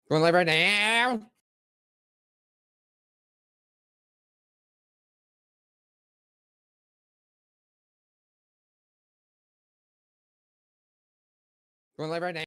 Going live right now. Going live right now.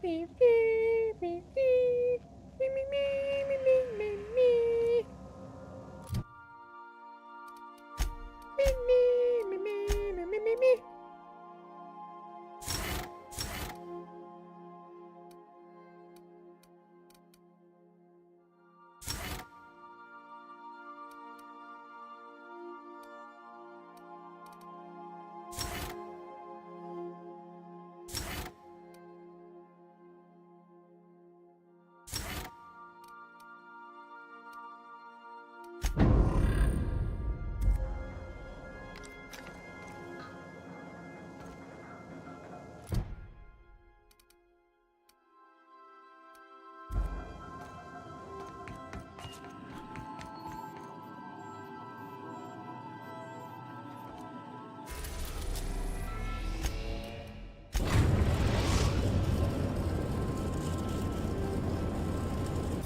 Me, me, me, me, me, me, me, me, me, me, me, me, me, me, me, me, me.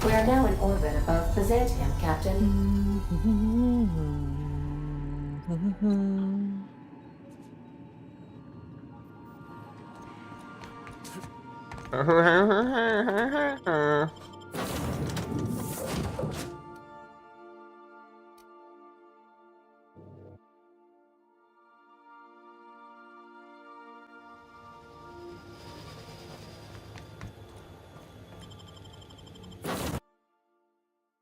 We are now in orbit above Byzantium, Captain.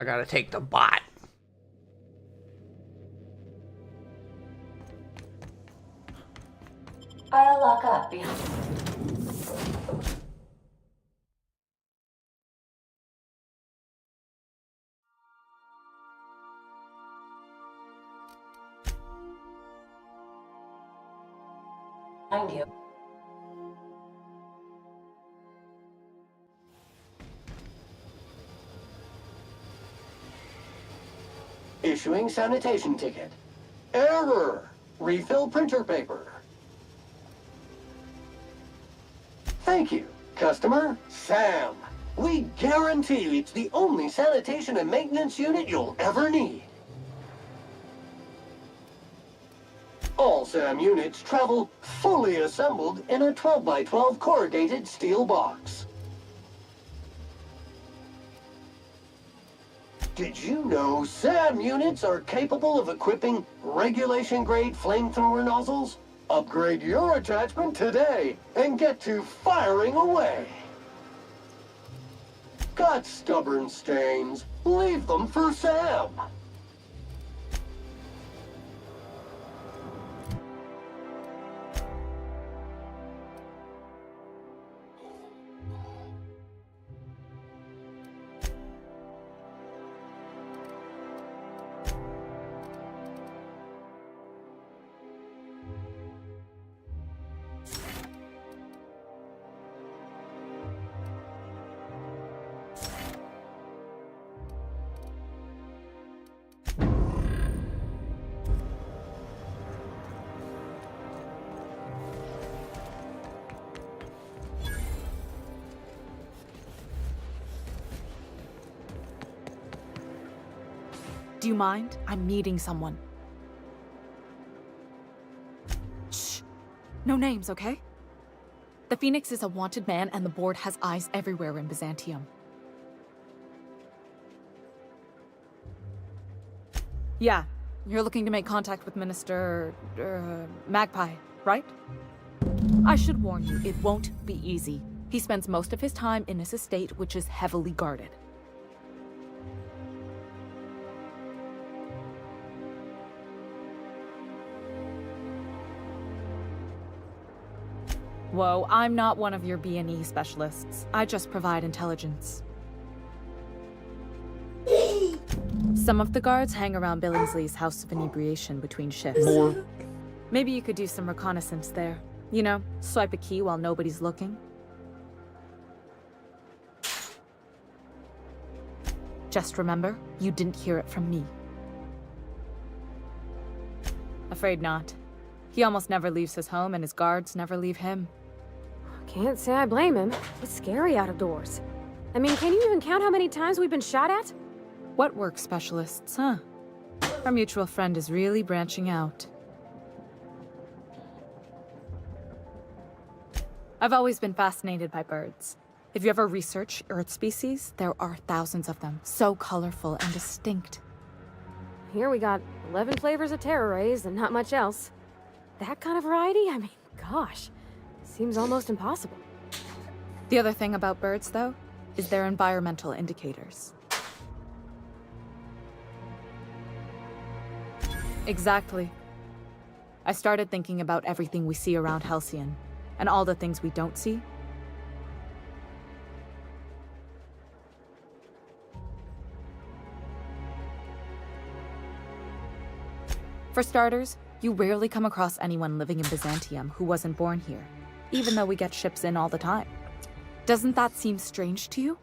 I gotta take the bot. I'll lock up behind. Behind you. Issuing sanitation ticket. Error! Refill printer paper. Thank you, customer Sam. We guarantee it's the only sanitation and maintenance unit you'll ever need. All SAM units travel fully assembled in a 12 by 12 corrugated steel box. Did you know SAM units are capable of equipping regulation-grade flamethrower nozzles? Upgrade your attachment today and get to firing away. Got stubborn stains? Leave them for Sam. Do you mind? I'm meeting someone. Shh. No names, okay? The Phoenix is a wanted man and the board has eyes everywhere in Byzantium. Yeah, you're looking to make contact with Minister... Magpie, right? I should warn you, it won't be easy. He spends most of his time in his estate, which is heavily guarded. Whoa, I'm not one of your B&E specialists. I just provide intelligence. Some of the guards hang around Billingsley's House of Inebriation between shifts. More. Maybe you could do some reconnaissance there. You know, swipe a key while nobody's looking. Just remember, you didn't hear it from me. Afraid not. He almost never leaves his home, and his guards never leave him. Can't say I blame him. It's scary out of doors. I mean, can you even count how many times we've been shot at? What work specialists, huh? Our mutual friend is really branching out. I've always been fascinated by birds. If you ever research Earth species, there are thousands of them, so colorful and distinct. Here we got 11 flavors of terror rays and not much else. That kind of variety? I mean, gosh. Seems almost impossible. The other thing about birds, though, is their environmental indicators. Exactly. I started thinking about everything we see around Halcyon, and all the things we don't see. For starters, you rarely come across anyone living in Byzantium who wasn't born here, even though we get ships in all the time. Doesn't that seem strange to you?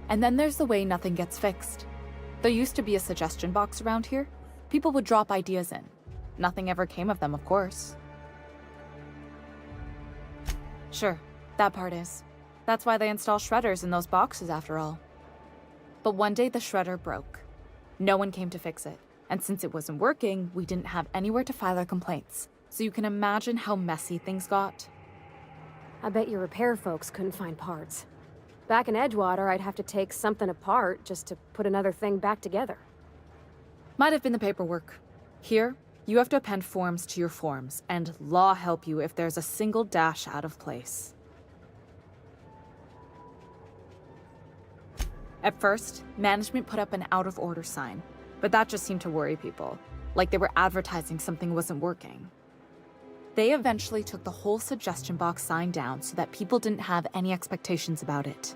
And then there's the way nothing gets fixed. There used to be a suggestion box around here. People would drop ideas in. Nothing ever came of them, of course. Sure, that part is. That's why they install shredders in those boxes, after all. But one day the shredder broke. No one came to fix it. And since it wasn't working, we didn't have anywhere to file our complaints. So you can imagine how messy things got. I bet your repair folks couldn't find parts. Back in Edgewater, I'd have to take something apart just to put another thing back together. Might have been the paperwork. Here, you have to append forms to your forms, and law help you if there's a single dash out of place. At first, management put up an out-of-order sign, but that just seemed to worry people, like they were advertising something wasn't working. They eventually took the whole suggestion box sign down so that people didn't have any expectations about it.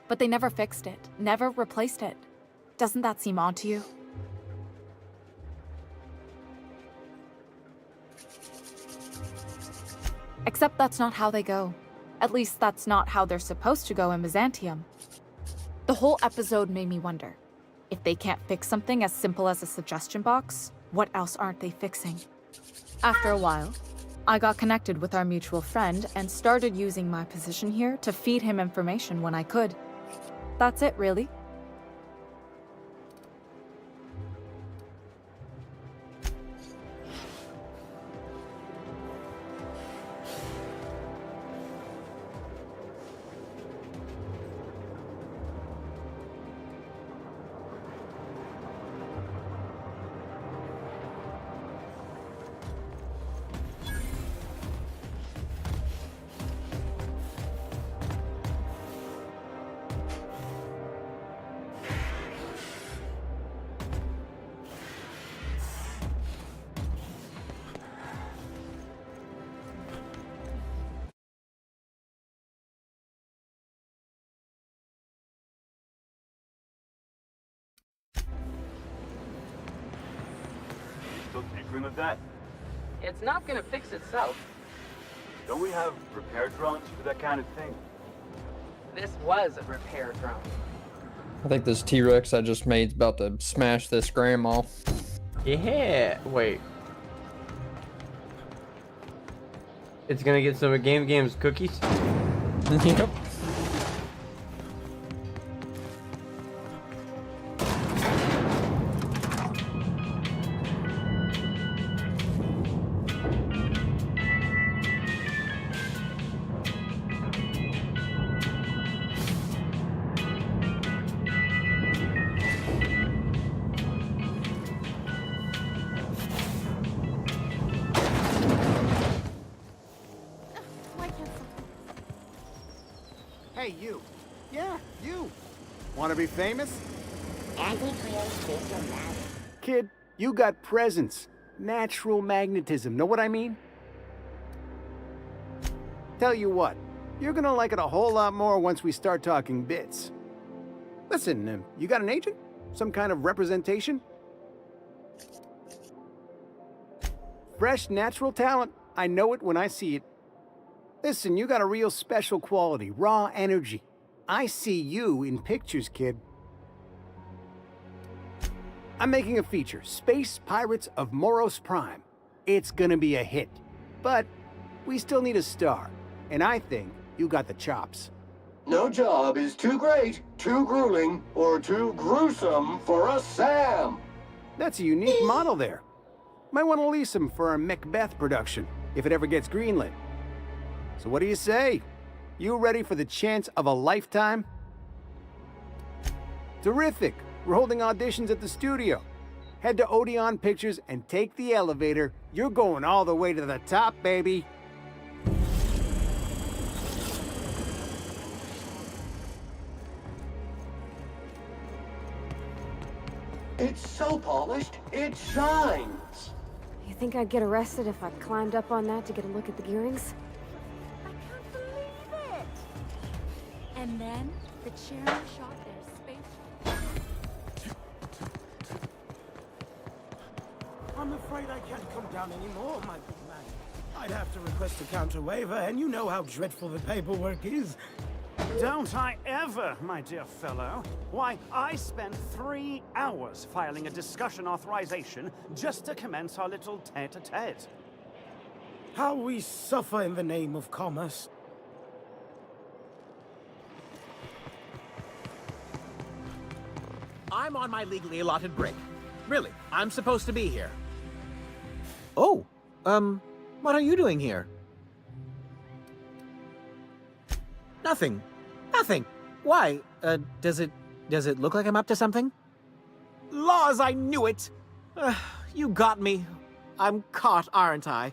But they never fixed it, never replaced it. Doesn't that seem odd to you? Except that's not how they go. At least that's not how they're supposed to go in Byzantium. The whole episode made me wonder, if they can't fix something as simple as a suggestion box, what else aren't they fixing? After a while, I got connected with our mutual friend and started using my position here to feed him information when I could. That's it, really. Still tinkering with that? It's not gonna fix itself. Don't we have repair drones for that kind of thing? This was a repair drone. I think this T-Rex I just made is about to smash this grandma. Yeah, wait. It's gonna get some of Game's cookies? Yep. Hey, you. Yeah, you. Want to be famous? Kid, you got presence. Natural magnetism. Know what I mean? Tell you what, you're gonna like it a whole lot more once we start talking bits. Listen, you got an agent? Some kind of representation? Fresh, natural talent. I know it when I see it. Listen, you got a real special quality, raw energy. I see you in pictures, kid. I'm making a feature, Space Pirates of Moros Prime. It's gonna be a hit. But we still need a star, and I think you got the chops. No job is too great, too grueling, or too gruesome for a Sam. That's a unique model there. Might want to lease him for our Macbeth production, if it ever gets greenlit. So what do you say? You ready for the chance of a lifetime? Terrific! We're holding auditions at the studio. Head to Odeon Pictures and take the elevator. You're going all the way to the top, baby. It's so polished, it shines. You think I'd get arrested if I climbed up on that to get a look at the gearings? I can't believe it! And then the chairman shot their space. I'm afraid I can't come down anymore, my big man. I'd have to request a counter waiver, and you know how dreadful the paperwork is. Don't I ever, my dear fellow? Why, I spent 3 hours filing a discussion authorization just to commence our little tete-a-tete. How we suffer in the name of commerce. I'm on my legally allotted break. Really, I'm supposed to be here. Oh, what are you doing here? Nothing. Nothing. Why? Does it look like I'm up to something? Laws, I knew it! You got me. I'm caught, aren't I?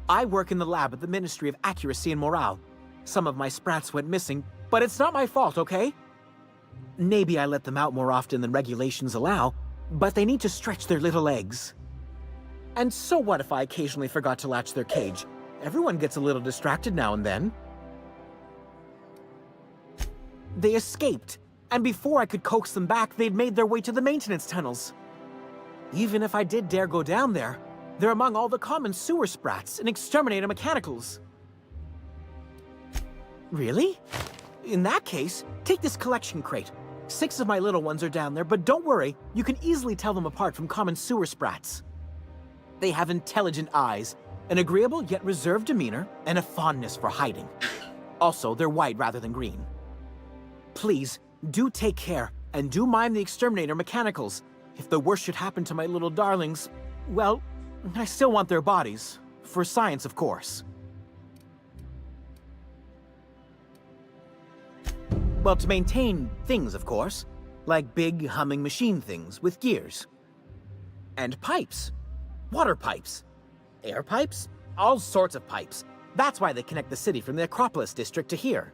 I work in the lab at the Ministry of Accuracy and Morale. Some of my sprats went missing, but it's not my fault, okay? Maybe I let them out more often than regulations allow, but they need to stretch their little legs. And so what if I occasionally forgot to latch their cage? Everyone gets a little distracted now and then. They escaped, and before I could coax them back, they'd made their way to the maintenance tunnels. Even if I did dare go down there, they're among all the common sewer sprats and exterminator mechanicals. Really? In that case, take this collection crate. 6 of my little ones are down there, but don't worry, you can easily tell them apart from common sewer sprats. They have intelligent eyes, an agreeable yet reserved demeanor, and a fondness for hiding. Also, they're white rather than green. Please, do take care, and do mind the exterminator mechanicals. If the worst should happen to my little darlings, well, I still want their bodies. For science, of course. Well, to maintain things, of course. Like big, humming machine things with gears. And pipes. Water pipes. Air pipes. All sorts of pipes. That's why they connect the city from the Acropolis district to here.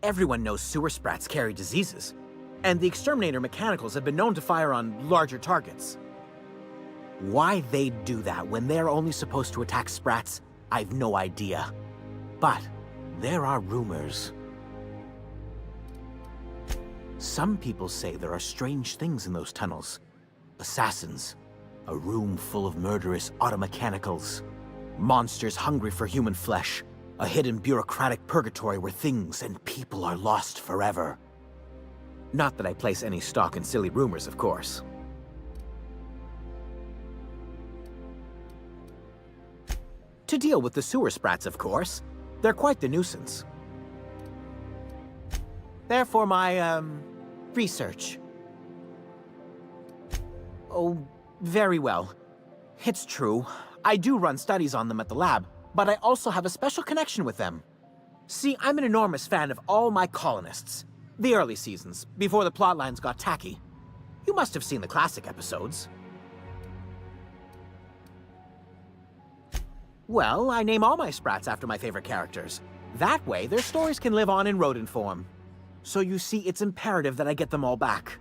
Everyone knows sewer sprats carry diseases. And the exterminator mechanicals have been known to fire on larger targets. Why they'd do that when they're only supposed to attack sprats, I've no idea. But there are rumors. Some people say there are strange things in those tunnels. Assassins, a room full of murderous automechanicals, monsters hungry for human flesh, a hidden bureaucratic purgatory where things and people are lost forever. Not that I place any stock in silly rumors, of course. To deal with the sewer sprats, of course. They're quite the nuisance. Therefore, my, research. Oh, very well. It's true. I do run studies on them at the lab, but I also have a special connection with them. See, I'm an enormous fan of all my colonists. The early seasons, before the plotlines got tacky. You must have seen the classic episodes. Well, I name all my sprats after my favorite characters. That way, their stories can live on in rodent form. So you see, it's imperative that I get them all back.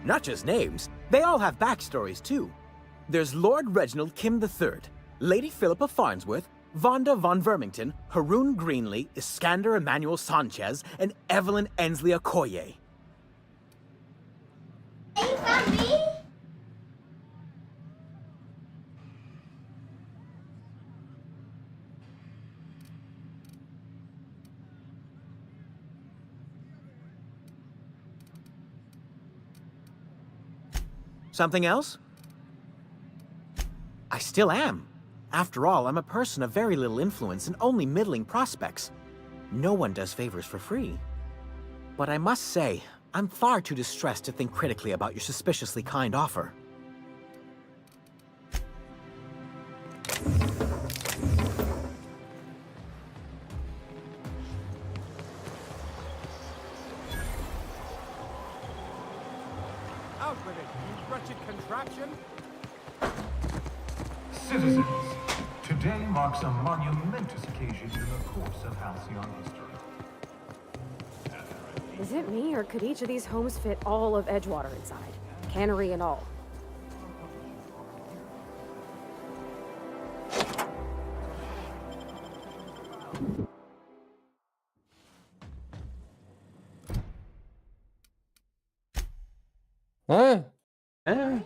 Not just names, they all have backstories too. There's Lord Reginald Kim III, Lady Philippa Farnsworth, Vonda von Vermington, Haroon Greenlee, Iskander Emmanuel Sanchez, and Evelyn Ensley Okoye. You found me? Something else? I still am. After all, I'm a person of very little influence and only middling prospects. No one does favors for free. But I must say, I'm far too distressed to think critically about your suspiciously kind offer. Out with it, you wretched contraption! Citizens, today marks a monumentous occasion in the course of Halcyon history. Is it me, or could each of these homes fit all of Edgewater inside? Cannery and all. Huh? Eh?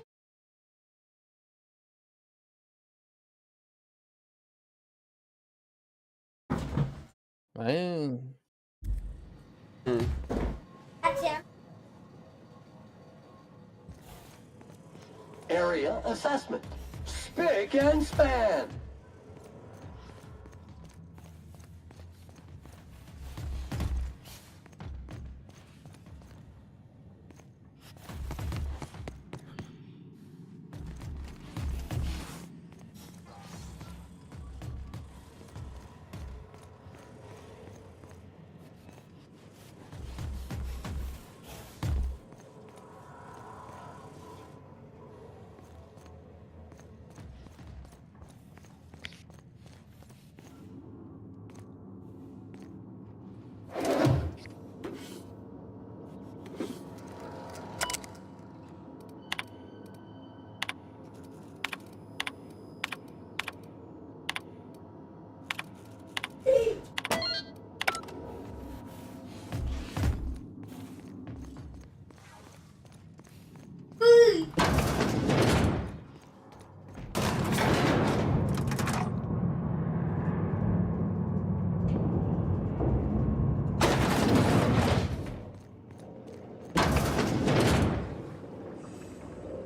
Man. Gotcha. Area assessment. Spick and span.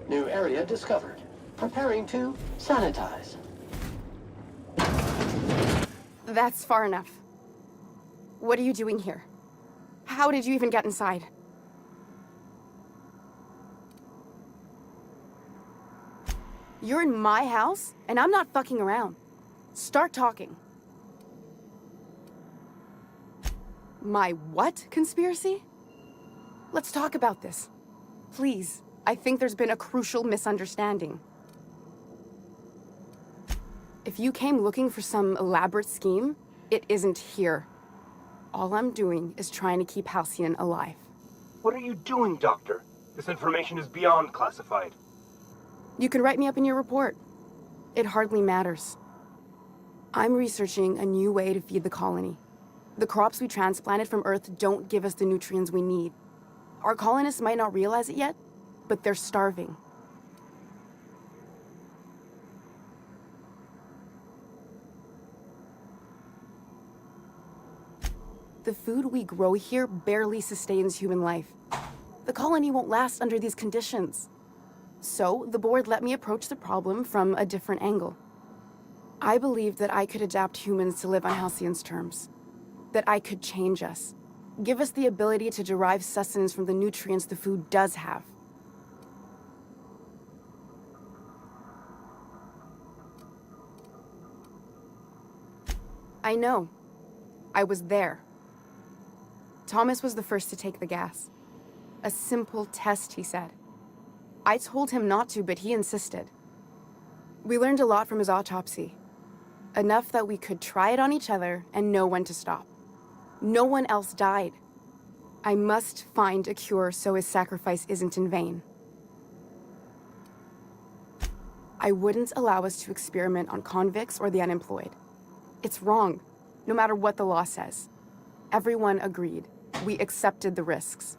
New area discovered. Preparing to sanitize. That's far enough. What are you doing here? How did you even get inside? You're in my house, and I'm not fucking around. Start talking. My what conspiracy? Let's talk about this. Please, I think there's been a crucial misunderstanding. If you came looking for some elaborate scheme, it isn't here. All I'm doing is trying to keep Halcyon alive. What are you doing, Doctor? This information is beyond classified. You can write me up in your report. It hardly matters. I'm researching a new way to feed the colony. The crops we transplanted from Earth don't give us the nutrients we need. Our colonists might not realize it yet, but they're starving. The food we grow here barely sustains human life. colony won't last under these conditions. So, the board let me approach the problem from a different angle. I believed that I could adapt humans to live on Halcyon's terms. That I could change us. Give us the ability to derive sustenance from the nutrients the food does have. I know. I was there. Thomas was the first to take the gas. A simple test, he said. I told him not to, but he insisted. We learned a lot from his autopsy. Enough that we could try it on each other and know when to stop. No one else died. I must find a cure so his sacrifice isn't in vain. I wouldn't allow us to experiment on convicts or the unemployed. It's wrong, no matter what the law says. Everyone agreed. We accepted the risks.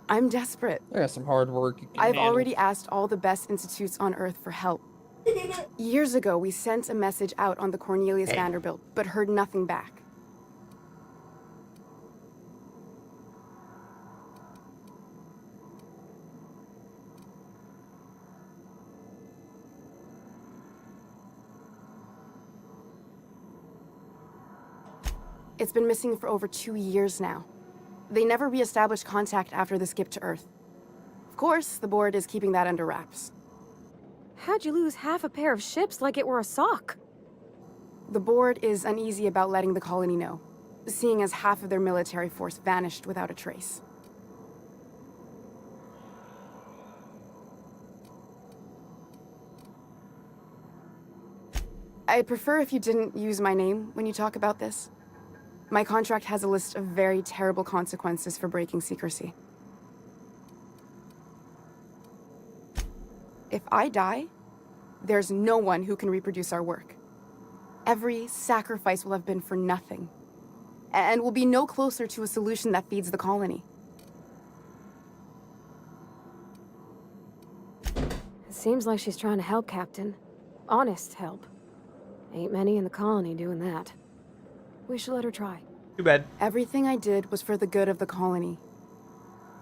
I'm desperate. I got some hard work. I've already asked all the best institutes on Earth for help. Years ago, we sent a message out on the Cornelius Vanderbilt, but heard nothing back. It's been missing for over 2 years now. They never re-established contact after the skip to Earth. Of course, the board is keeping that under wraps. How'd you lose half a pair of ships like it were a sock? The board is uneasy about letting the colony know, seeing as half of their military force vanished without a trace. I'd prefer if you didn't use my name when you talk about this. My contract has a list of very terrible consequences for breaking secrecy. If I die, there's no one who can reproduce our work. Every sacrifice will have been for nothing, and we'll be no closer to a solution that feeds the colony. It seems like she's trying to help, Captain. Honest help. Ain't many in the colony doing that. We should let her try. Too bad. Everything I did was for the good of the colony.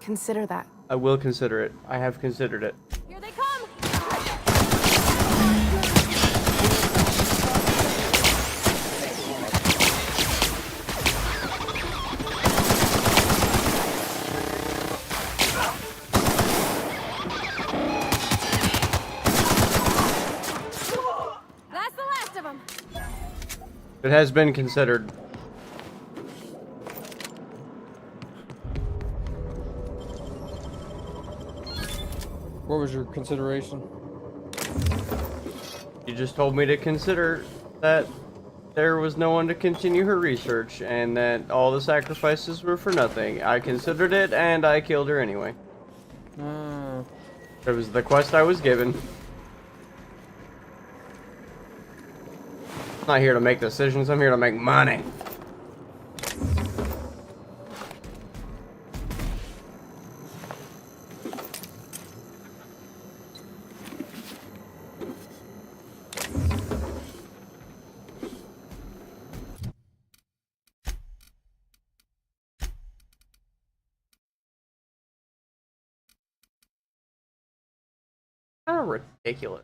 Consider that. I will consider it. I have considered it. Here they come! That's the last of them. It has been considered. What was your consideration? You just told me to consider that there was no one to continue her research and that all the sacrifices were for nothing. I considered it and I killed her anyway. It was the quest I was given. I'm not here to make decisions, I'm here to make money. Kind of ridiculous.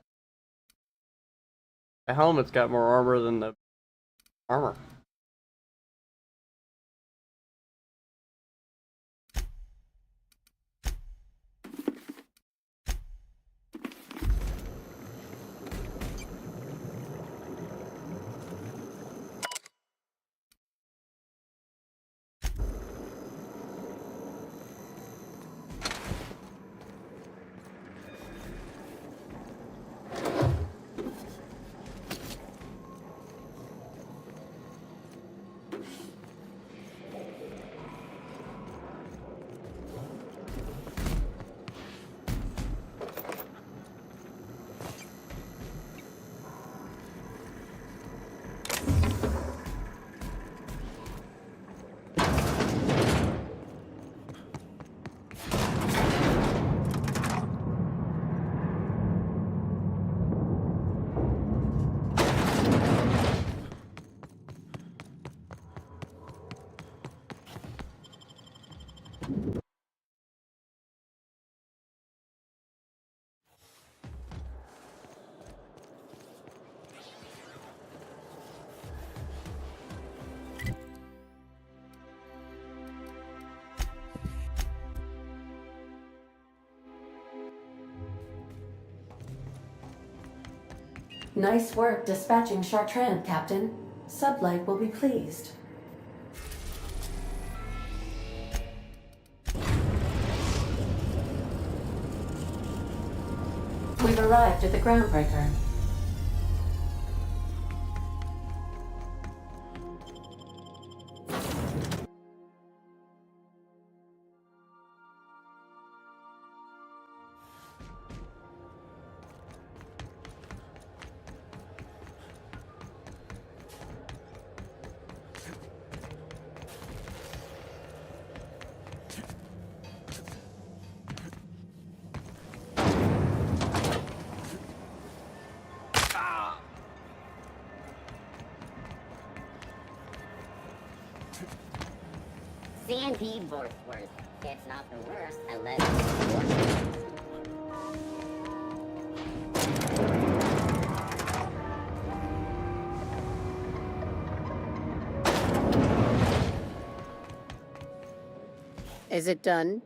The helmet's got more armor than the armor. Nice work dispatching Chartrand, Captain. Sublight will be pleased. We've arrived at the Groundbreaker. Sandy Borthworth. It's not the worst unless it's worse. Is it done?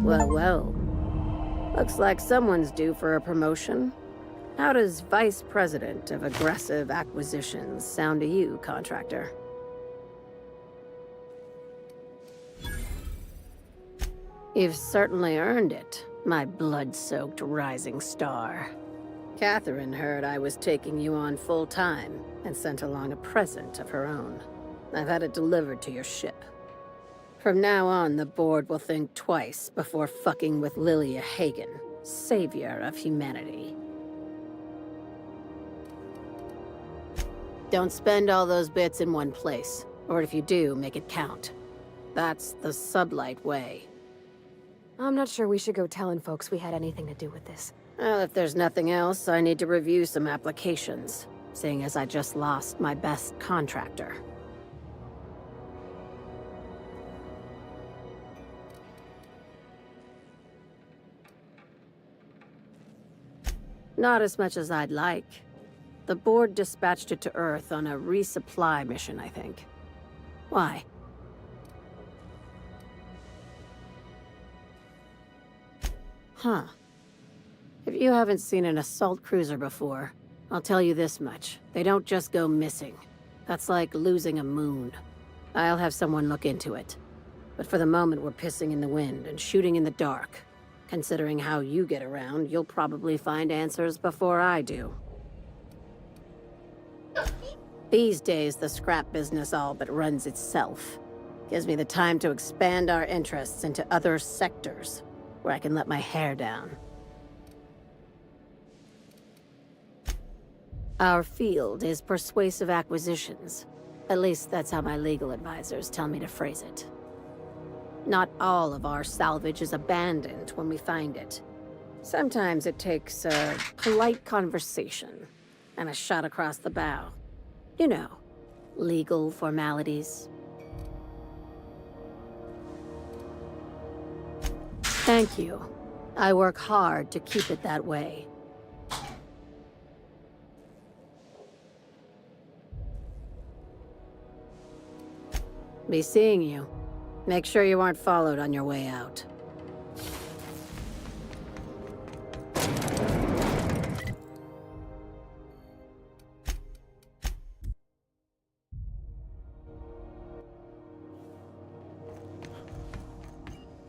Well, well. Looks like someone's due for a promotion. How does Vice President of Aggressive Acquisitions sound to you, contractor? You've certainly earned it, my blood-soaked rising star. Catherine heard I was taking you on full-time and sent along a present of her own. I've had it delivered to your ship. From now on, the board will think twice before fucking with Lilia Hagen, savior of humanity. Don't spend all those bits in one place, or if you do, make it count. That's the Sublight way. I'm not sure we should go telling folks we had anything to do with this. Well, if there's nothing else, I need to review some applications, seeing as I just lost my best contractor. Not as much as I'd like. The board dispatched it to Earth on a resupply mission, I think. Why? Huh. If you haven't seen an assault cruiser before, I'll tell you this much. They don't just go missing. That's like losing a moon. I'll have someone look into it. But for the moment, we're pissing in the wind and shooting in the dark. Considering how you get around, you'll probably find answers before I do. These days, the scrap business all but runs itself. Gives me the time to expand our interests into other sectors, where I can let my hair down. Our field is persuasive acquisitions. At least that's how my legal advisors tell me to phrase it. Not all of our salvage is abandoned when we find it. Sometimes it takes a polite conversation and a shot across the bow. You know, legal formalities. Thank you. I work hard to keep it that way. Be seeing you. Make sure you aren't followed on your way out.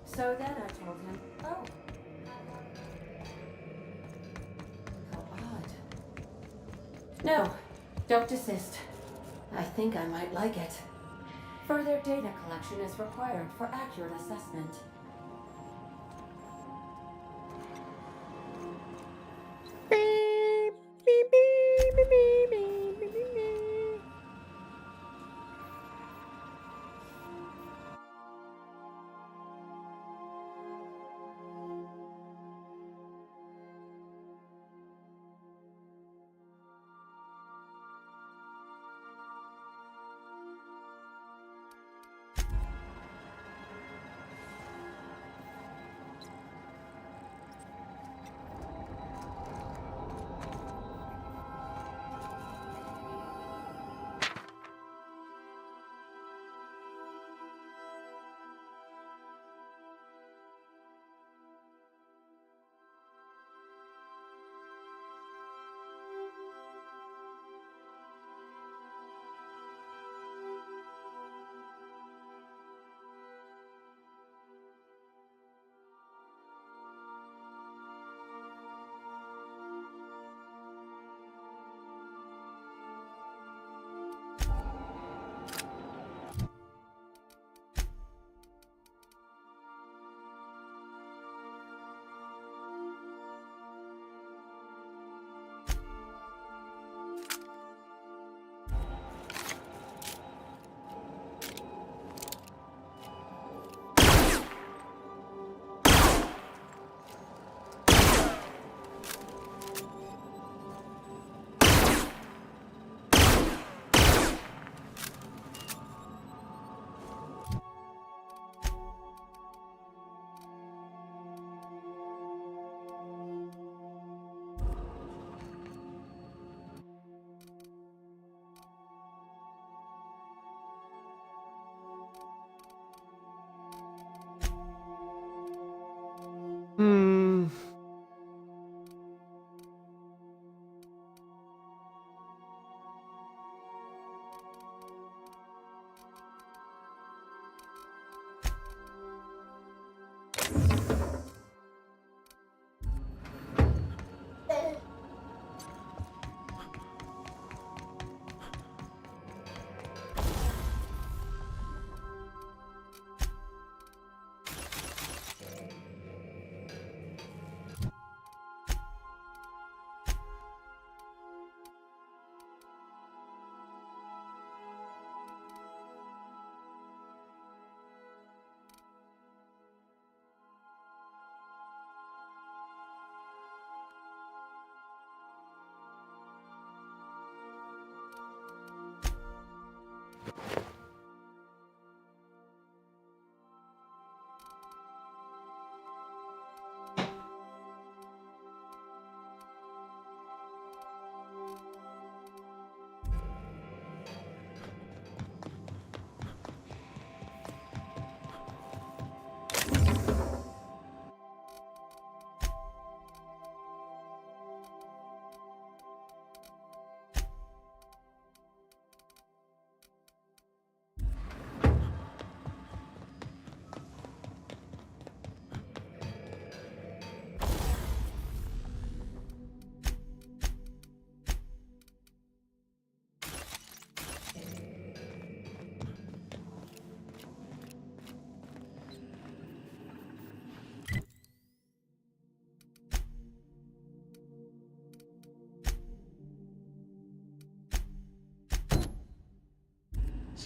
So then I told him, oh. How odd. No, don't desist. I think I might like it. Further data collection is required for accurate assessment. Beep, beep, beep, beep, beep, beep, beep, beep.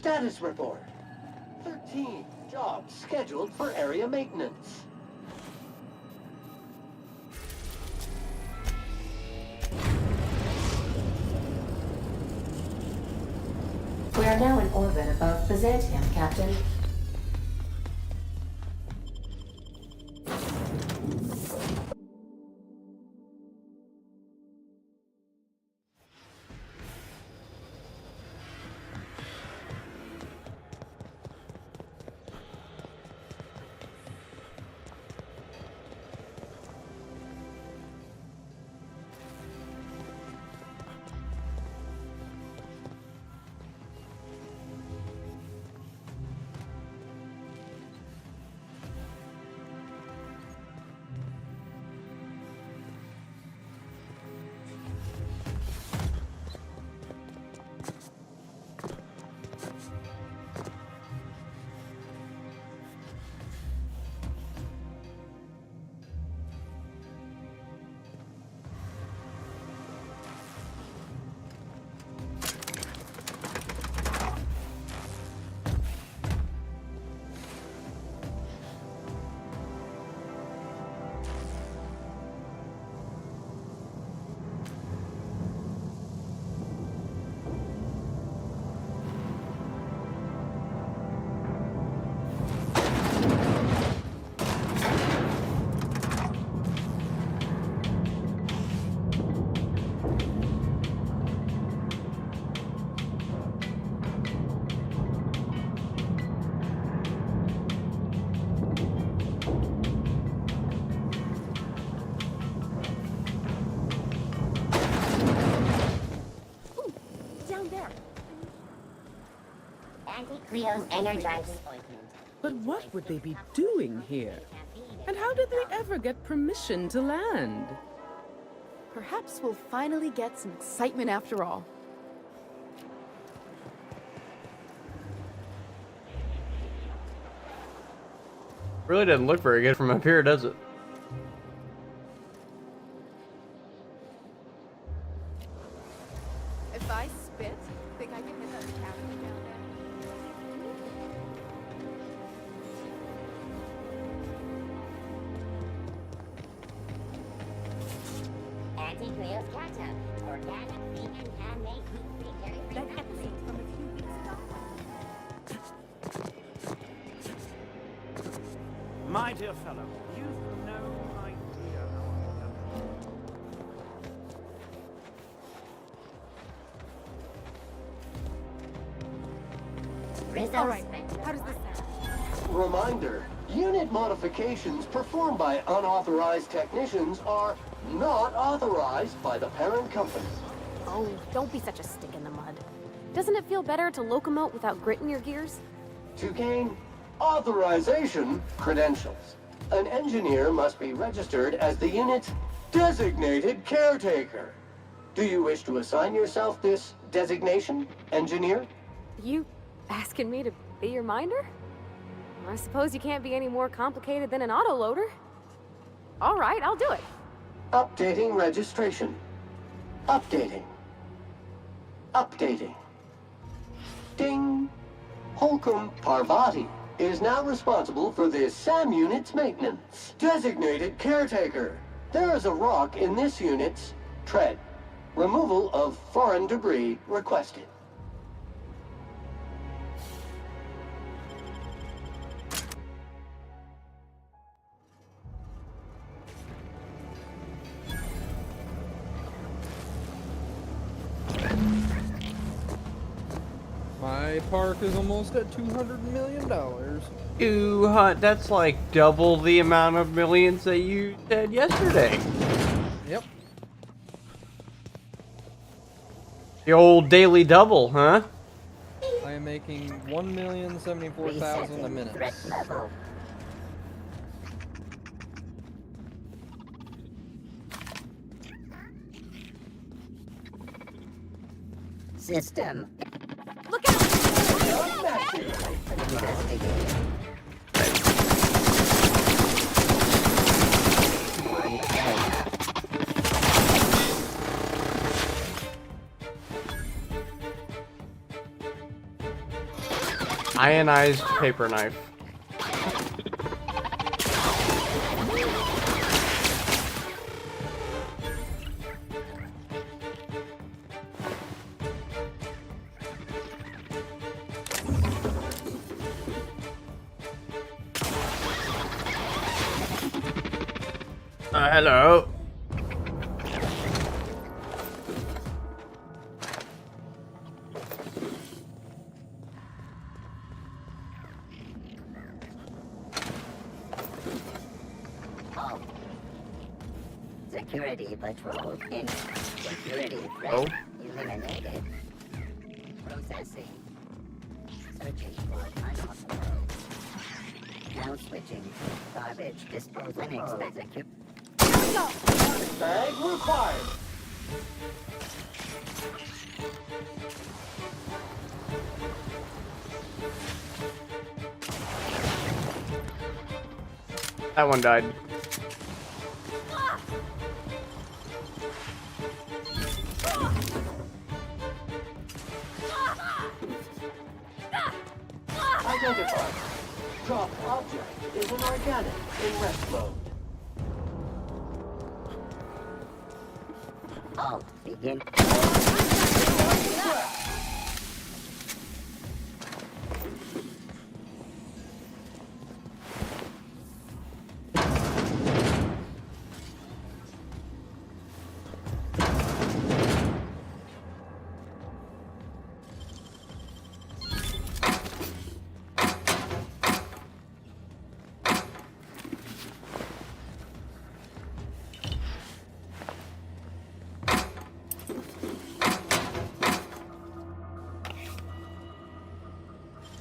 Status report. 13 jobs scheduled for area maintenance. We are now in orbit above Byzantium, Captain. Cleo's energized. But what would they be doing here? And how did they ever get permission to land? Perhaps we'll finally get some excitement after all. Really doesn't look very good from up here, does it? If I spit, think I can hit that cavity down there? Anti-Cleo's ketchup. Organic, vegan, handmade, gluten-free, dairy-free. That episode from a few weeks ago. My dear fellow, you've no idea how All right, how does this sound? Reminder, unit modifications performed by unauthorized technicians are not authorized by the parent company. Oh, don't be such a stick in the mud. Doesn't it feel better to locomote without grit in your gears? To gain authorization credentials, an engineer must be registered as the unit's designated caretaker. Do you wish to assign yourself this designation, engineer? You asking me to be your minder? I suppose you can't be any more complicated than an autoloader. All right, I'll do it. Updating registration. Updating. Updating. Ding. Holcomb Parvati is now responsible for this SAM unit's maintenance. Designated caretaker. There is a rock in this unit's tread. Removal of foreign debris requested. My park is almost at $200 million. That's like double the amount of millions that you said yesterday. Yep. The old daily double, huh? I am making 1,074,000 a minute. System. Look out! Ionized paper knife. Hello. Security patrol in. Security threat eliminated. Processing. Searching for unauthorized. Now switching. Garbage disposal. Execute. Bag required. That one died. Identified. Drop object is an organic in rest mode. Alt. Begin.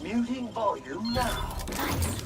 Muting volume now. Nice.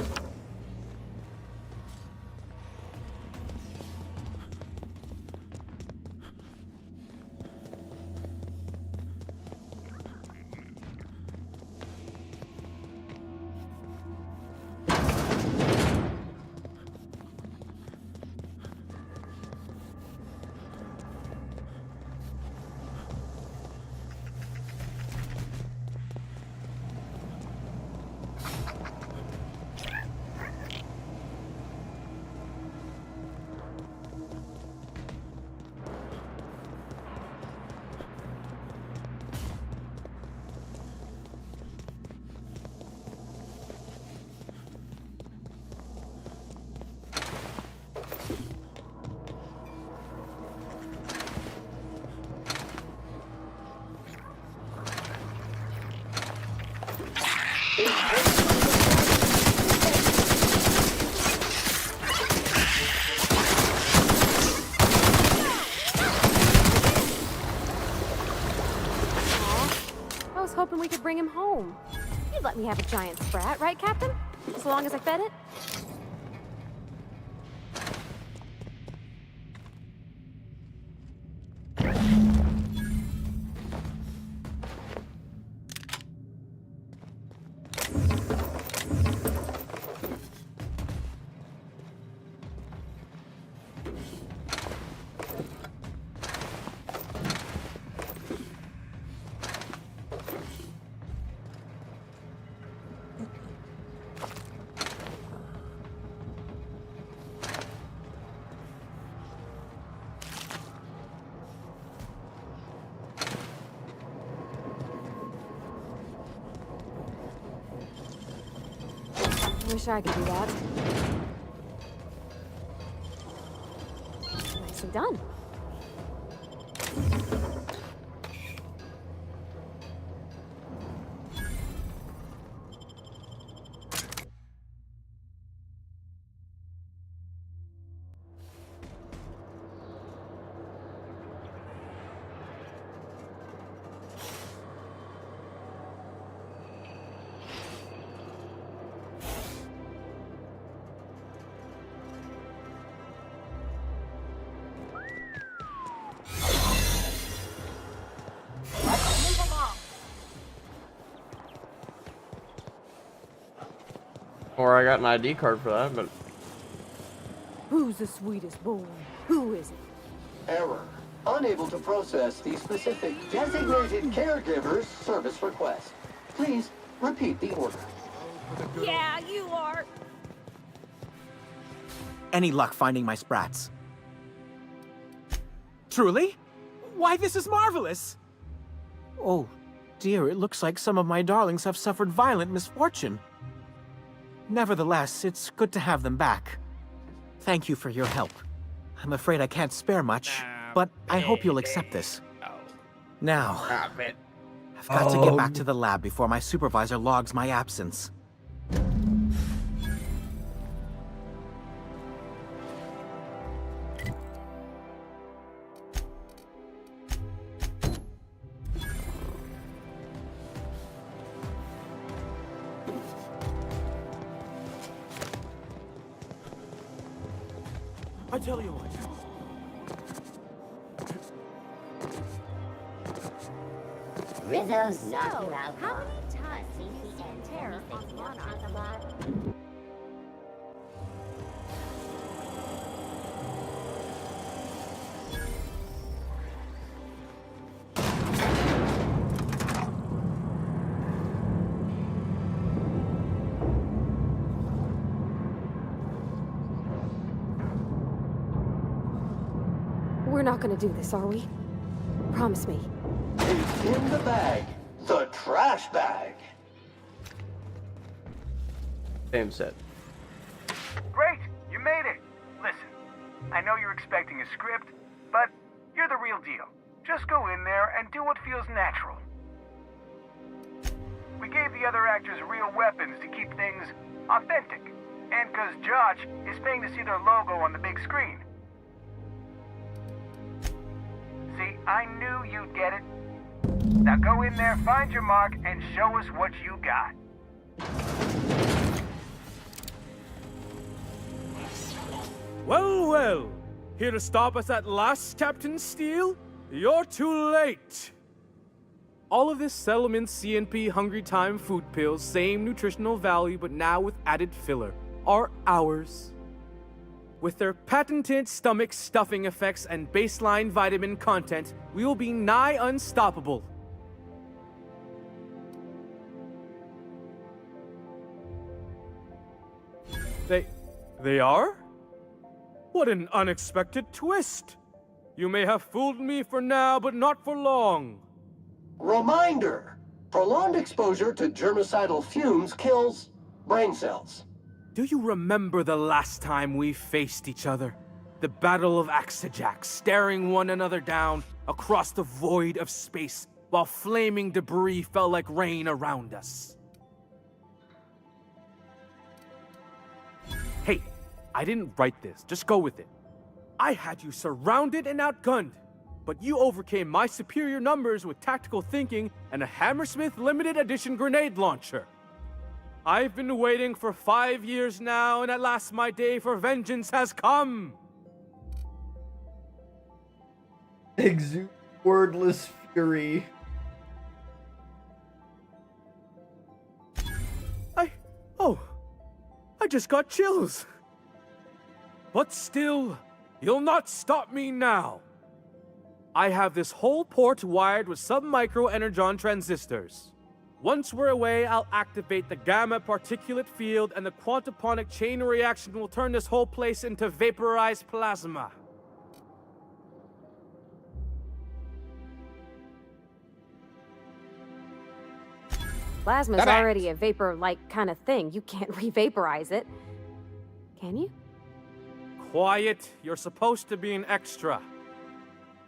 I was hoping we could bring him home. You'd let me have a giant sprat, right, Captain? As long as I fed it? Wish I could do that. Nicely done. Or I got an ID card for that, but... Who's the sweetest boy? Who is it? Error. Unable to process the specific designated caregiver's service request. Please repeat the order. Yeah, you are. Any luck finding my sprats? Truly? Why, this is marvelous! Oh, dear, it looks like some of my darlings have suffered violent misfortune. Nevertheless, it's good to have them back. Thank you for your help. I'm afraid I can't spare much, but I hope you'll accept this. Now, I've got to get back to the lab before my supervisor logs my absence. I tell you what. Rizzo's not you out. How many times have you seen terror on Monarch the Mod? We're not gonna do this, are we? Promise me. It's in the bag. The trash bag. Same set. Great, you made it. Listen, I know you're expecting a script, but you're the real deal. Just go in there and do what feels natural. We gave the other actors real weapons to keep things authentic. And because Josh is paying to see their logo on the big screen. See, I knew you'd get it. Now go in there, find your mark, and show us what you got. Well, well. Here to stop us at last, Captain Steele? You're too late. All of this Settlement CNP Hungry Time food pills, same nutritional value, but now with added filler, are ours. With their patented stomach stuffing effects and baseline vitamin content, we will be nigh unstoppable. They are? What an unexpected twist! You may have fooled me for now, but not for long. Reminder! Prolonged exposure to germicidal fumes kills brain cells. Do you remember the last time we faced each other? The Battle of Axajax, staring one another down across the void of space while flaming debris fell like rain around us. Hey, I didn't write this, just go with it. I had you surrounded and outgunned, but you overcame my superior numbers with tactical thinking and a Hammersmith limited edition grenade launcher. I've been waiting for 5 years now, and at last my day for vengeance has come! Exude wordless fury. I just got chills. But still, you'll not stop me now. I have this whole port wired with sub-micro energon transistors. Once we're away, I'll activate the gamma particulate field and the quantaponic chain reaction will turn this whole place into vaporized plasma. Plasma's already a vapor-like kind of thing. You can't re-vaporize it. Can you? Quiet. You're supposed to be an extra.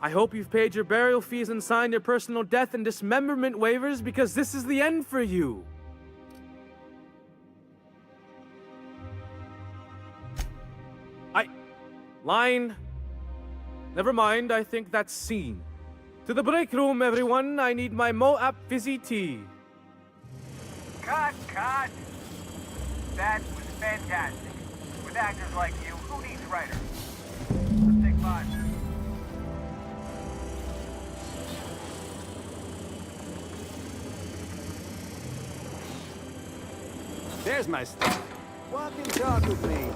I hope you've paid your burial fees and signed your personal death and dismemberment waivers because this is the end for you. Line. Never mind, I think that's scene. To the break room, everyone. I need my Moab fizzy tea. Cut! That was fantastic. With actors like you, who needs writers? Let's take 5. There's my stuff. Walk and talk with me.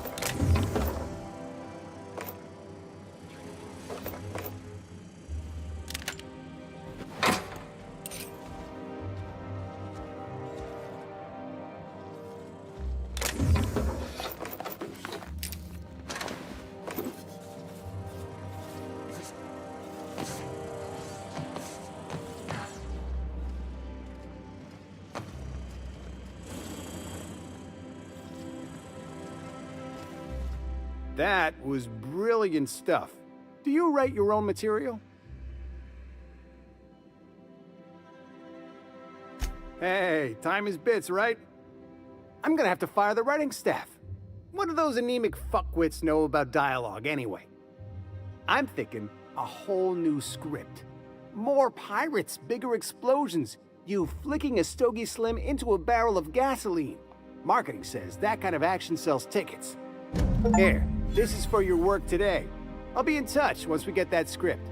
That was brilliant stuff. Do you write your own material? Hey, time is bits, right? I'm gonna have to fire the writing staff. What do those anemic fuckwits know about dialogue anyway? I'm thinking a whole new script. More pirates, bigger explosions, you flicking a Stogie Slim into a barrel of gasoline. Marketing says that kind of action sells tickets. Here, this is for your work today. I'll be in touch once we get that script.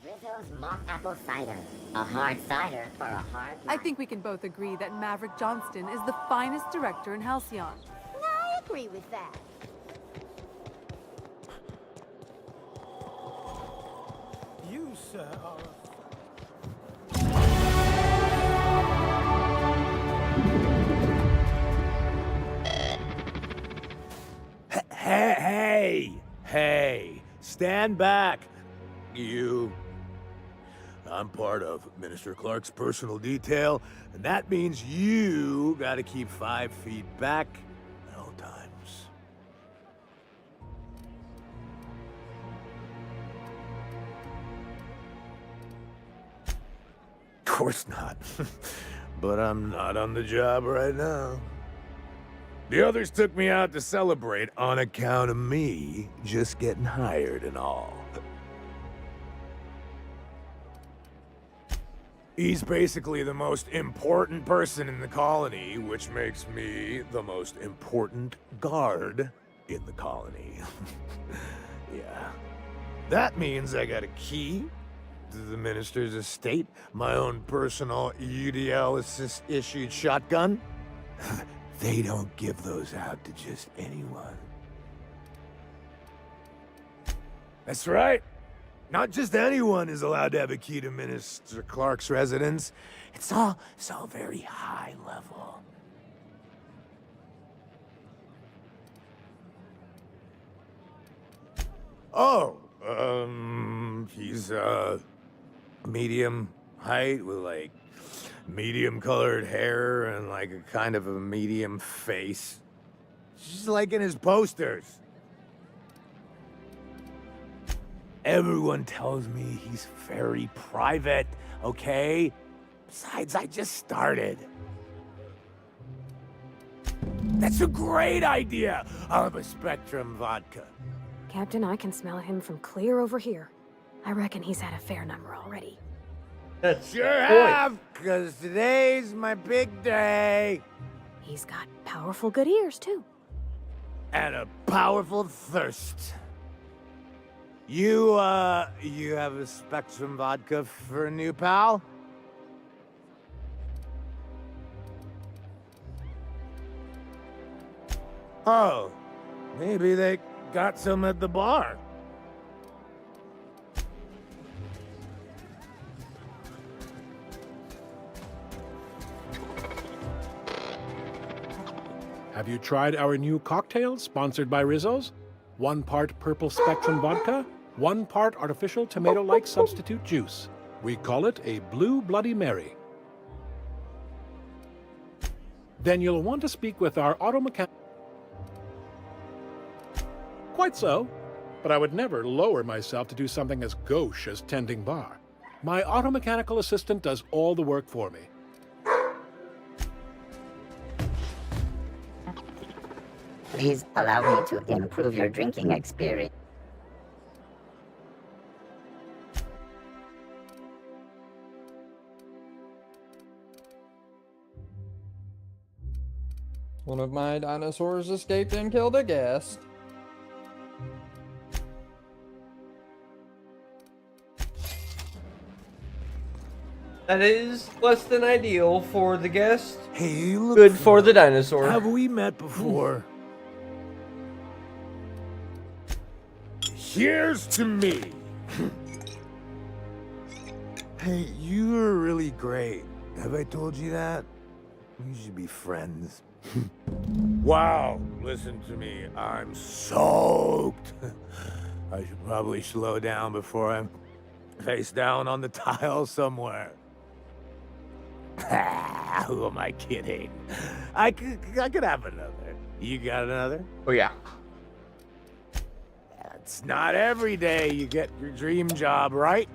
Rizzo's mock apple cider. A hard cider for a hard I think we can both agree that Maverick Johnston is the finest director in Halcyon. I agree with that. You, sir, are Hey, stand back, you. I'm part of Minister Clark's personal detail, and that means you gotta keep 5 feet back at all times. Of course not. But I'm not on the job right now. The others took me out to celebrate on account of me just getting hired and all. He's basically the most important person in the colony, which makes me the most important guard in the colony. Yeah. That means I got a key to the minister's estate, my own personal UDL-issued shotgun. They don't give those out to just anyone. That's right. Not just anyone is allowed to have a key to Minister Clark's residence. It's all very high level. Oh, he's, medium height with, like, medium colored hair and, like, a kind of a medium face. Just like in his posters. Everyone tells me he's very private, okay? Besides, I just started. That's a great idea! I'll have a Spectrum vodka. Captain, I can smell him from clear over here. I reckon he's had a fair number already. Sure have, because today's my big day. He's got powerful good ears, too. And a powerful thirst. You have a Spectrum vodka for a new pal? Oh, maybe they got some at the bar. Have you tried our new cocktail sponsored by Rizzo's? 1 part purple Spectrum vodka, 1 part artificial tomato-like substitute juice. We call it a Blue Bloody Mary. then you'll want to speak with our auto mechanic. Quite so, but I would never lower myself to do something as gauche as tending bar. My auto mechanical assistant does all the work for me. Please allow me to improve your drinking experience. One of my dinosaurs escaped and killed a guest. That is less than ideal for the guest. Hey, you look good for the dinosaur. Have we met before? Here's to me. Hey, you're really great. Have I told you that? We should be friends. Wow, listen to me. I'm soaked. I should probably slow down before I'm face down on the tile somewhere. Who am I kidding? I could have another. You got another? Oh, yeah. It's not every day you get your dream job, right?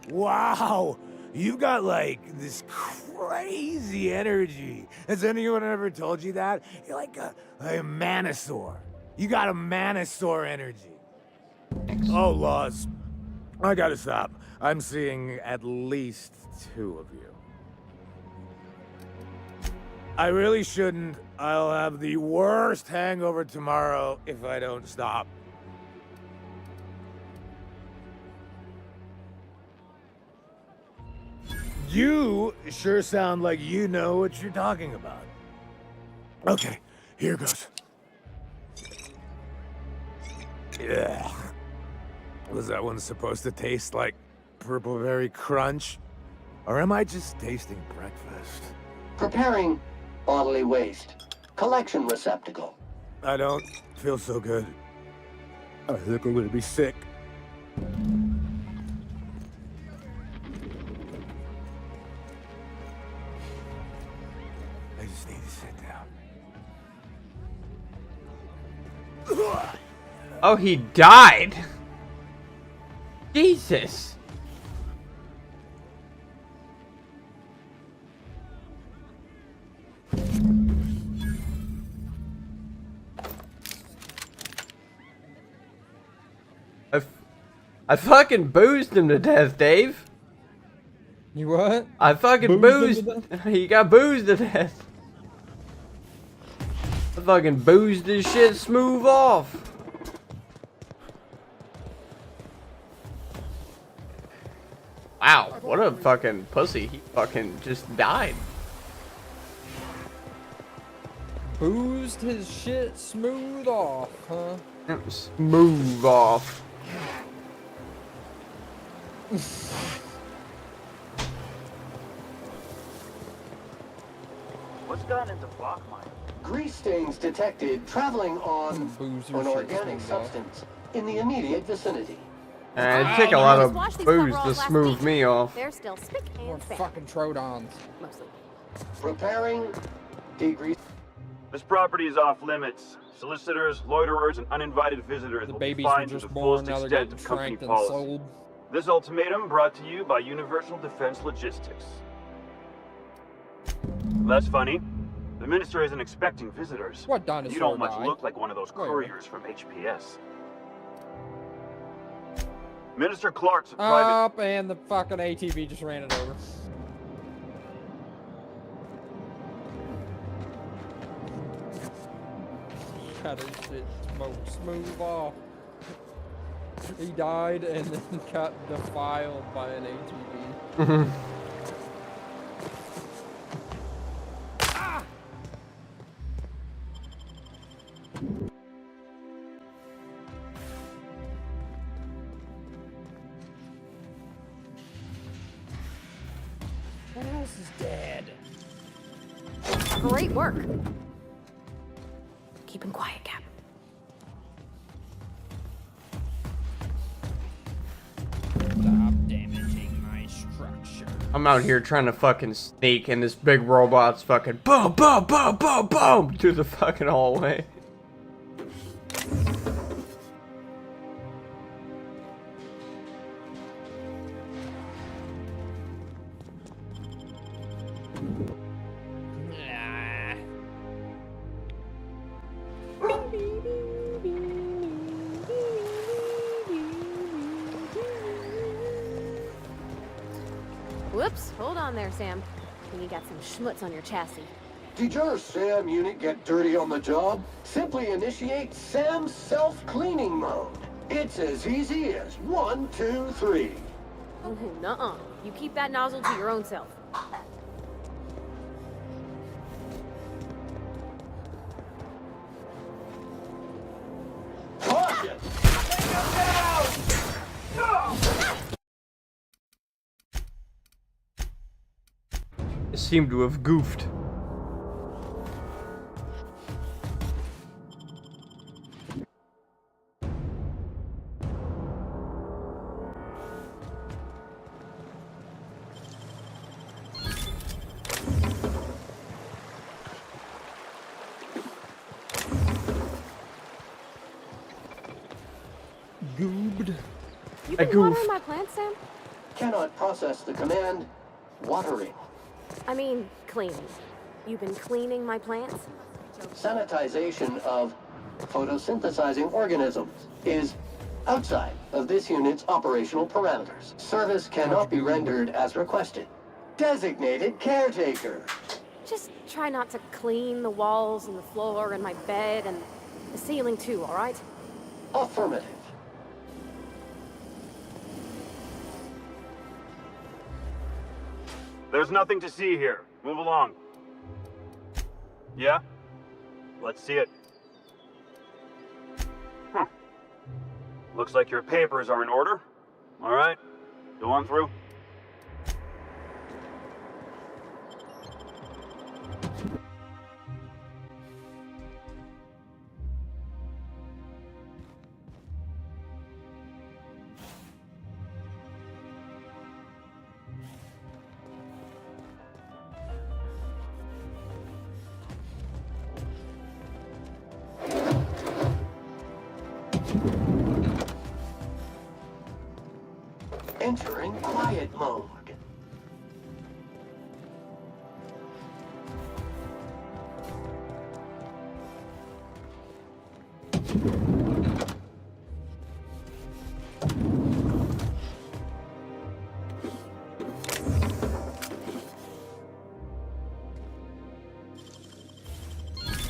Wow, you've got like this crazy energy. Has anyone ever told you that? You're like a Manosaur. You got a Manosaur energy. Oh, Laws. I gotta stop. I'm seeing at least 2 of you. I really shouldn't. I'll have the worst hangover tomorrow if I don't stop. You sure sound like you know what you're talking about. Okay, here goes. Yeah. Was that one supposed to taste like Purple Berry Crunch? Or am I just tasting breakfast? Preparing bodily waste. Collection receptacle. I don't feel so good. I think I'm gonna be sick. I just need to sit down. Oh, he died. Jesus. I fucking boozed him to death, Dave. You what? I fucking boozed. He got boozed to death. I fucking boozed his shit smooth off. Wow, what a fucking pussy. He fucking just died. Boozed his shit smooth off, huh? Smooth off. What's gone into block mine? Grease stains detected traveling on an organic substance in the immediate vicinity. It'd take a lot of booze to smooth me off. They're still spick More and span. fucking Trodons. Mostly. Preparing degrease. This property is off limits. Solicitors, loiterers, and uninvited visitors will be Babies were fined to just the born, fullest now they're extent getting of company tranked and policy. sold. This ultimatum brought to you by Universal Defense Logistics. That's funny. The minister isn't expecting visitors. What dinosaur You don't much died? look like one of those Where? couriers from HPS. Minister Clark's a private... Up, and the fucking ATV just ran it over. Got his shit smooth off. He died and then got defiled by an ATV. What else is dead? Great work. Keep him quiet, Cap. Stop damaging my structure. I'm out here trying to fucking sneak, and this big robot's fucking boom, boom, boom, boom, boom through the fucking hallway. Whoops, hold on there, Sam. You got some schmutz on your chassis. Did your SAM unit get dirty on the job? Simply initiate SAM's self-cleaning mode. It's as easy as 1, 2, 3. Oh, nuh-uh. You keep that nozzle to your own self. Caution! It seemed to have goofed. Goobed. You been watering my plants, Sam? Cannot process the command watering. I mean, cleaning. You been cleaning my plants? Sanitization of photosynthesizing organisms is outside of this unit's operational parameters. Service cannot be rendered as requested. Designated caretaker. Just try not to clean the walls and the floor and my bed and the ceiling too, all right? Affirmative. There's nothing to see here. Move along. Yeah? Let's see it. Looks like your papers are in order. All right. Go on through. Entering quiet mode.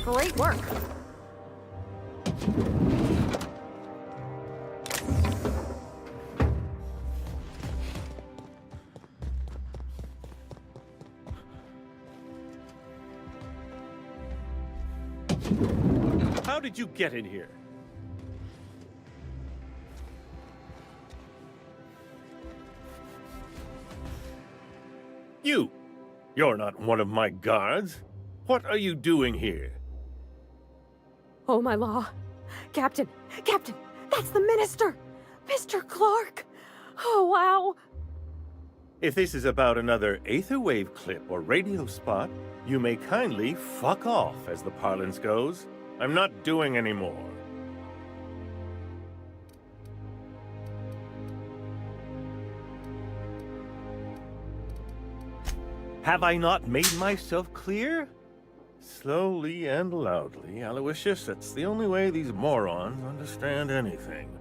Great work. How did you get in here? You're not one of my guards. What are you doing here? Oh, my law. Captain, that's the minister! Mr. Clark! Oh, wow. If this is about another Aetherwave clip or radio spot, you may kindly fuck off, as the parlance goes. I'm not doing any more. Have I not made myself clear? Slowly and loudly, Aloysius. That's the only way these morons understand anything.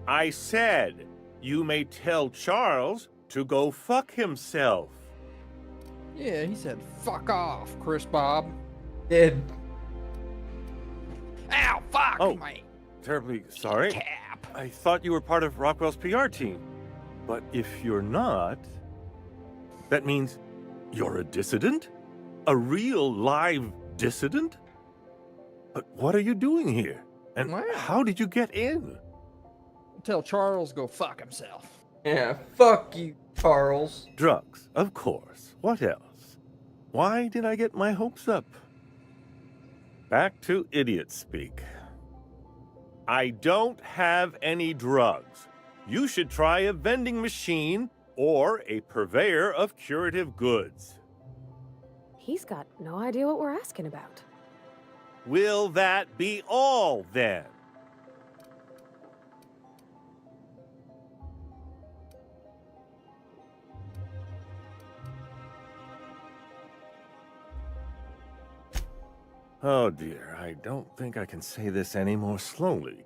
I said, you may tell Charles to go fuck himself. Yeah, he said, fuck off, Chris Bob. Did. Ow, fuck me. Terribly sorry. Cap. I thought you were part of Rockwell's PR team. But if you're not, that means you're a dissident? A real live dissident? But what are you doing here? And how did you get in? Tell Charles go fuck himself. Yeah, fuck you, Charles. Drugs, of course. What else? Why did I get my hopes up? Back to idiot speak. I don't have any drugs. You should try a vending machine or a purveyor of curative goods. He's got no idea what we're asking about. Will that be all, then? Oh dear, I don't think I can say this any more slowly.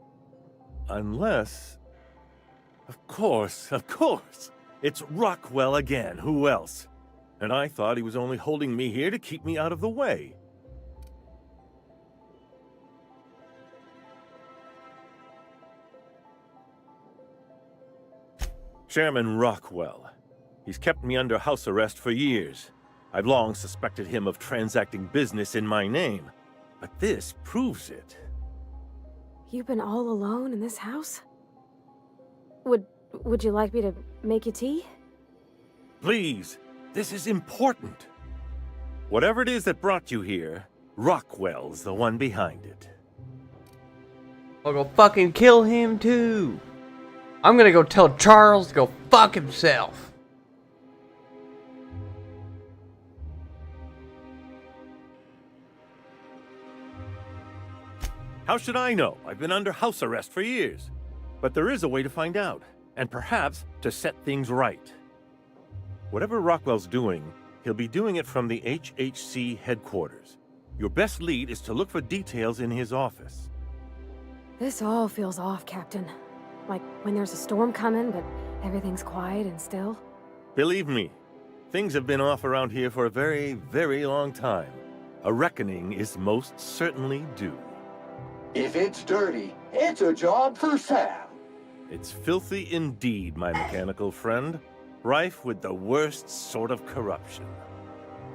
Unless... Of course, it's Rockwell again, who else? And I thought he was only holding me here to keep me out of the way. Chairman Rockwell. He's kept me under house arrest for years. I've long suspected him of transacting business in my name, but this proves it. You've been all alone in this house? Would you like me to make you tea? Please, this is important. Whatever it is that brought you here, Rockwell's the one behind it. I'll go fucking kill him too. I'm gonna go tell Charles to go fuck himself. How should I know? I've been under house arrest for years. But there is a way to find out, and perhaps to set things right. Whatever Rockwell's doing, he'll be doing it from the HHC headquarters. Your best lead is to look for details in his office. This all feels off, Captain. Like when there's a storm coming, but everything's quiet and still. Believe me, things have been off around here for a very, very long time. A reckoning is most certainly due. If it's dirty, it's a job for Sam. It's filthy indeed, my mechanical friend. Rife with the worst sort of corruption.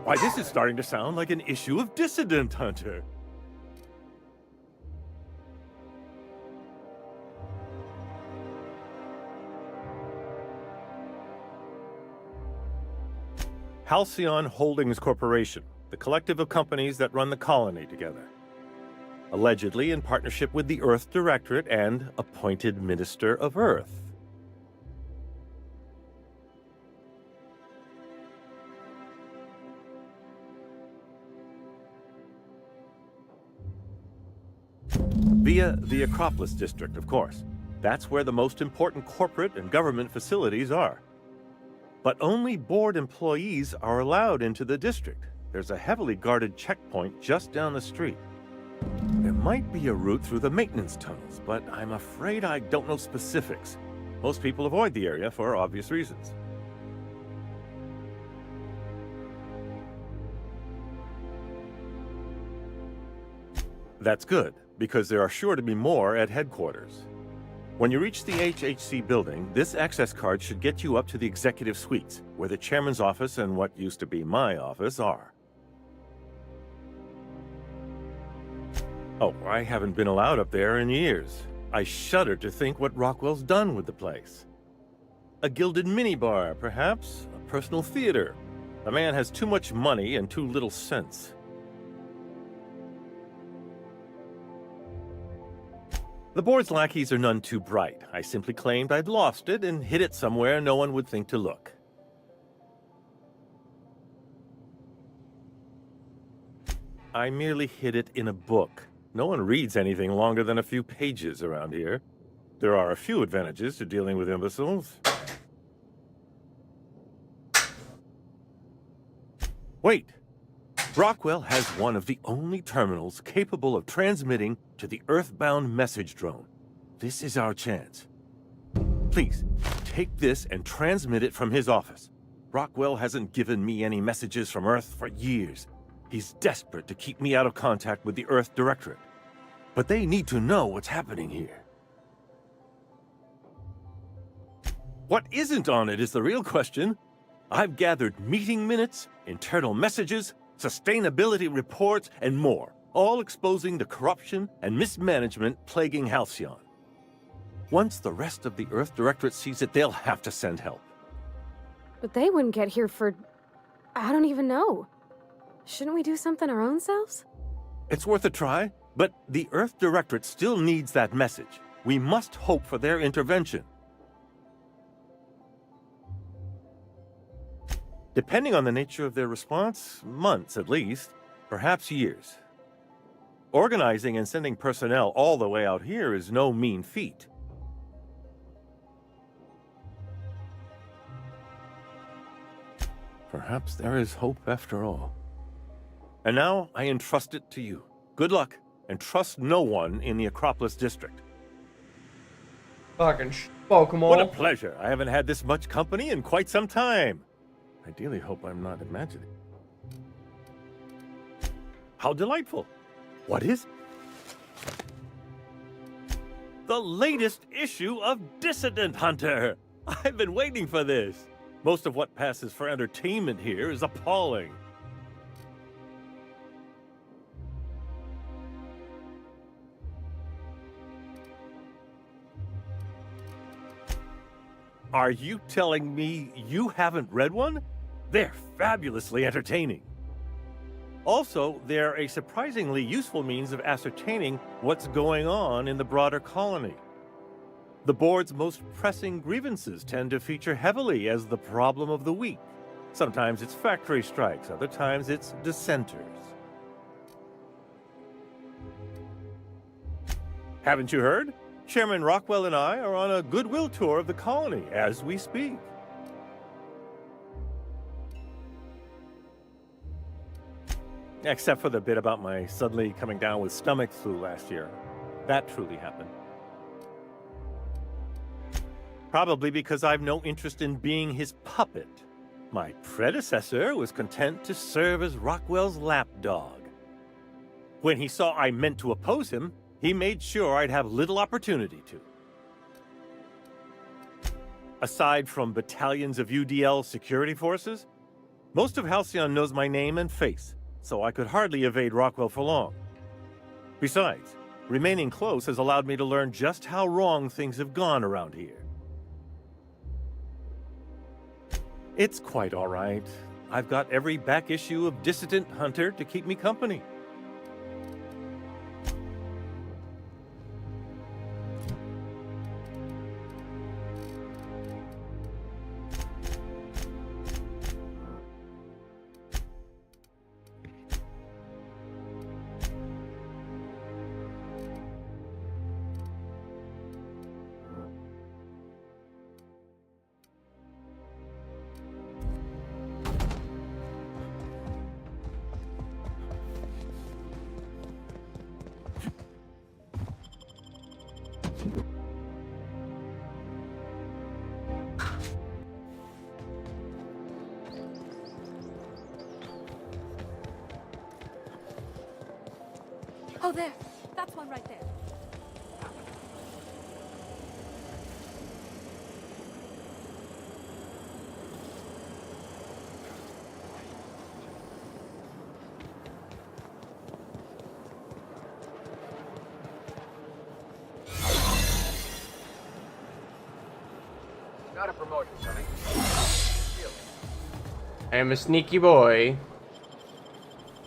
Why, this is starting to sound like an issue of Dissident Hunter. Halcyon Holdings Corporation, the collective of companies that run the colony together. Allegedly in partnership with the Earth Directorate and appointed Minister of Earth. Via the Acropolis District, of course. That's where the most important corporate and government facilities are. But only board employees are allowed into the district. There's a heavily guarded checkpoint just down the street. There might be a route through the maintenance tunnels, but I'm afraid I don't know specifics. Most people avoid the area for obvious reasons. That's good, because there are sure to be more at headquarters. When you reach the HHC building, this access card should get you up to the executive suites, where the chairman's office and what used to be my office are. Oh, I haven't been allowed up there in years. I shudder to think what Rockwell's done with the place. A gilded minibar, perhaps? A personal theater? The man has too much money and too little sense. The board's lackeys are none too bright. I simply claimed I'd lost it and hid it somewhere no one would think to look. I merely hid it in a book. No one reads anything longer than a few pages around here. There are a few advantages to dealing with imbeciles. Wait! Rockwell has one of the only terminals capable of transmitting to the Earthbound message drone. This is our chance. Please, take this and transmit it from his office. Rockwell hasn't given me any messages from Earth for years. He's desperate to keep me out of contact with the Earth Directorate. But they need to know what's happening here. What isn't on it is the real question. I've gathered meeting minutes, internal messages, sustainability reports, and more, all exposing the corruption and mismanagement plaguing Halcyon. Once the rest of the Earth Directorate sees it, they'll have to send help. But they wouldn't get here for... I don't even know. Shouldn't we do something our own selves? It's worth a try, but the Earth Directorate still needs that message. We must hope for their intervention. Depending on the nature of their response, months at least, perhaps years. Organizing and sending personnel all the way out here is no mean feat. Perhaps there is hope after all. And now I entrust it to you. Good luck, and trust no one in the Acropolis district. Fucking Pokemon. What a pleasure. I haven't had this much company in quite some time. I dearly hope I'm not imagining. How delightful. What is? The latest issue of Dissident Hunter. I've been waiting for this. Most of what passes for entertainment here is appalling. Are you telling me you haven't read one? They're fabulously entertaining. Also, they're a surprisingly useful means of ascertaining what's going on in the broader colony. The board's most pressing grievances tend to feature heavily as the problem of the week. Sometimes it's factory strikes, other times it's dissenters. Haven't you heard? Chairman Rockwell and I are on a goodwill tour of the colony as we speak. Except for the bit about my suddenly coming down with stomach flu last year. That truly happened. Probably because I've no interest in being his puppet. My predecessor was content to serve as Rockwell's lapdog. When he saw I meant to oppose him, he made sure I'd have little opportunity to. Aside from battalions of UDL security forces, most of Halcyon knows my name and face, so I could hardly evade Rockwell for long. Besides, remaining close has allowed me to learn just how wrong things have gone around here. It's quite all right. I've got every back issue of Dissident Hunter to keep me company. Oh, there. That's one right there. Got a promotion, Sonny. I am a sneaky boy.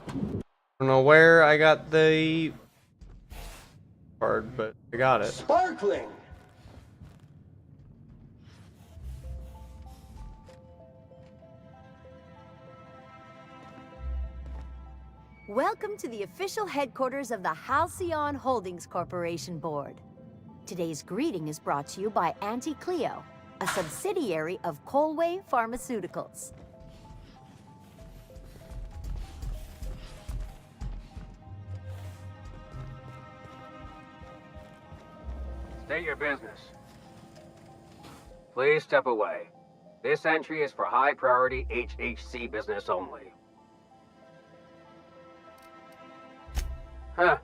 I don't know where I got the card, but I got it. Sparkling! Welcome to the official headquarters of the Halcyon Holdings Corporation Board. Today's greeting is brought to you by Auntie Cleo, a subsidiary of Colway Pharmaceuticals. State your business. Please step away. This entry is for high-priority HHC business only. Huh.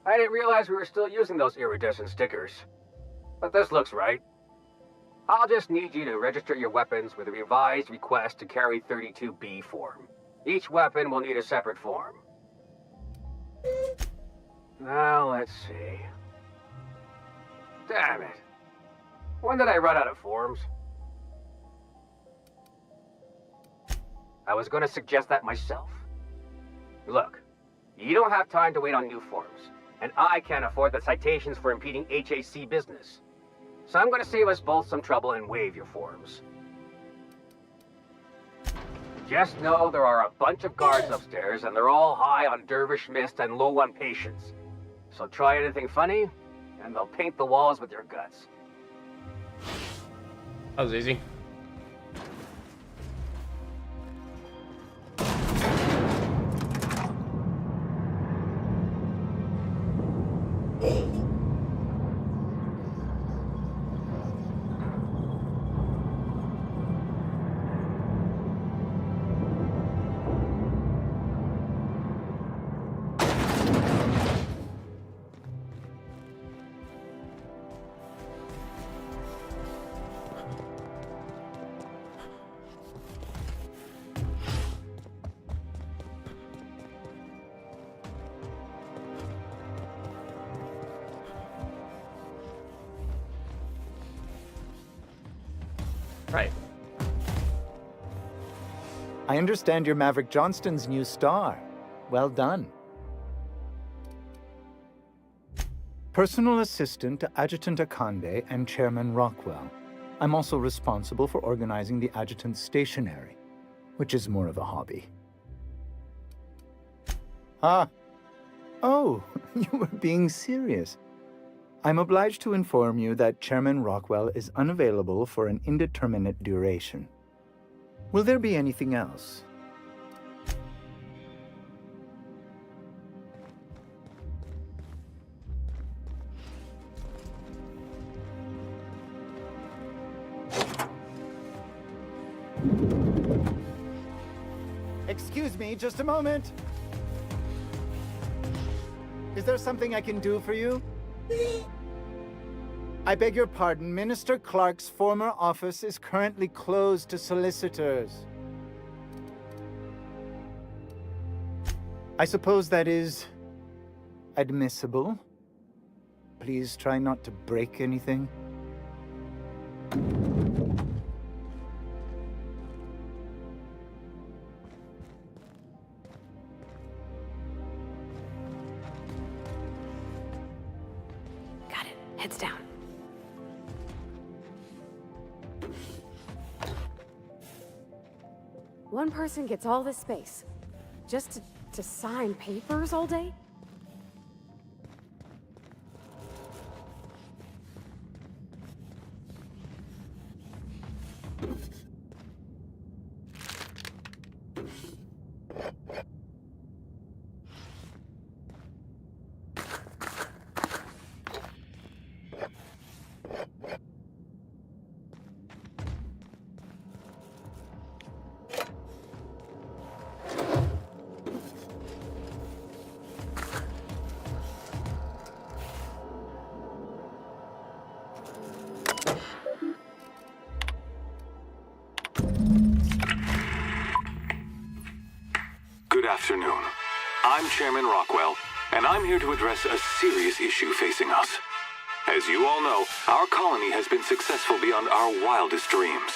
I didn't realize we were still using those iridescent stickers. But this looks right. I'll just need you to register your weapons with a revised request to carry 32B form. Each weapon will need a separate form. Now, let's see. Damn it. When did I run out of forms? I was going to suggest that myself. Look, you don't have time to wait on new forms, and I can't afford the citations for impeding HAC business. So I'm going to save us both some trouble and waive your forms. Just know there are a bunch of guards upstairs, and they're all high on dervish mist and low on patience. So try anything funny, and they'll paint the walls with your guts. That was easy. Right. I understand you're Maverick Johnston's new star. Well done. Personal assistant to Adjutant Akande and Chairman Rockwell. I'm also responsible for organizing the adjutant's stationery, which is more of a hobby. Ah. Oh, you were being serious. I'm obliged to inform you that Chairman Rockwell is unavailable for an indeterminate duration. Will there be anything else? Excuse me, just a moment. Is there something I can do for you? I beg your pardon, Minister Clark's former office is currently closed to solicitors. I suppose that is admissible. Please try not to break anything. Heads down. One person gets all this space. Just to sign papers all day? Good afternoon. I'm Chairman Rockwell, and I'm here to address a serious issue facing us. As you all know, our colony has been successful beyond our wildest dreams.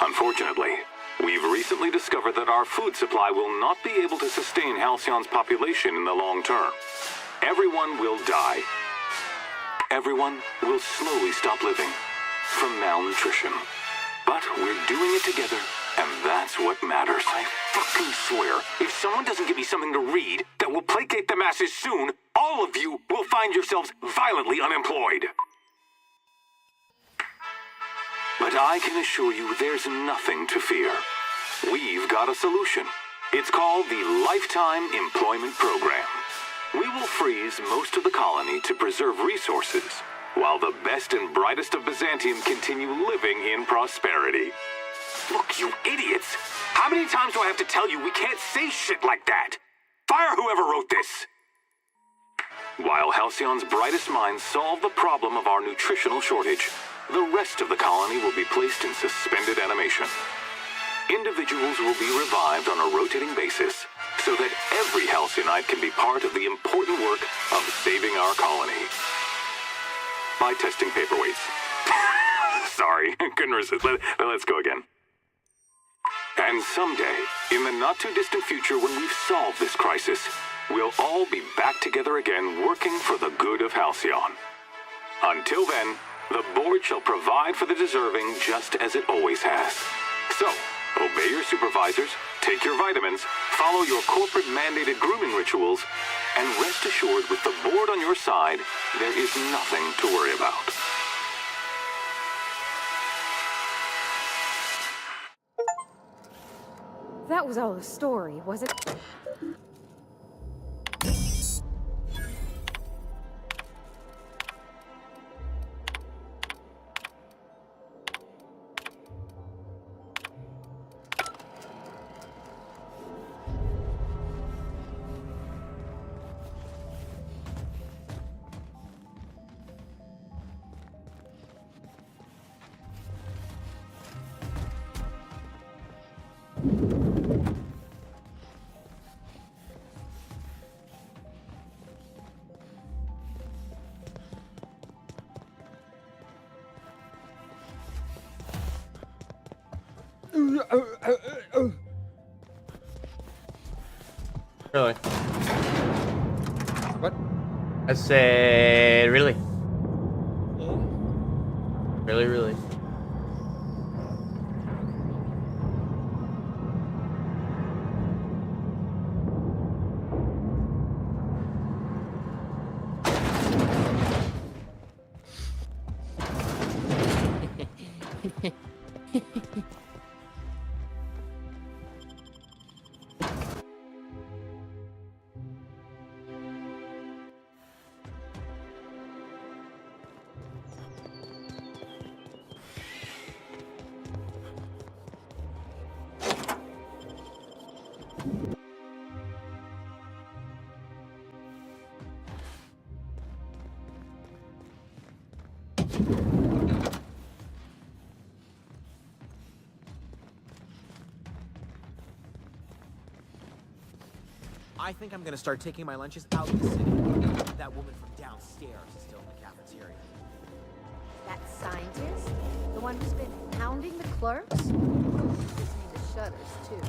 Unfortunately, we've recently discovered that our food supply will not be able to sustain Halcyon's population in the long term. Everyone will die. Everyone will slowly stop living from malnutrition. But we're doing it together, and that's what matters. I fucking swear, if someone doesn't give me something to read that will placate the masses soon, all of you will find yourselves violently unemployed. But I can assure you there's nothing to fear. We've got a solution. It's called the Lifetime Employment Program. We will freeze most of the colony to preserve resources, while the best and brightest of Byzantium continue living in prosperity. Look, you idiots! How many times do I have to tell you we can't say shit like that? Fire whoever wrote this! While Halcyon's brightest minds solve the problem of our nutritional shortage, the rest of the colony will be placed in suspended animation. Individuals will be revived on a rotating basis, so that every Halcyonite can be part of the important work of saving our colony. By testing paperweights. Sorry, couldn't resist. Let's go again. And someday, in the not-too-distant future when we've solved this crisis, we'll all be back together again working for the good of Halcyon. Until then, the board shall provide for the deserving just as it always has. So, Obey your supervisors, take your vitamins, follow your corporate mandated grooming rituals, and rest assured with the board on your side, there is nothing to worry about. That was all a story, was it? Really? What? I said, really? Really, really? I think I'm gonna start taking my lunches out of the city. That woman from downstairs is still in the cafeteria. That scientist? The one who's been pounding the clerks? Gives me the shudders, too.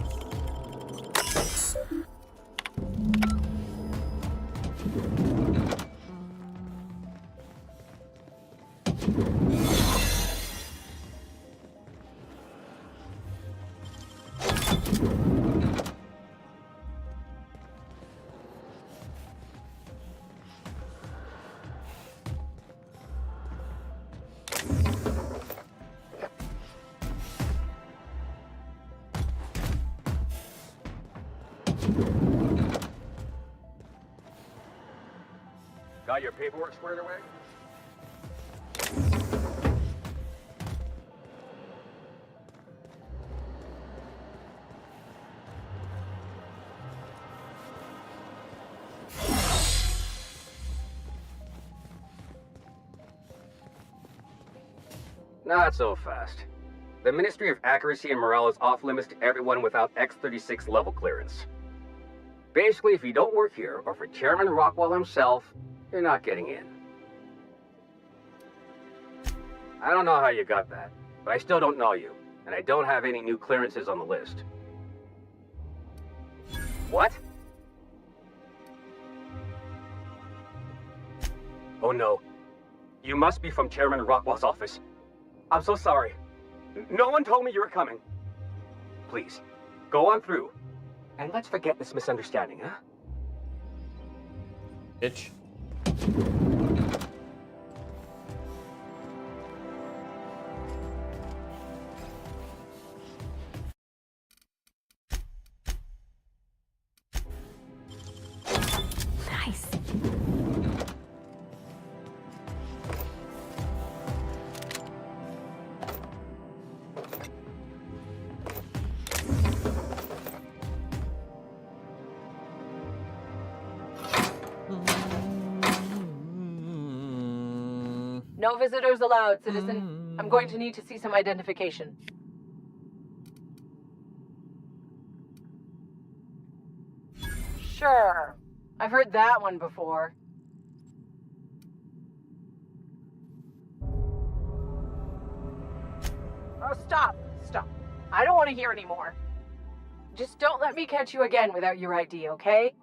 Got your paperwork squared away? Not so fast. The Ministry of Accuracy and Morale is off limits to everyone without X-36 level clearance. Basically, if you don't work here, or for Chairman Rockwell himself, you're not getting in. I don't know how you got that, but I still don't know you, and I don't have any new clearances on the list. What? Oh no. You must be from Chairman Rockwell's office. I'm so sorry. No one told me you were coming. Please, go on through, and let's forget this misunderstanding, huh? Bitch. Nice. No visitors allowed, citizen. I'm going to need to see some identification. Sure. I've heard that one before. Oh, stop. Stop. I don't want to hear anymore. Just don't let me catch you again without your ID, okay?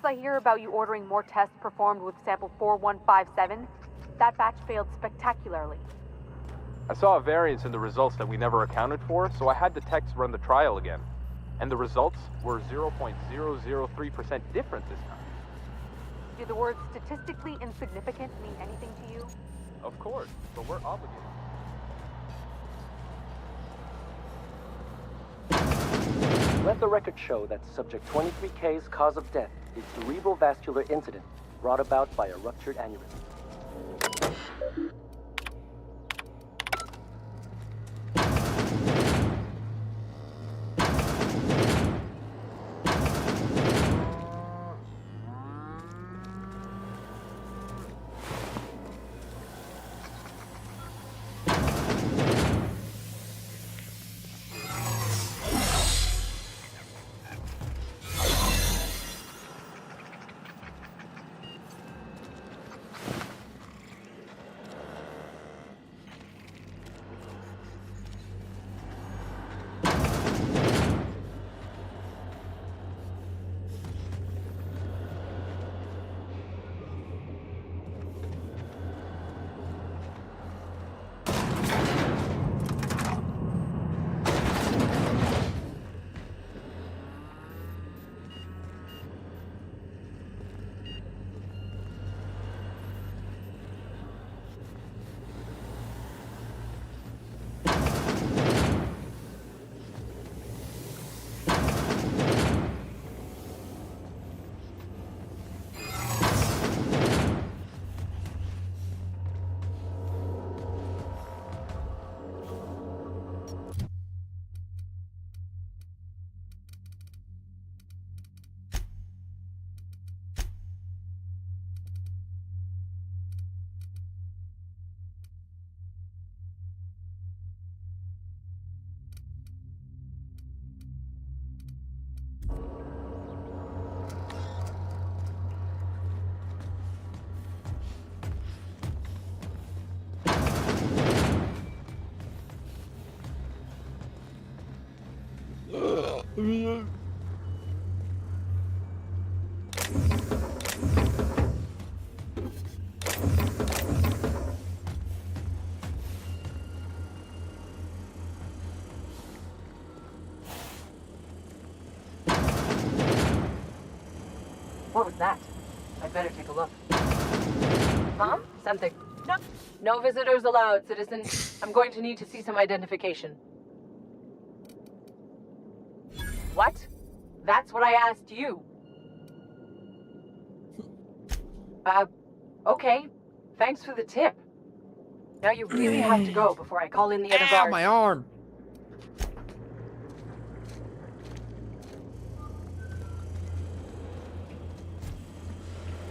I hear about you ordering more tests performed with sample 4157, that batch failed spectacularly. I saw a variance in the results that we never accounted for, so I had the techs run the trial again. And the results were 0.003% different this time. Do the words statistically insignificant mean anything to you? Of course, but we're obligated. Let the record show that Subject 23K's cause of death is cerebral vascular incident brought about by a ruptured aneurysm. What was that? I'd better take a look. Mom? Something. No. No visitors allowed, citizen. I'm going to need to see some identification. What? That's what I asked you. Okay. Thanks for the tip. Now you really have to go before I call in the other guards. my arm!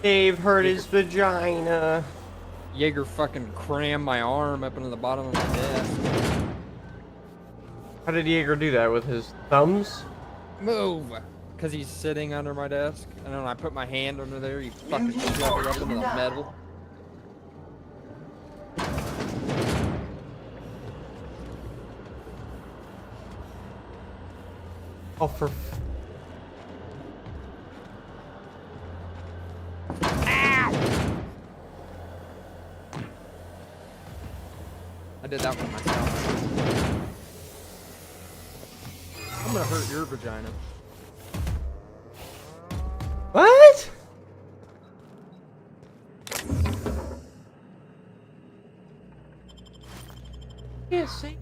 Dave hurt his vagina. Jaeger fucking crammed my arm up into the bottom of my desk. How did Jaeger do that? With his thumbs? Move! Because he's sitting under my desk, and then when I put my hand under there, he fucking shoved it up into the metal. Oh, for... I did that one myself. I'm gonna hurt your vagina. What? Yes, see.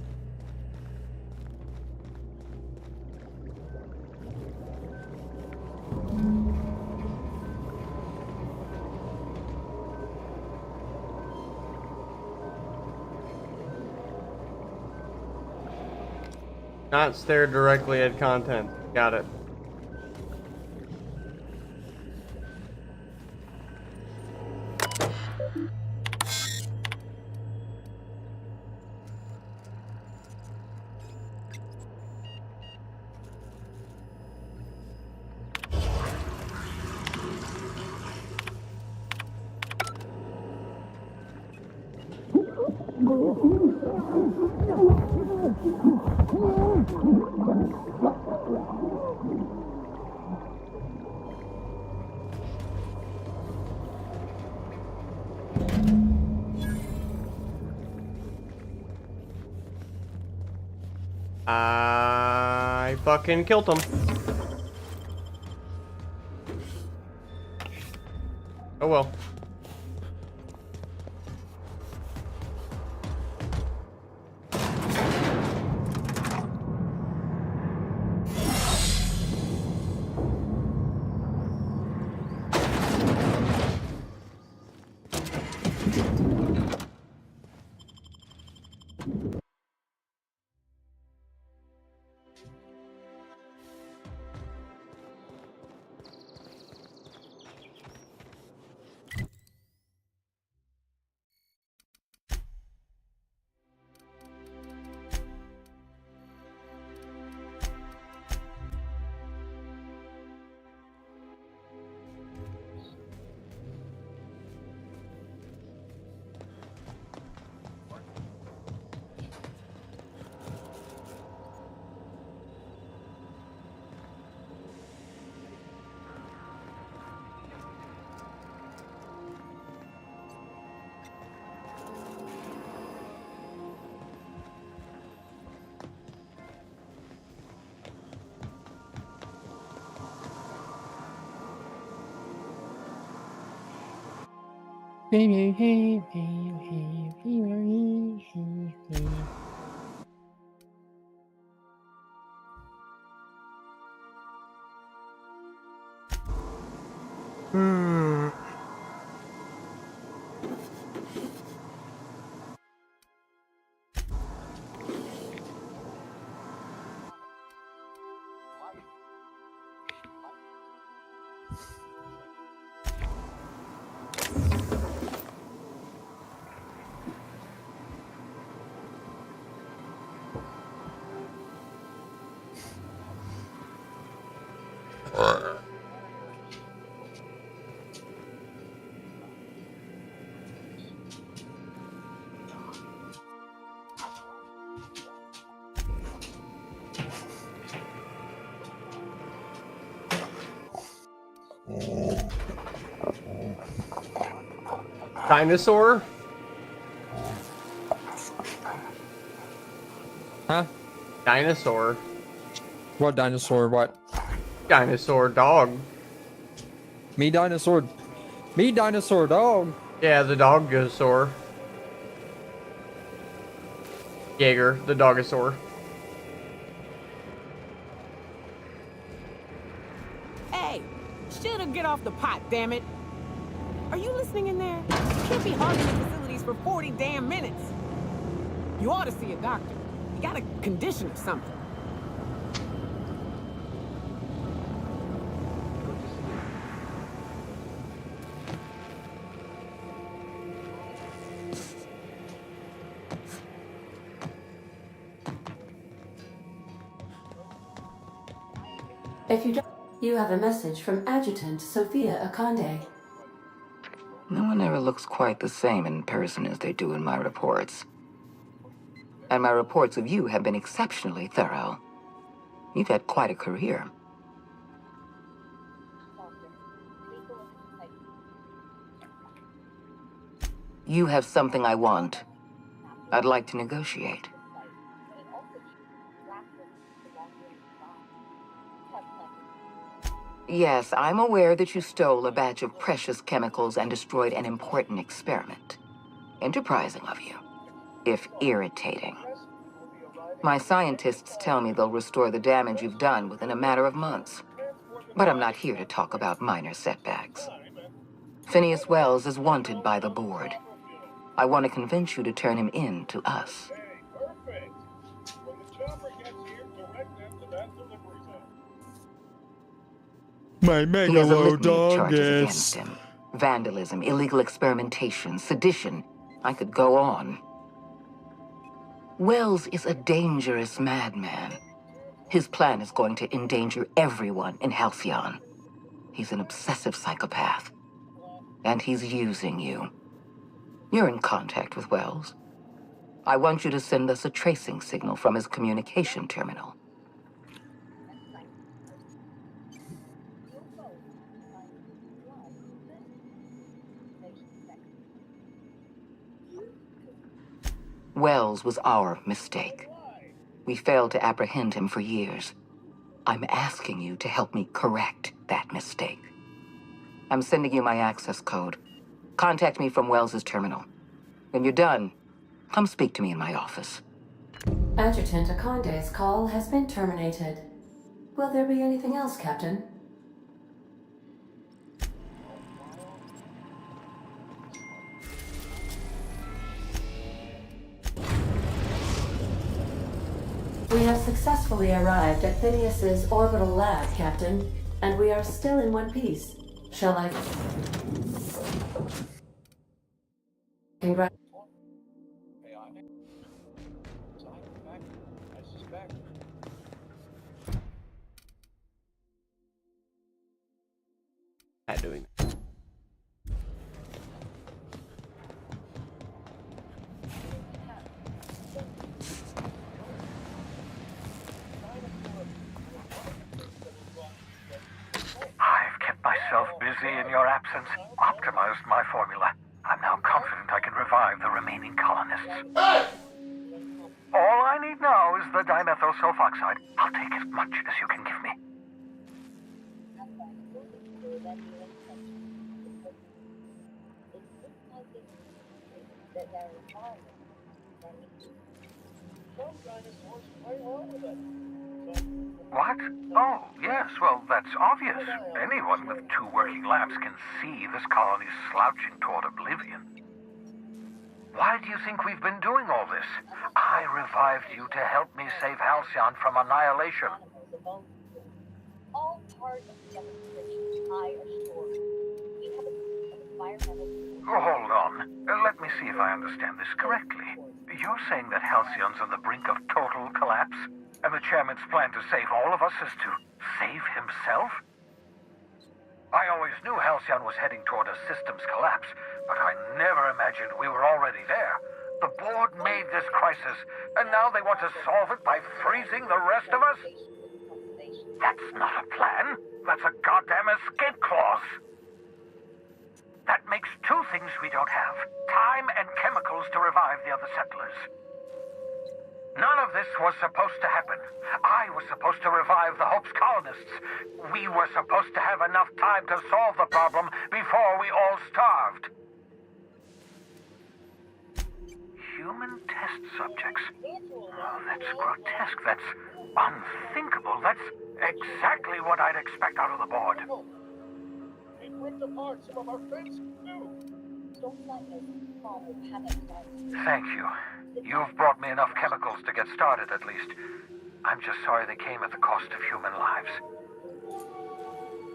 Not stare directly at content. Got it. I fucking killed him. Oh well. Dinosaur? Huh? Dinosaur. What dinosaur? What? Dinosaur dog. Me dinosaur. Me dinosaur dog. Yeah, the dogosaur. Jaeger, the dogosaur. Hey, shut up, get off the pot, damn it. Are you listening in there? You can't be hogging the facilities for 40 damn minutes. You ought to see a doctor. You got a condition or something. If you don't, you have a message from Adjutant Sophia Akande. No one ever looks quite the same in person as they do in my reports. And my reports of you have been exceptionally thorough. You've had quite a career. You have something I want. I'd like to negotiate. Yes, I'm aware that you stole a batch of precious chemicals and destroyed an important experiment. Enterprising of you, if irritating. My scientists tell me they'll restore the damage you've done within a matter of months. But I'm not here to talk about minor setbacks. Phineas Wells is wanted by the board. I want to convince you to turn him in to us. My He has a litany of charges against him. Vandalism, illegal experimentation, sedition. I could go on. Wells is a dangerous madman. His plan is going to endanger everyone in Halcyon. He's an obsessive psychopath. And he's using you. You're in contact with Wells. I want you to send us a tracing signal from his communication terminal. Wells was our mistake. We failed to apprehend him for years. I'm asking you to help me correct that mistake. I'm sending you my access code. Contact me from Wells's terminal. When you're done, come speak to me in my office. Adjutant Akonde's call has been terminated. Will there be anything else, Captain? We have successfully arrived at Phineas's orbital lab, Captain, and we are still in one piece. Shall I... Not doing that. I've kept myself busy in your absence, optimized my formula. I'm now confident I can revive the remaining colonists. All I need now is the dimethyl sulfoxide. I'll take as much as you can give me. What? Oh, yes, well, that's obvious. Anyone with 2 working labs can see this colony's slouching toward oblivion. Why do you think we've been doing all this? I revived you to help me save Halcyon from annihilation. All part of the demonstration, I assure you. We have a environmental... Oh, hold on. Let me see if I understand this correctly. You're saying that Halcyon's on the brink of total collapse? And the chairman's plan to save all of us is to save himself? I always knew Halcyon was heading toward a systems collapse, but I never imagined we were already there. The board made this crisis, and now they want to solve it by freezing the rest of us? That's not a plan. That's a goddamn escape clause. That makes 2 things we don't have. Time and chemicals to revive the other settlers. None of this was supposed to happen. I was supposed to revive the Hope's colonists. We were supposed to have enough time to solve the problem before we all starved. Human test subjects. Oh, that's grotesque. That's unthinkable. That's exactly what I'd expect out of the board. It ripped apart some of our friends, too. Don't let us fall panic. Thank you. You've brought me enough chemicals to get started, at least. I'm just sorry they came at the cost of human lives.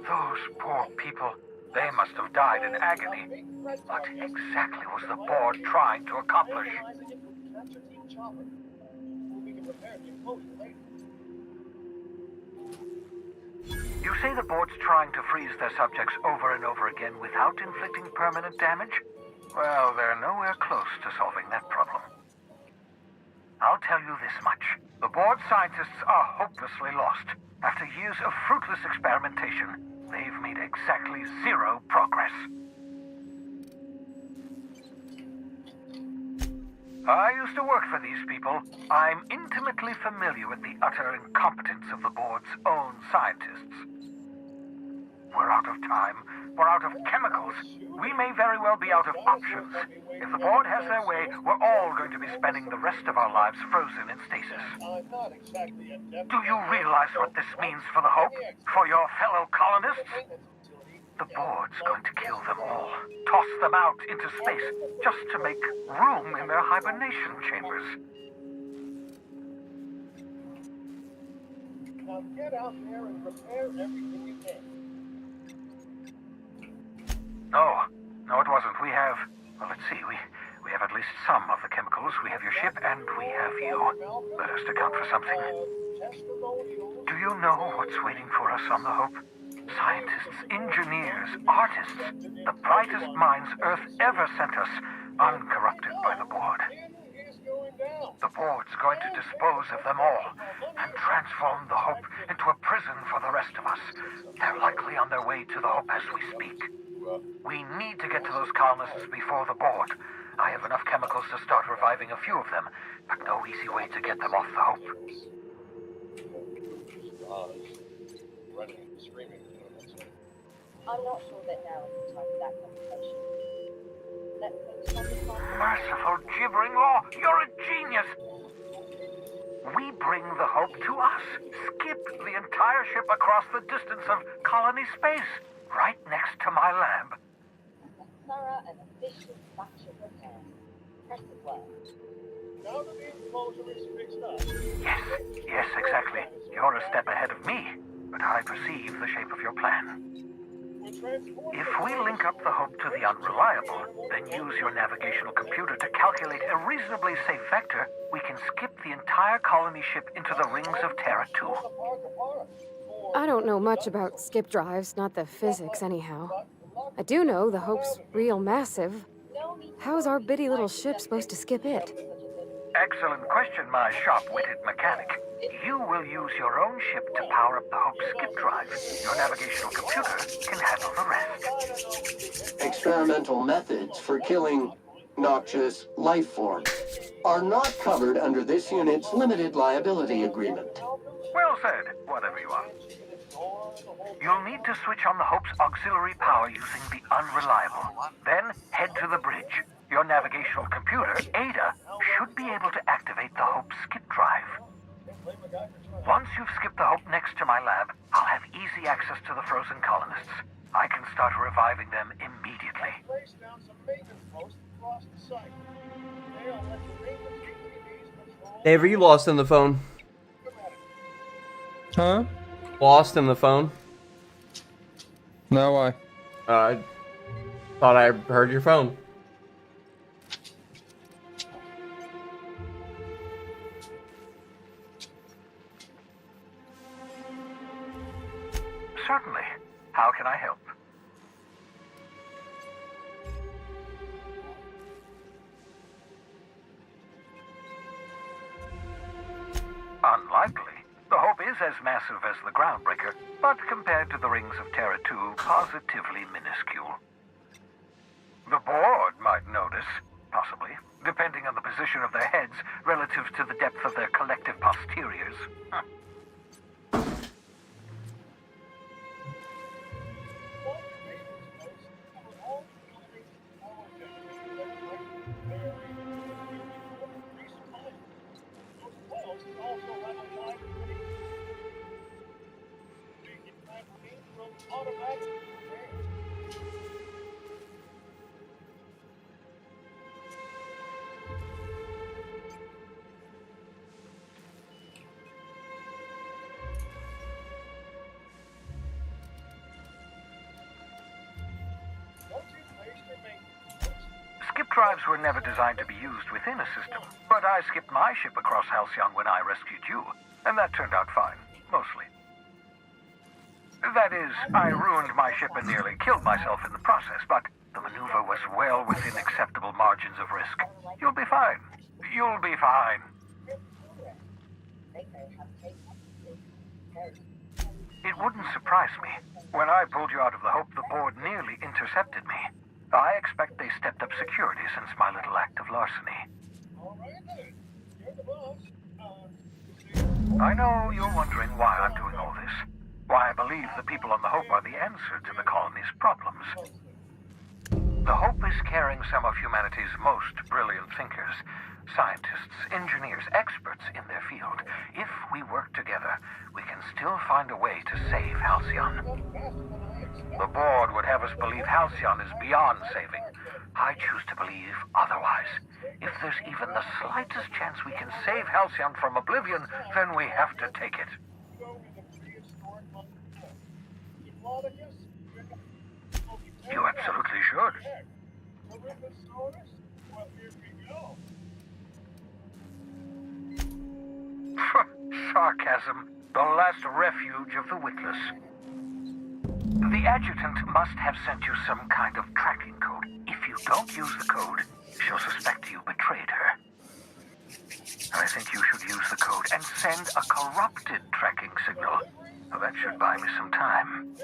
Those poor people, they must have died in agony. What exactly was the board trying to accomplish? You say the board's trying to freeze their subjects over and over again without inflicting permanent damage? Well, they're nowhere close to solving that problem. I'll tell you this much. The board scientists are hopelessly lost. After years of fruitless experimentation, they've made exactly 0 progress. I used to work for these people. I'm intimately familiar with the utter incompetence of the board's own scientists. We're out of time. We're out of chemicals. We may very well be out of options. If the board has their way, we're all going to be spending the rest of our lives frozen in stasis. Do you realize what this means for the Hope? For your fellow colonists? The board's going to kill them all. Toss them out into space, just to make room in their hibernation chambers. Now get out there and repair everything you can. No, it wasn't. We have... Well, let's see. We have at least some of the chemicals. We have your ship, and we have you. That has to count for something. Do you know what's waiting for us on the Hope? Scientists, engineers, artists, the brightest minds Earth ever sent us, uncorrupted by the board. The board's going to dispose of them all and transform the Hope into a prison for the rest of us. They're likely on their way to the Hope as we speak. We need to get to those colonists before the board. I have enough chemicals to start reviving a few of them, but no easy way to get them off the Hope. I'm not sure that now is the time for that conversation. Let's focus on the problem. Merciful gibbering law, you're a genius! We bring the Hope to us. Skip the entire ship across the distance of colony space, right next to my lab. Thorough and efficient batch of repair. Impressive work. Now that the enclosure is fixed up. Yes, exactly. You're a step ahead of me, but I perceive the shape of your plan. If we link up the Hope to the Unreliable, then use your navigational computer to calculate a reasonably safe vector, we can skip the entire colony ship into the rings of Terra 2. I don't know much about skip drives, not the physics anyhow. I do know the Hope's real massive. How's our bitty little ship supposed to skip it? Excellent question, my sharp-witted mechanic. You will use your own ship to power up the Hope's skip drive. Your navigational computer can handle the rest. Experimental methods for killing noxious life forms are not covered under this unit's limited liability agreement. Well said, whatever you are. You'll need to switch on the Hope's auxiliary power using the Unreliable. Then head to the bridge. Your navigational computer, Ada, should be able to activate the Hope's skip drive. Once you've skipped the Hope next to my lab, I'll have easy access to the frozen colonists. I can start reviving them immediately. Place down some maintenance posts across the site. They'll let the maintenance ATVs patrol. Dave, are you lost in the phone? Huh? Lost in the phone? No, why? I thought I heard your phone. Certainly. How can I help? Unlikely. The Hope is as massive as the Groundbreaker, but compared to the rings of Terra 2, positively minuscule. The board might notice, possibly, depending on the position of their heads relative to the depth of their collective posteriors. Skip drives were never designed to be used within a system, but I skipped my ship across Halcyon when I rescued you, and that turned out fine, mostly. That is, I ruined my ship and nearly killed myself in the process, but the maneuver was well within acceptable margins of risk. You'll be fine. You'll be fine. It wouldn't surprise me. When I pulled you out of the Hope, the board nearly intercepted me. I expect they stepped up security since my little act of larceny. I know you're wondering why I'm doing all this. Why I believe the people on the Hope are the answer to the colony's problems. The Hope is carrying some of humanity's most brilliant thinkers, scientists, engineers, experts in their field. If we work together, we can still find a way to save Halcyon. The board would have us believe Halcyon is beyond saving. I choose to believe otherwise. If there's even the slightest chance we can save Halcyon from oblivion, then we have to take it. You absolutely should. Sarcasm, the last refuge of the witless. The adjutant must have sent you some kind of tracking code. If you don't use the code, she'll suspect you betrayed her. I think you should use the code and send a corrupted tracking signal. That should buy me some time.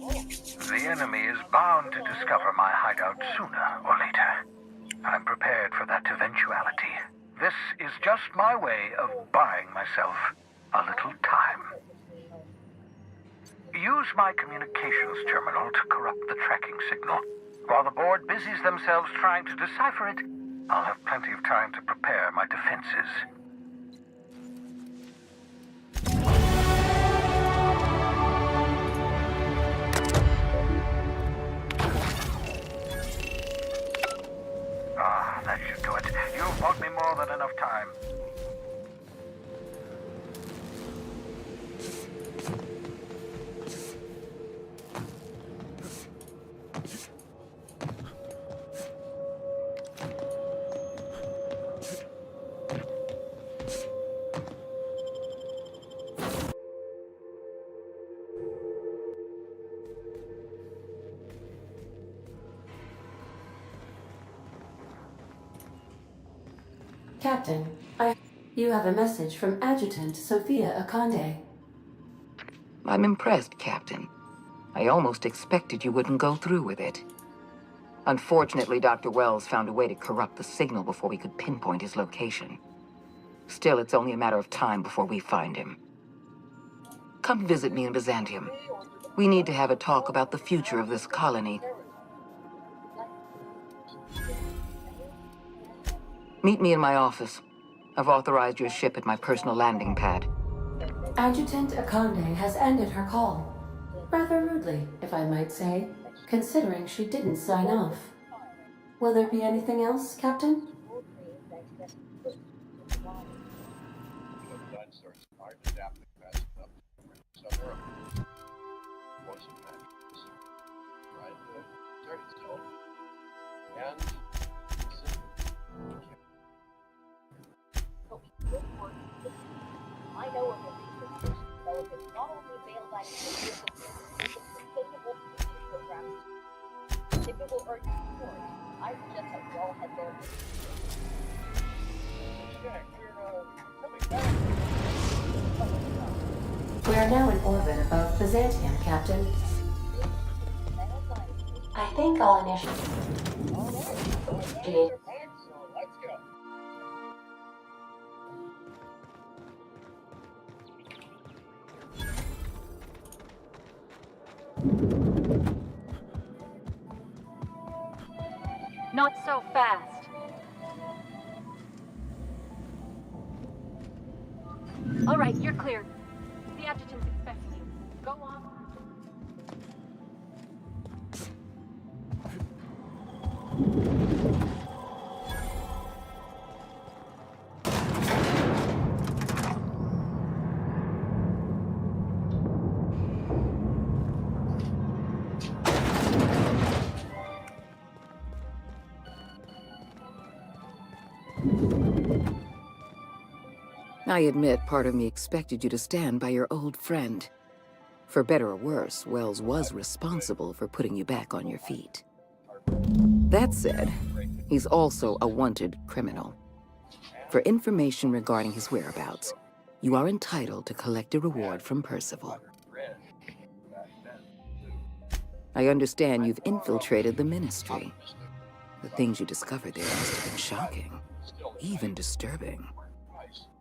The enemy is bound to discover my hideout sooner or later. I'm prepared for that eventuality. This is just my way of buying myself a little time. Use my communications terminal to corrupt the tracking signal. While the board busies themselves trying to decipher it, I'll have plenty of time to prepare my defenses. Ah, that should do it. You've bought me more than enough time. Captain, you have a message from Adjutant Sophia Akande. I'm impressed, Captain. I almost expected you wouldn't go through with it. Unfortunately, Dr. Wells found a way to corrupt the signal before we could pinpoint his location. Still, it's only a matter of time before we find him. Come visit me in Byzantium. We need to have a talk about the future of this colony. Meet me in my office. I've authorized your ship at my personal landing pad. Adjutant Akande has ended her call. Rather rudely, if I might say, considering she didn't sign off. Will there be anything else, Captain? I know of a research developing not only male-like sustainable programs. If it will urge support, I suggest that we all head there. We are now in orbit above Byzantium, Captain. I think I'll initiate. Not so fast. All right, you're clear. The adjutant's expecting you. Go on. I admit part of me expected you to stand by your old friend. For better or worse, Wells was responsible for putting you back on your feet. That said, he's also a wanted criminal. For information regarding his whereabouts, you are entitled to collect a reward from Percival. I understand you've infiltrated the Ministry. The things you discovered there must have been shocking, even disturbing.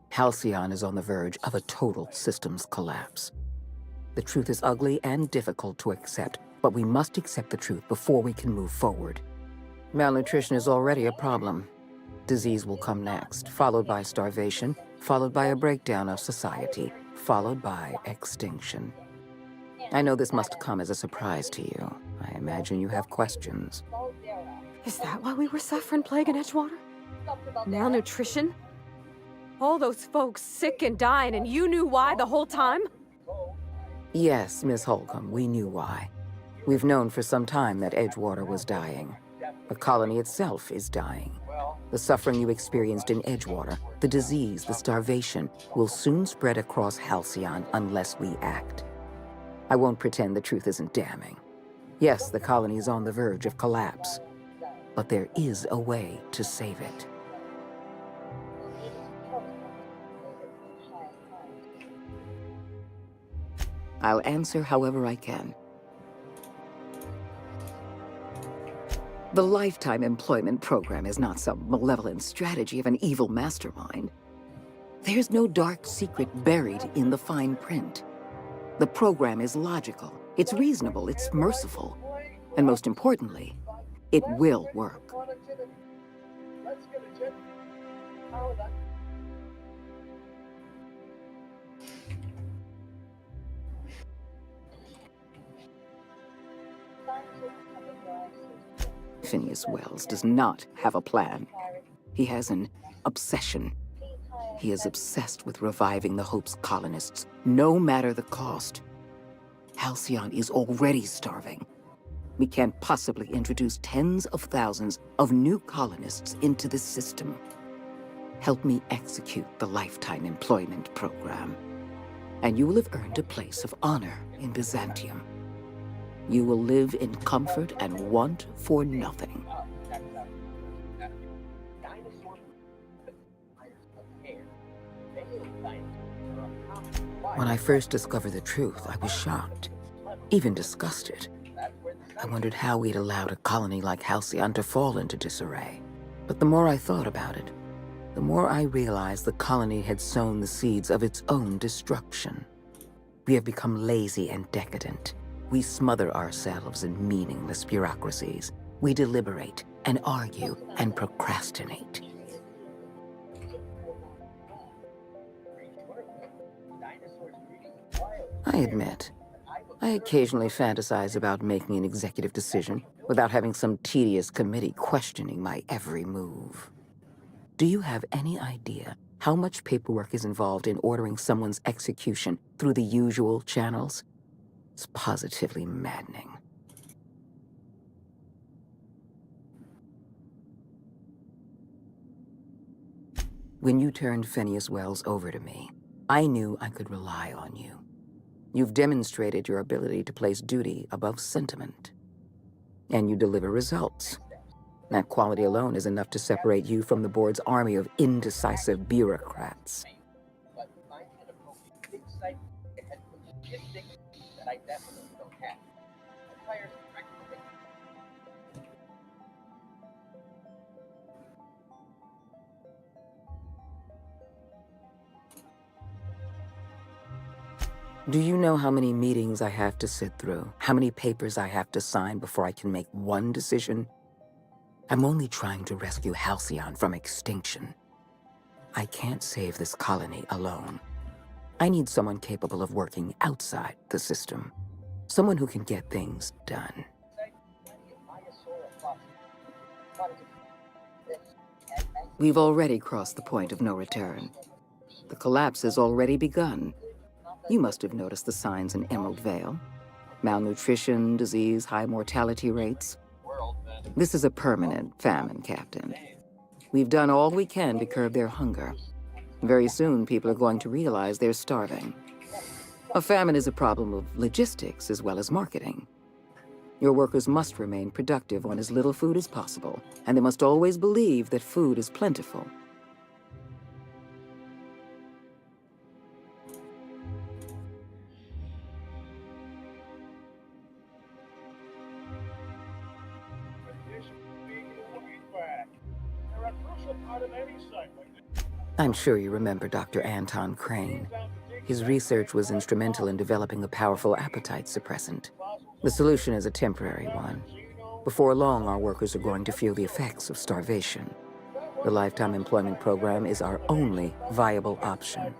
Halcyon is on the verge of a total systems collapse. The truth is ugly and difficult to accept, but we must accept the truth before we can move forward. Malnutrition is already a problem. Disease will come next, followed by starvation, followed by a breakdown of society, followed by extinction. I know this must come as a surprise to you. I imagine you have questions. Is that why we were suffering plague in Edgewater? Malnutrition? All those folks sick and dying, and you knew why the whole time? Yes, Miss Holcomb, we knew why. We've known for some time that Edgewater was dying. The colony itself is dying. The suffering you experienced in Edgewater, the disease, the starvation, will soon spread across Halcyon unless we act. I won't pretend the truth isn't damning. Yes, the colony is on the verge of collapse, but there is a way to save it. I'll answer however I can. The Lifetime Employment Program is not some malevolent strategy of an evil mastermind. There's no dark secret buried in the fine print. The program is logical, it's reasonable, it's merciful, and most importantly, it will work. Phineas Wells does not have a plan. He has an obsession. He is obsessed with reviving the Hope's colonists, no matter the cost. Halcyon is already starving. We can't possibly introduce tens of thousands of new colonists into the system. Help me execute the Lifetime Employment Program, and you will have earned a place of honor in Byzantium. You will live in comfort and want for nothing. When I first discovered the truth, I was shocked, even disgusted. I wondered how we'd allowed a colony like Halcyon to fall into disarray. But the more I thought about it, the more I realized the colony had sown the seeds of its own destruction. We have become lazy and decadent. We smother ourselves in meaningless bureaucracies. We deliberate and argue and procrastinate. I admit, I occasionally fantasize about making an executive decision without having some tedious committee questioning my every move. Do you have any idea how much paperwork is involved in ordering someone's execution through the usual channels? It's positively maddening. When you turned Phineas Wells over to me, I knew I could rely on you. You've demonstrated your ability to place duty above sentiment. And you deliver results. That quality alone is enough to separate you from the board's army of indecisive bureaucrats. Do you know how many meetings I have to sit through? How many papers I have to sign before I can make one decision? I'm only trying to rescue Halcyon from extinction. I can't save this colony alone. I need someone capable of working outside the system. Someone who can get things done. We've already crossed the point of no return. The collapse has already begun. You must have noticed the signs in Emerald Vale. Malnutrition, disease, high mortality rates. This is a permanent famine, Captain. We've done all we can to curb their hunger. Very soon, people are going to realize they're starving. A famine is a problem of logistics as well as marketing. Your workers must remain productive on as little food as possible, and they must always believe that food is plentiful. I'm sure you remember Dr. Anton Crane. His research was instrumental in developing a powerful appetite suppressant. The solution is a temporary one. Before long, our workers are going to feel the effects of starvation. The Lifetime Employment Program is our only viable option.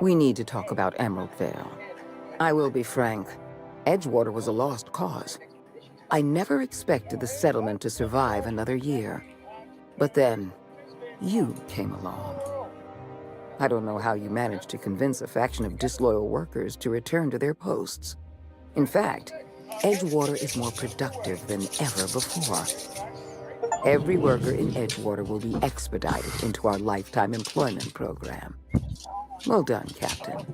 We need to talk about Emerald Vale. I will be frank, Edgewater was a lost cause. I never expected the settlement to survive another year. But then, you came along. I don't know how you managed to convince a faction of disloyal workers to return to their posts. In fact, Edgewater is more productive than ever before. Every worker in Edgewater will be expedited into our Lifetime Employment Program. Well done, Captain.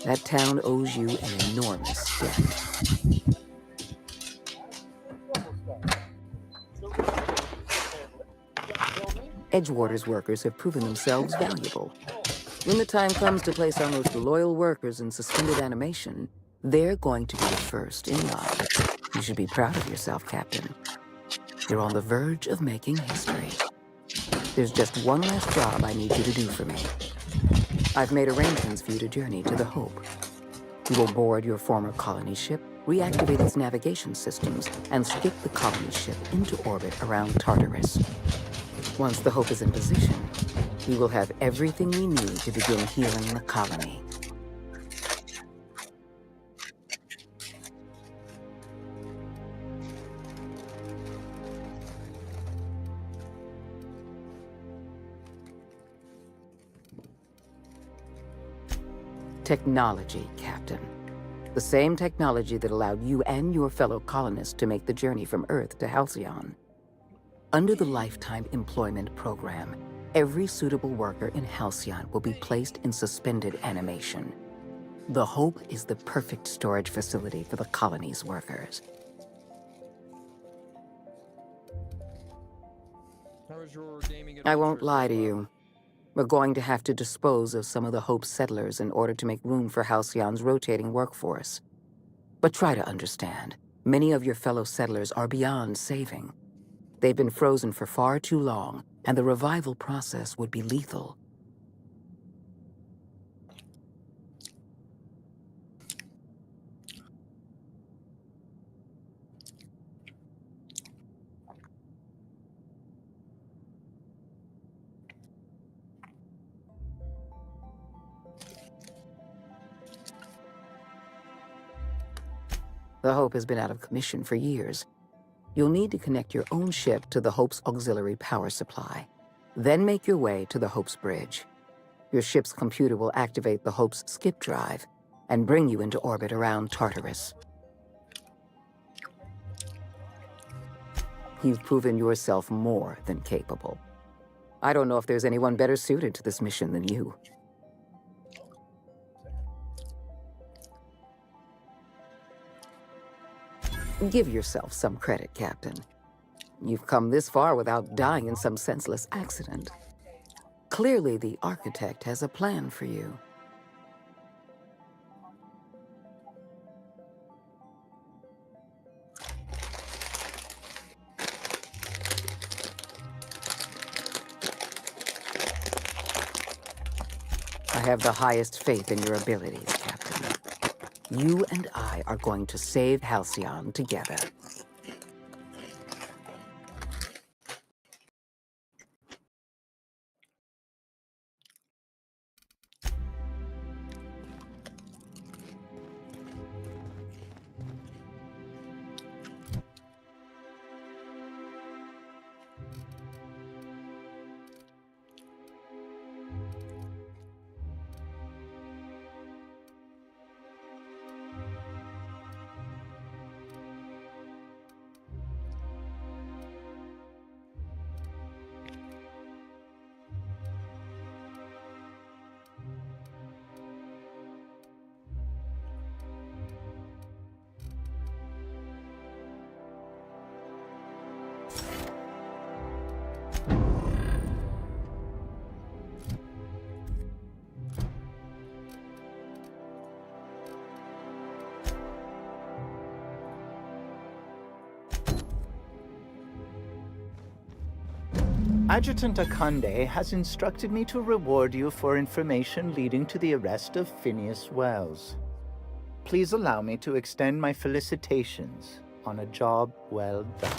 That town owes you an enormous debt. Edgewater's workers have proven themselves valuable. When the time comes to place our most loyal workers in suspended animation, They're going to be the first in line. You should be proud of yourself, Captain. You're on the verge of making history. There's just one last job I need you to do for me. I've made arrangements for you to journey to the Hope. You will board your former colony ship, reactivate its navigation systems, and skip the colony ship into orbit around Tartarus. Once the Hope is in position, we will have everything we need to begin healing the colony. Technology, Captain. The same technology that allowed you and your fellow colonists to make the journey from Earth to Halcyon. Under the Lifetime Employment Program, every suitable worker in Halcyon will be placed in suspended animation. The Hope is the perfect storage facility for the colony's workers. How was your gaming I won't adventure lie so to far? you. We're going to have to dispose of some of the Hope settlers in order to make room for Halcyon's rotating workforce. But try to understand, many of your fellow settlers are beyond saving. They've been frozen for far too long, and the revival process would be lethal. The Hope has been out of commission for years. You'll need to connect your own ship to the Hope's auxiliary power supply. Then make your way to the Hope's bridge. Your ship's computer will activate the Hope's skip drive and bring you into orbit around Tartarus. You've proven yourself more than capable. I don't know if there's anyone better suited to this mission than you. Give yourself some credit, Captain. You've come this far without dying in some senseless accident. Clearly, the Architect has a plan for you. I have the highest faith in your abilities, Captain. You and I are going to save Halcyon together. Adjutant Akande has instructed me to reward you for information leading to the arrest of Phineas Wells. Please allow me to extend my felicitations on a job well done.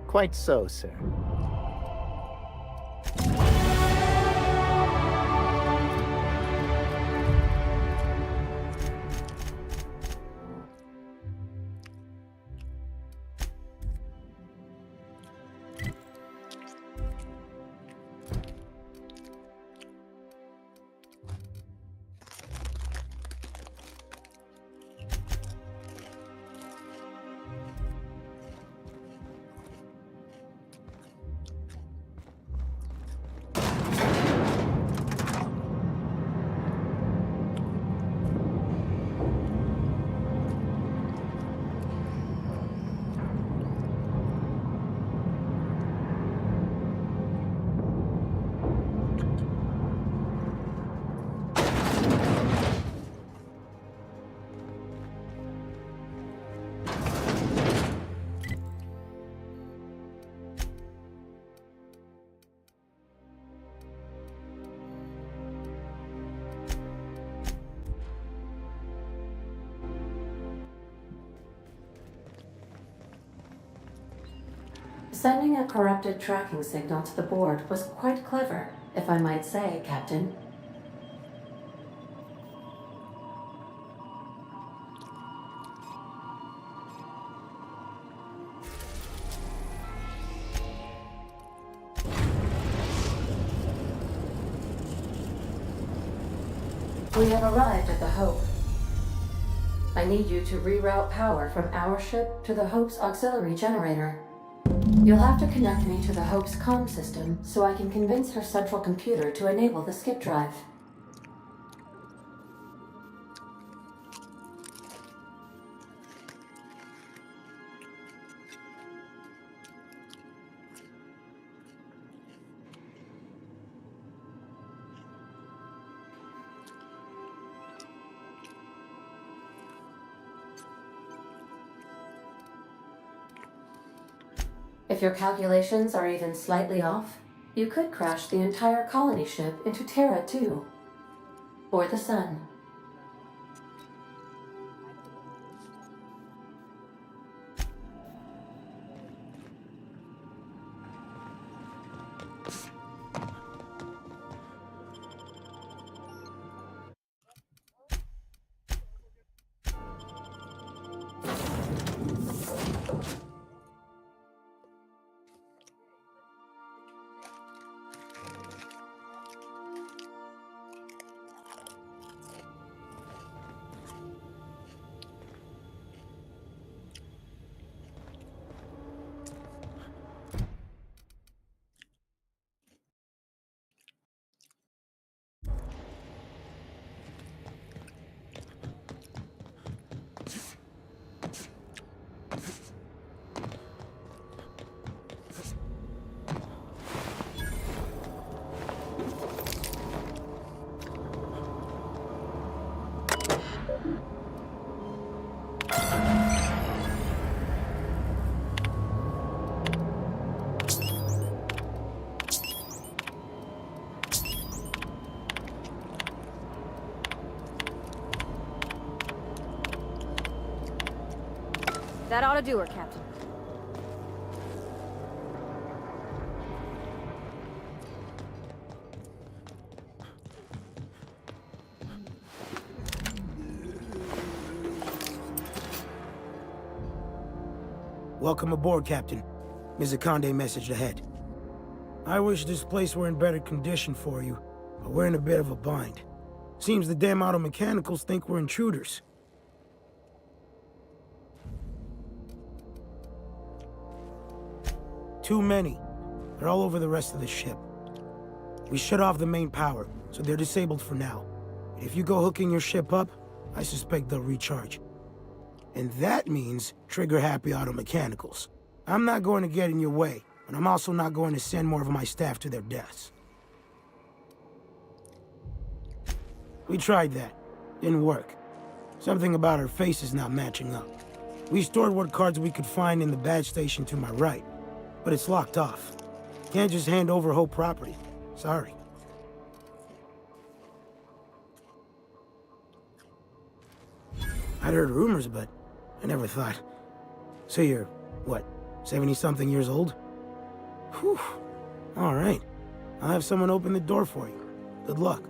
Quite so, sir. Sending a corrupted tracking signal to the board was quite clever, if I might say, Captain. We have arrived at the Hope. I need you to reroute power from our ship to the Hope's auxiliary generator. You'll have to connect me to the Hope's comm system so I can convince her central computer to enable the skip drive. If your calculations are even slightly off, you could crash the entire colony ship into Terra 2, or the Sun. That ought to do her, Captain. Welcome aboard, Captain. Ms. Akande messaged ahead. I wish this place were in better condition for you, but we're in a bit of a bind. Seems the damn auto mechanicals think we're intruders. Too many. They're all over the rest of the ship. We shut off the main power, so they're disabled for now. If you go hooking your ship up, I suspect they'll recharge. And that means trigger-happy auto mechanicals. I'm not going to get in your way, but I'm also not going to send more of my staff to their deaths. We tried that. Didn't work. Something about our faces not matching up. We stored what cards we could find in the badge station to my right, but it's locked off. Can't just hand over Hope property. Sorry. I'd heard rumors, but I never thought. So you're, what, 70-something years old? Whew. All right. I'll have someone open the door for you. Good luck.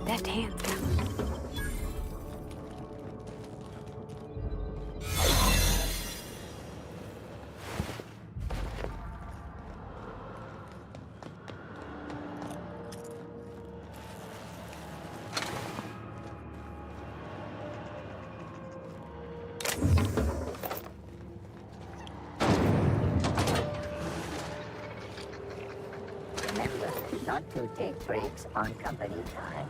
That hand's coming. not to take breaks on company time.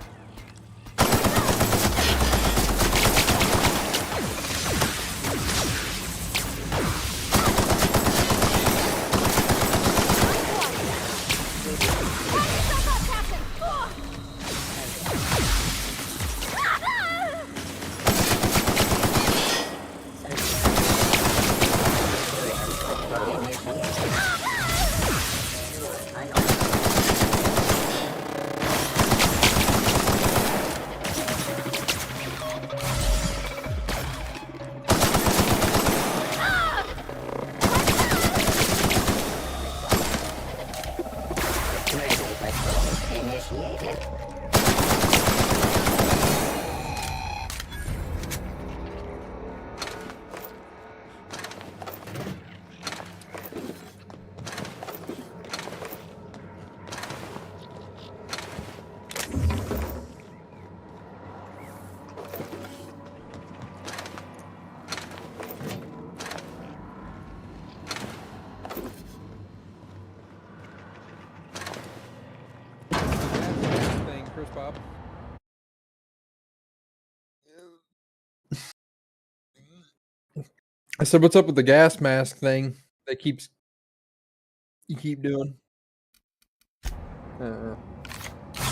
Thing, Chris Bob. I said, "What's up with the gas mask thing that you keep doing?"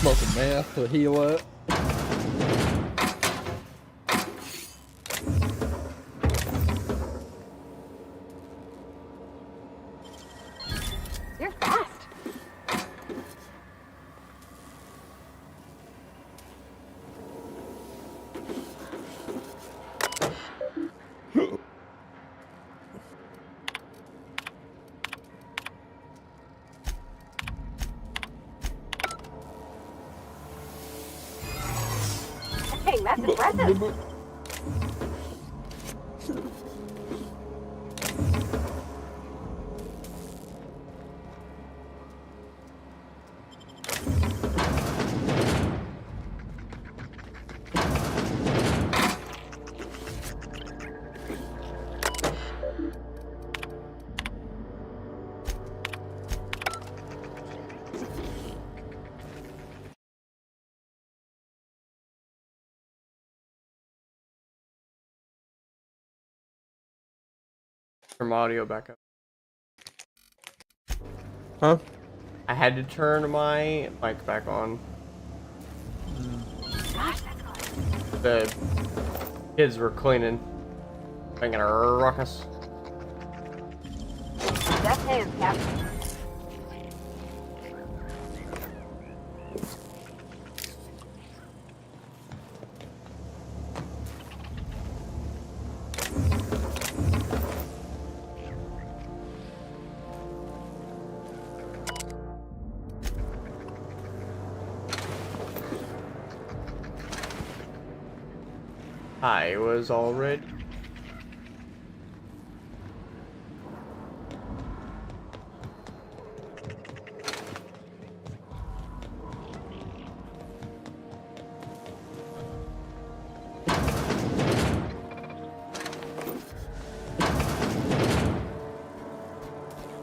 Smoking meth to heal up. You're fast. Dang, that's impressive. From audio back up. Huh? I had to turn my mic back on. The kids were cleaning, making a ruckus. Death hands, Captain. I was already.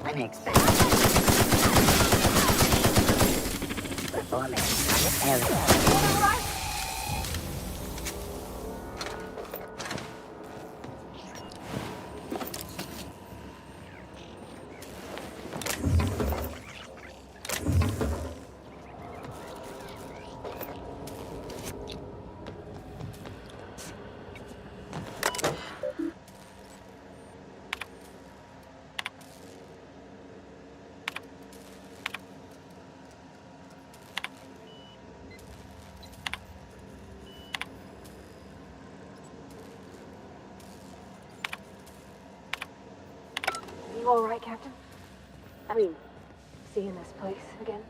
Unexpected. Performance error. You all right, Captain? I mean, seeing this place again?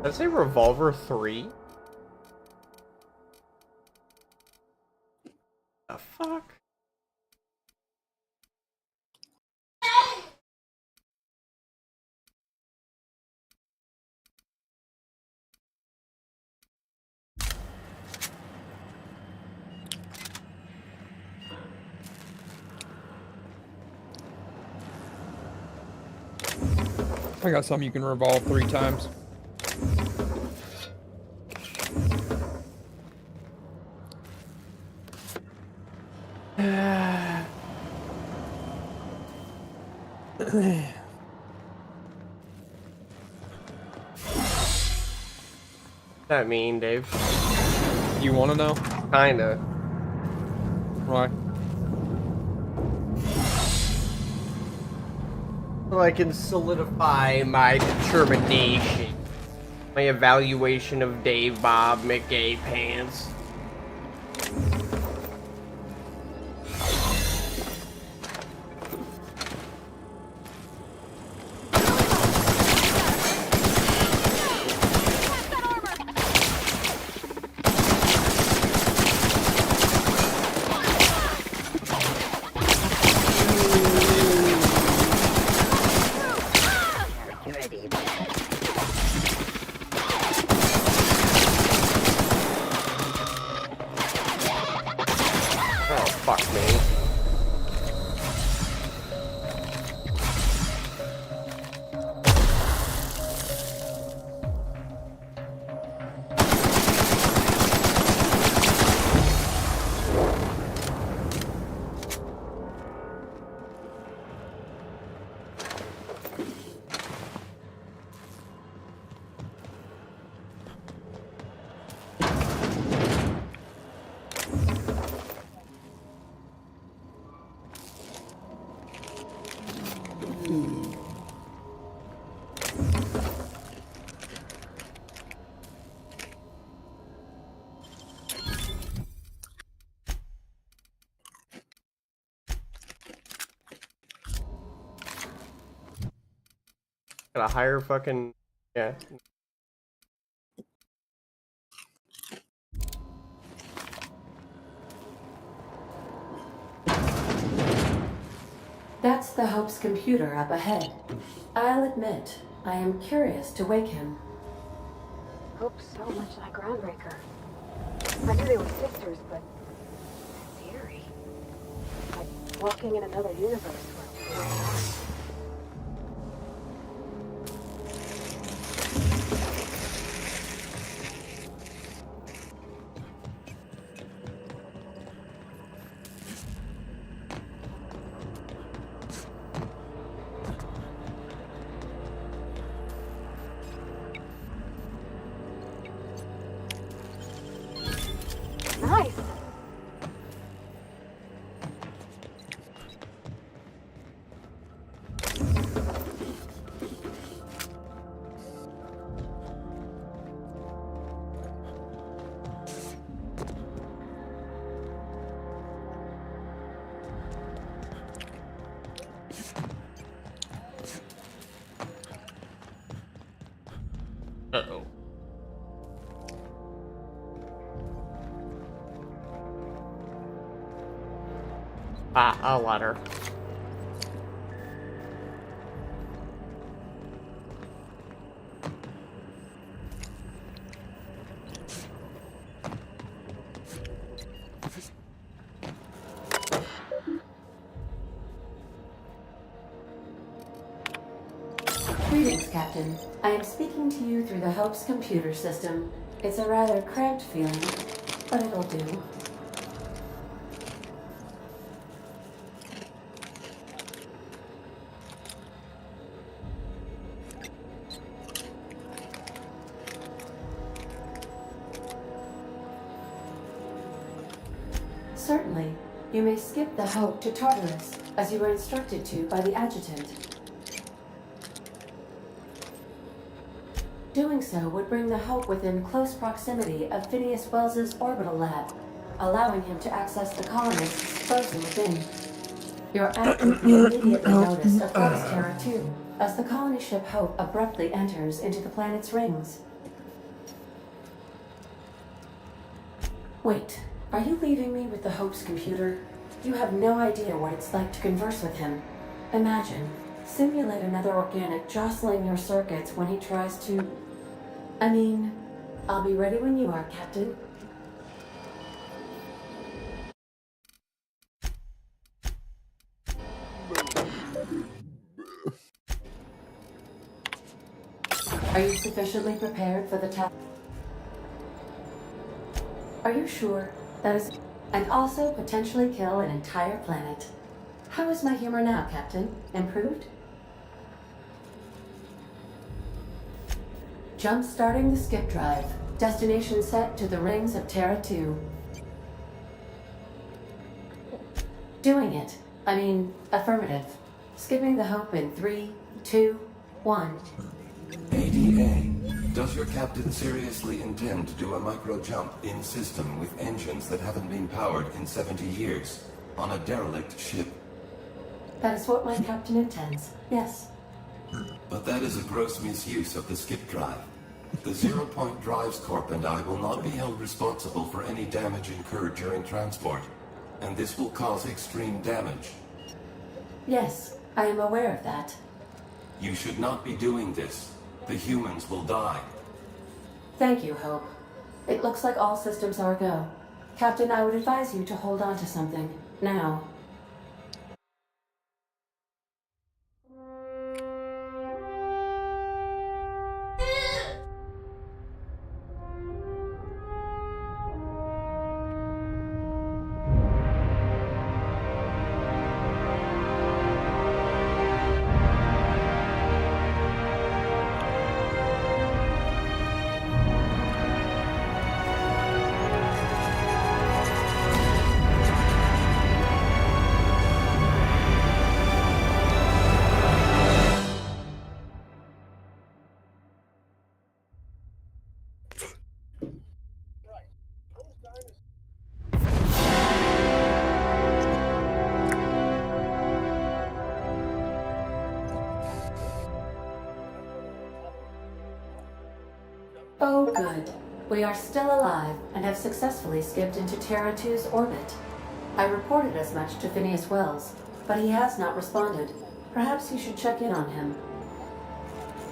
That's a Revolver 3? The fuck? I got something you can revolve 3 times. That mean, Dave? You want to know? Kinda. Why? So I can solidify my determination. My evaluation of Dave Bob McGay Pants. Got a higher fucking, yeah. That's the Hope's computer up ahead. I'll admit, I am curious to wake him. Hope's so much like Groundbreaker. I knew they were sisters, but it's eerie. Like walking in another universe where we're not. Nice. Uh-oh. Ah, a ladder. Greetings, Captain. I am speaking to you through the Hope's computer system. It's a rather cramped feeling, but it'll do. Certainly. You may skip the Hope to Tartarus, as you were instructed to by the Adjutant. Doing so would bring the Hope within close proximity of Phineas Wells's orbital lab, allowing him to access the colonists frozen within. Your active immediately notice of Force Terror 2, as the colony ship Hope abruptly enters into the planet's rings. Wait, are you leaving me with the Hope's computer? You have no idea what it's like to converse with him. Imagine, simulate another organic jostling your circuits when he tries to... I mean, I'll be ready when you are, Captain. Are you sufficiently prepared for the task? Are you sure? That is... And also potentially kill an entire planet. How is my humor now, Captain? Improved? Jump-starting the skip drive. Destination set to the rings of Terra 2. Doing it. I mean, affirmative. Skipping the Hope in 3, 2, 1. ADA, does your captain seriously intend to do a micro-jump in system with engines that haven't been powered in 70 years on a derelict ship? That is what my captain intends, yes. But that is a gross misuse of the skip drive. The Zero Point Drives Corp and I will not be held responsible for any damage incurred during transport, and this will cause extreme damage. Yes, I am aware of that. You should not be doing this. The humans will die. Thank you, Hope. It looks like all systems are go. Captain, I would advise you to hold on to something. Now. Oh, good. We are still alive and have successfully skipped into Terra 2's orbit. I reported as much to Phineas Wells, but he has not responded. Perhaps you should check in on him.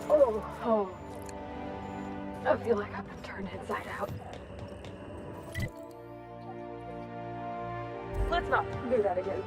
Oh. I feel like I've been turned inside out. Let's not do that again.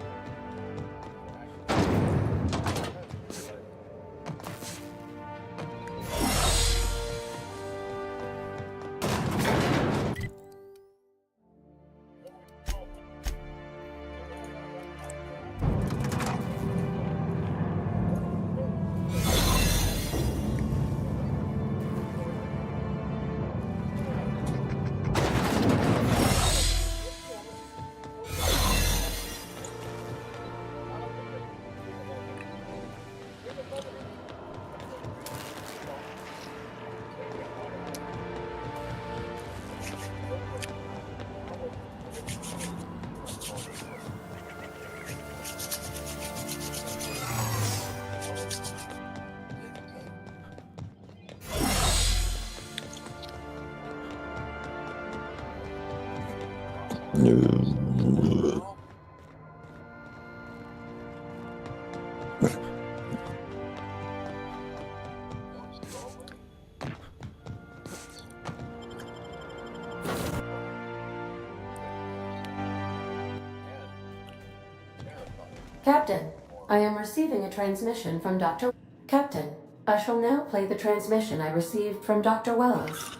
Captain, I am receiving a transmission from Dr. Captain, I shall now play the transmission I received from Dr. Wells.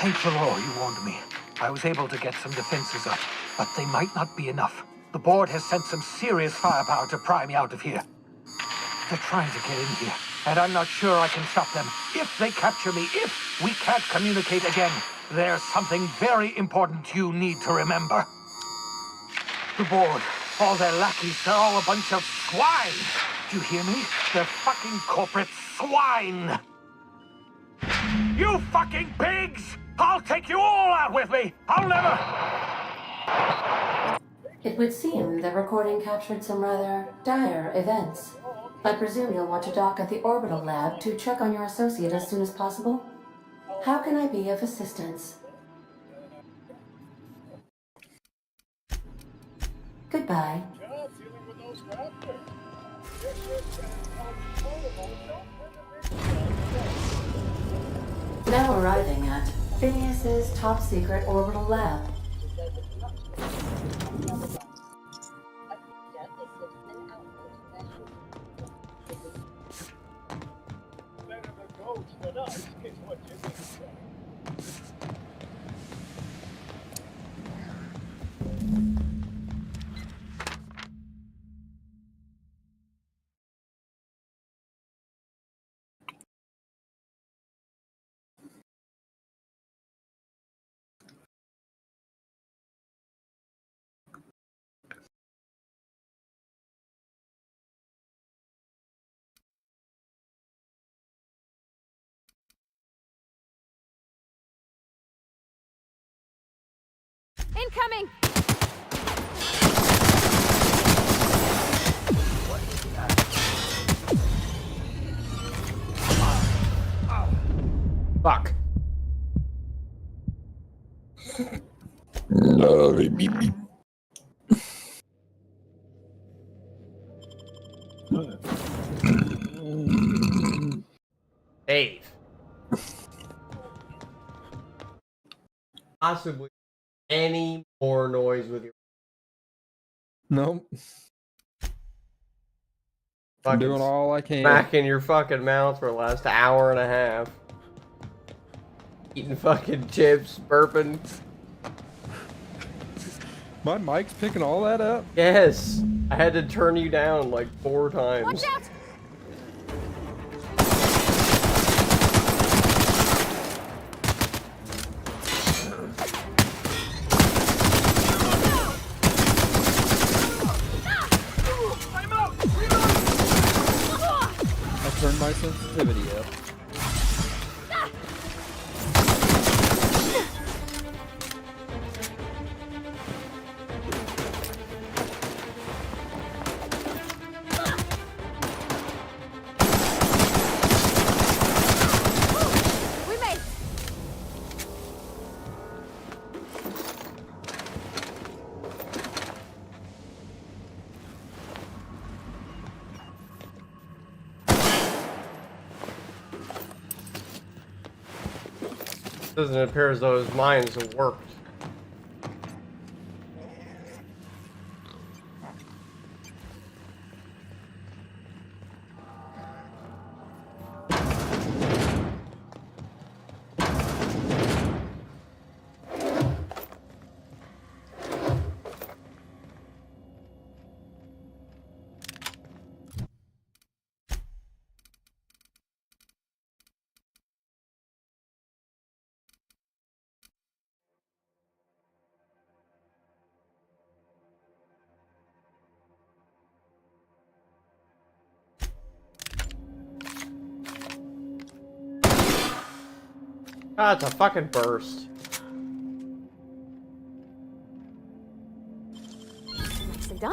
Thank the Lord you warned me. I was able to get some defenses up, but they might not be enough. The board has sent some serious firepower to pry me out of here. They're trying to get in here, and I'm not sure I can stop them. If they capture me, if we can't communicate again, there's something very important you need to remember. The board, all their lackeys, they're all a bunch of swine. Do you hear me? They're fucking corporate swine. You fucking pigs! I'll take you all out with me! I'll never... It would seem the recording captured some rather dire events. I presume you'll want to dock at the orbital lab to check on your associate as soon as possible? How can I be of assistance? Goodbye. Job dealing with those raptors. Your ship's got intelligent protocols. Don't bring the Now arriving at Phineas's top secret orbital lab. better the goats than us, is what you mean to say. Incoming! Fuck. Dave. Possibly any more noise with your Nope. I'm doing all I can. back in your fucking mouth for the last hour and a half. Eating fucking chips, burping. My mic's picking all that up? Yes. I had to turn you down like 4 times. Watch out! I turned my sensitivity up. We made. Doesn't appear as though his minds have worked. Ah, it's a fucking burst. Nicely done.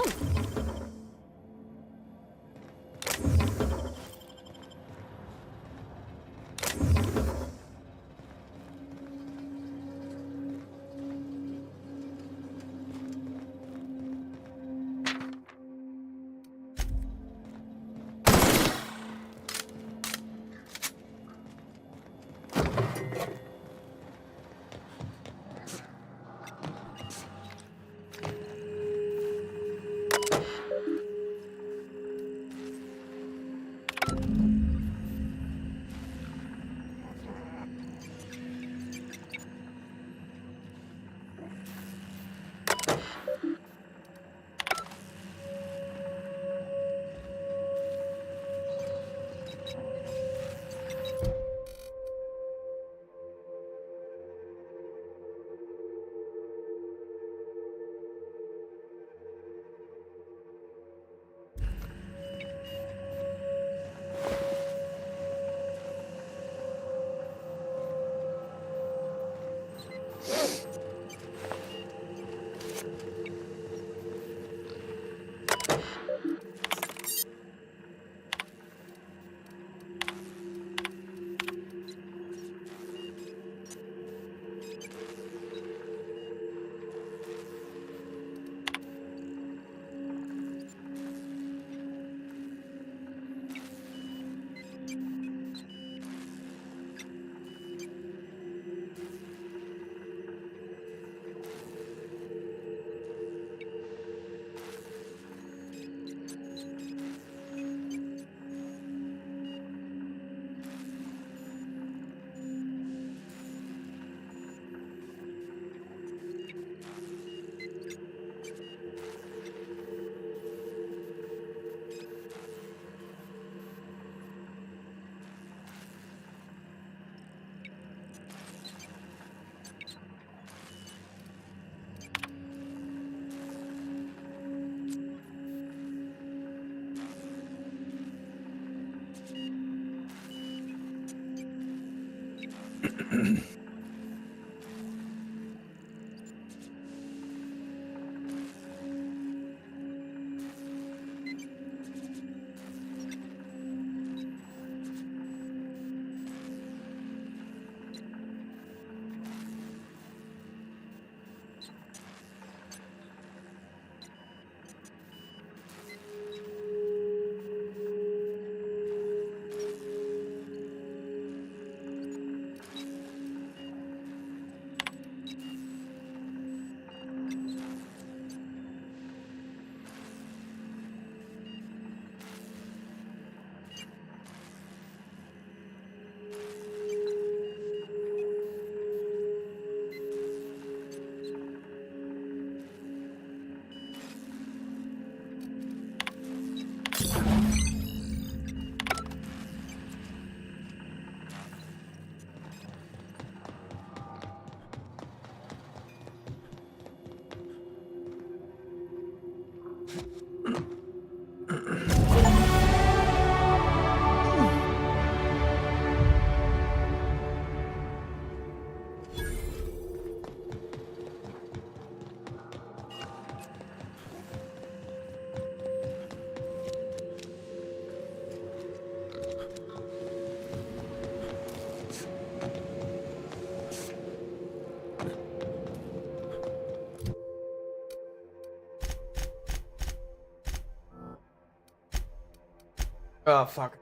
Oh, fuck.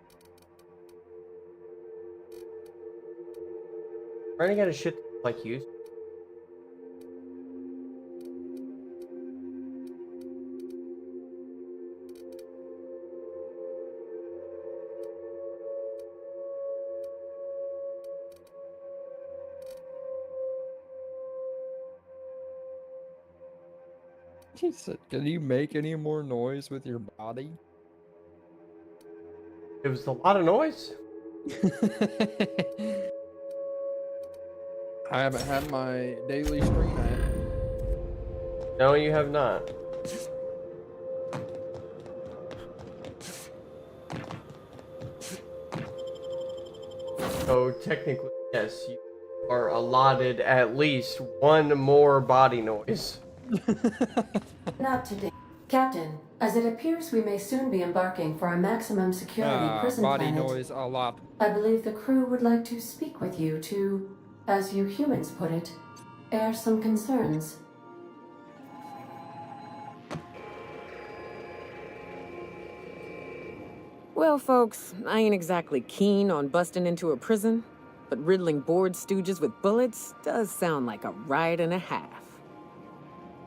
Running out of shit like you. He said, can you make any more noise with your body? It was a lot of noise. I haven't had my daily stream at. No, you have not. So technically, yes, you are allotted at least one more body noise. Not today. Captain, as it appears we may soon be embarking for a maximum security prison body planet, noise a lot. I believe the crew would like to speak with you to, as you humans put it, air some concerns. Well, folks, I ain't exactly keen on busting into a prison, but riddling bored stooges with bullets does sound like a ride and a half.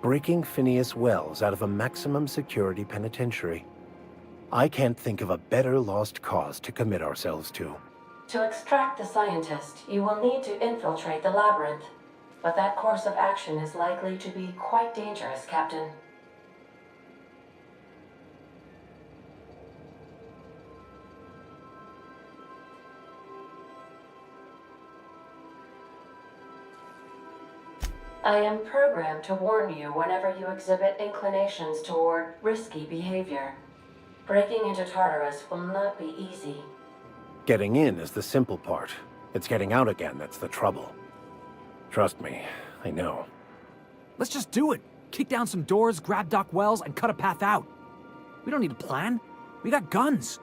Breaking Phineas Wells out of a maximum security penitentiary. I can't think of a better lost cause to commit ourselves to. To extract the scientist, you will need to infiltrate the labyrinth. But that course of action is likely to be quite dangerous, Captain. I am programmed to warn you whenever you exhibit inclinations toward risky behavior. Breaking into Tartarus will not be easy. Getting in is the simple part. It's getting out again that's the trouble. Trust me, I know. Let's just do it. Kick down some doors, grab Doc Wells, and cut a path out. We don't need a plan. We got guns.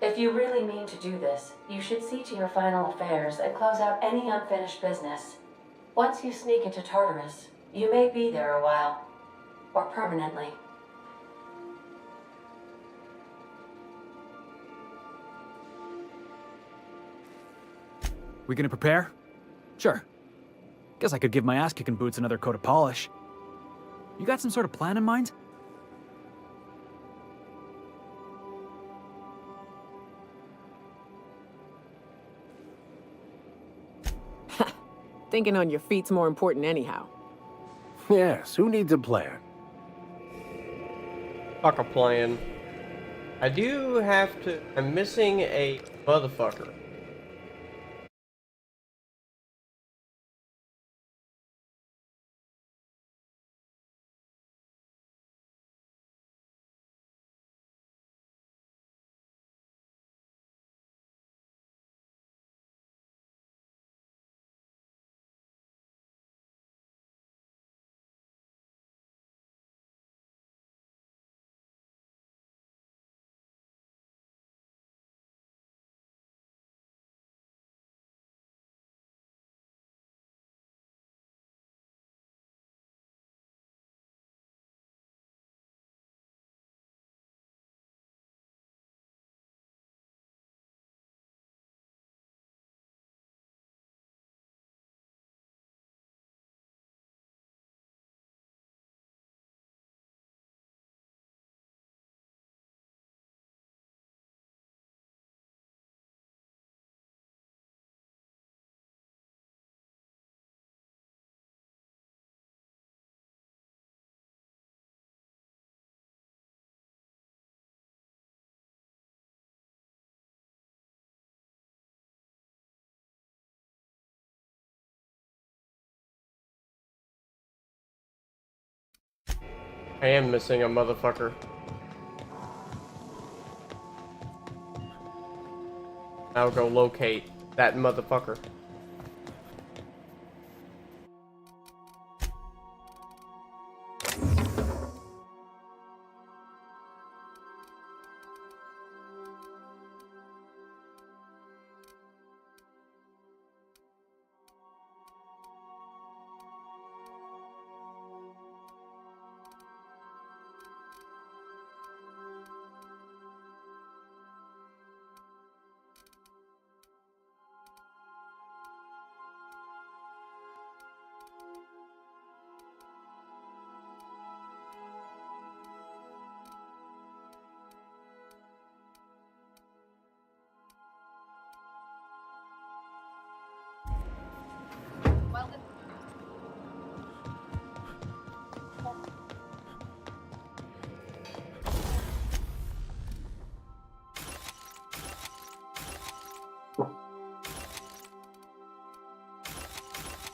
If you really mean to do this, you should see to your final affairs and close out any unfinished business. Once you sneak into Tartarus, you may be there a while. Or permanently. We gonna prepare? Sure. Guess I could give my ass-kicking boots another coat of polish. You got some sort of plan in mind? Thinking on your feet's more important anyhow. Yes, who needs a plan? Fuck a plan. I do have to. I'm missing a motherfucker. I am missing a motherfucker. I'll go locate that motherfucker.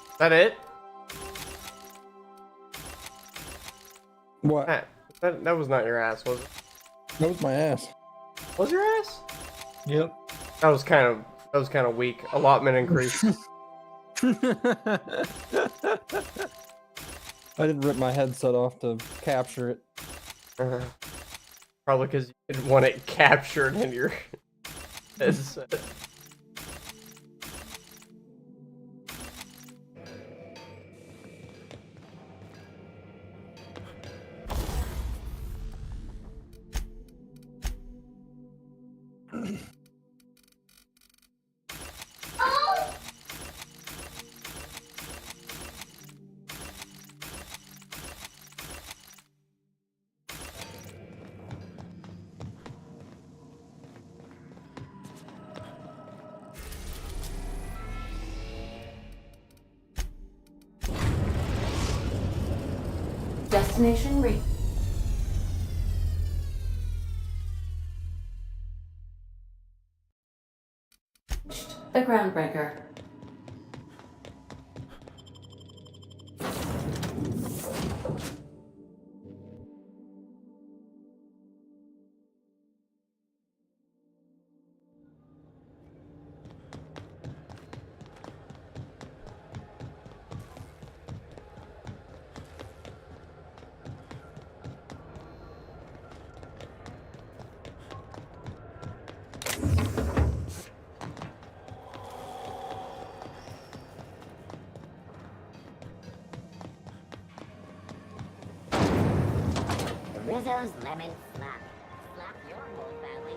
Is that it? What? That was not your ass, was it? That was my ass. Was your ass? Yep. That was kind of weak. Allotment increase. I didn't rip my headset off to capture it. Probably because you didn't want it captured in your headset. Destination reached. The Groundbreaker. Rizzo's Lemon Slap. Slap your whole family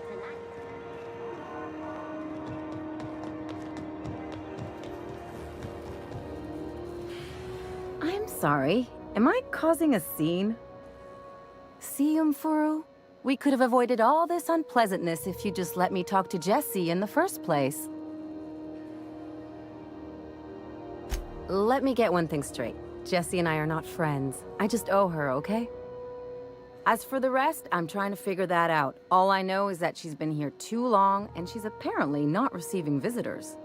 tonight. I'm sorry. Am I causing a scene? See, Umfuru? We could have avoided all this unpleasantness if you just let me talk to Jesse in the first place. Let me get one thing straight. Jesse and I are not friends. I just owe her, okay? As for the rest, I'm trying to figure that out. All I know is that she's been here too long, and she's apparently not receiving visitors.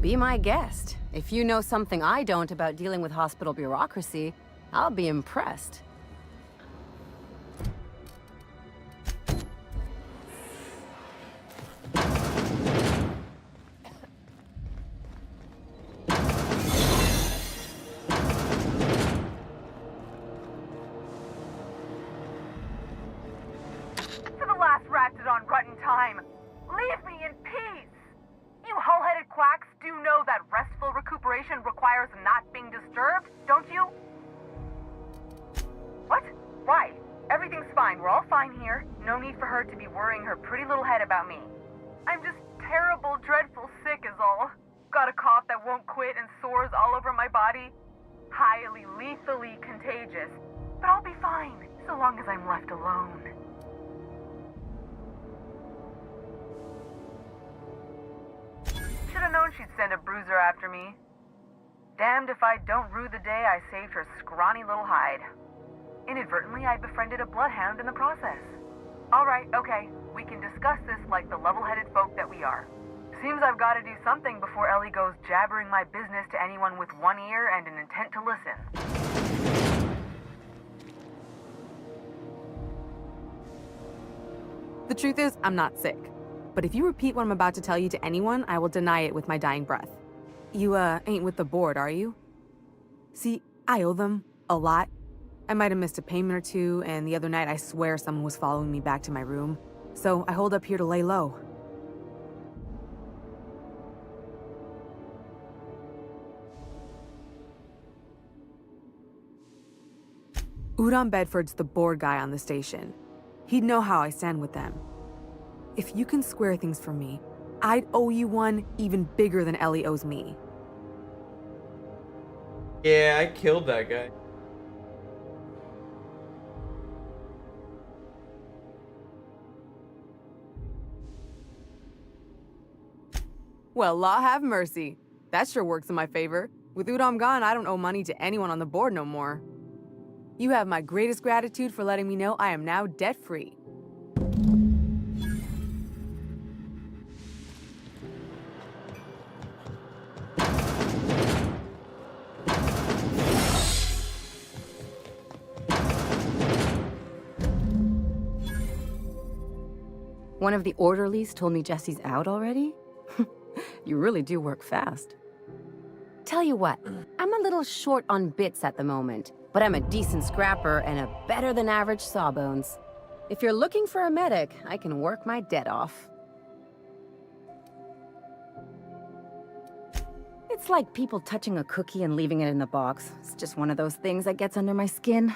Be my guest. If you know something I don't about dealing with hospital bureaucracy, I'll be impressed. wires and not being disturbed, don't you? What? Why? Everything's fine. We're all fine here. No need for her to be worrying her pretty little head about me. I'm just terrible, dreadful sick is all. Got a cough that won't quit and sores all over my body. Highly, lethally contagious. But I'll be fine, so long as I'm left alone. Should've known she'd send a bruiser after me. Damned if I don't rue the day I saved her scrawny little hide. Inadvertently, I befriended a bloodhound in the process. Alright, okay, we can discuss this like the level-headed folk that we are. Seems I've got to do something before Ellie goes jabbering my business to anyone with one ear and an intent to listen. The truth is, I'm not sick. But if you repeat what I'm about to tell you to anyone, I will deny it with my dying breath. You, ain't with the board, are you? See, I owe them a lot. I might have missed a payment or two, and the other night I swear someone was following me back to my room. So I hold up here to lay low. Udon Bedford's the board guy on the station. He'd know how I stand with them. If you can square things for me, I'd owe you one even bigger than Ellie owes me. Yeah, I killed that guy. Well, law have mercy. That sure works in my favor. With Udon gone, I don't owe money to anyone on the board no more. You have my greatest gratitude for letting me know I am now debt-free. One of the orderlies told me Jesse's out already? You really do work fast. Tell you what, I'm a little short on bits at the moment, but I'm a decent scrapper and a better-than-average sawbones. If you're looking for a medic, I can work my debt off. It's like people touching a cookie and leaving it in the box. It's just one of those things that gets under my skin.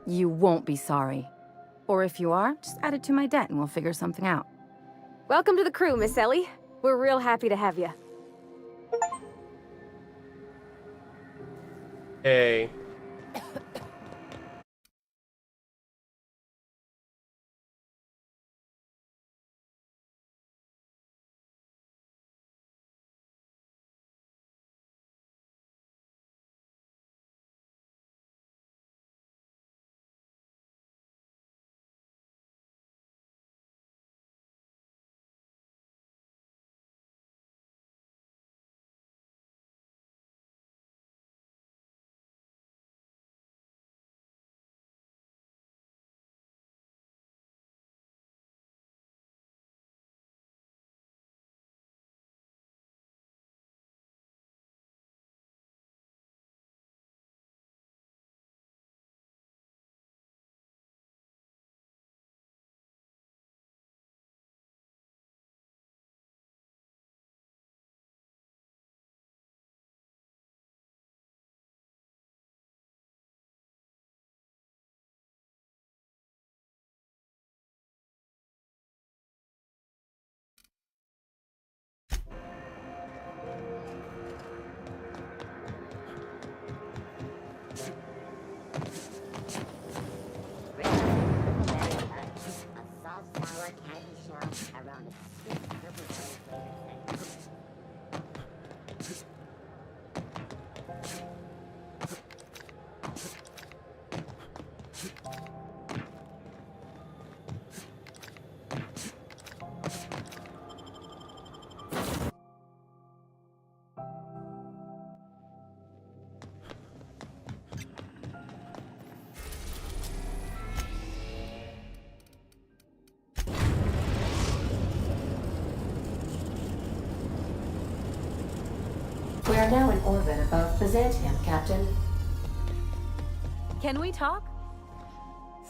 You won't be sorry. Or if you are, just add it to my debt and we'll figure something out. Welcome to the crew, Miss Ellie. We're real happy to have you. Hey. We are now in orbit above Byzantium, Captain. Can we talk?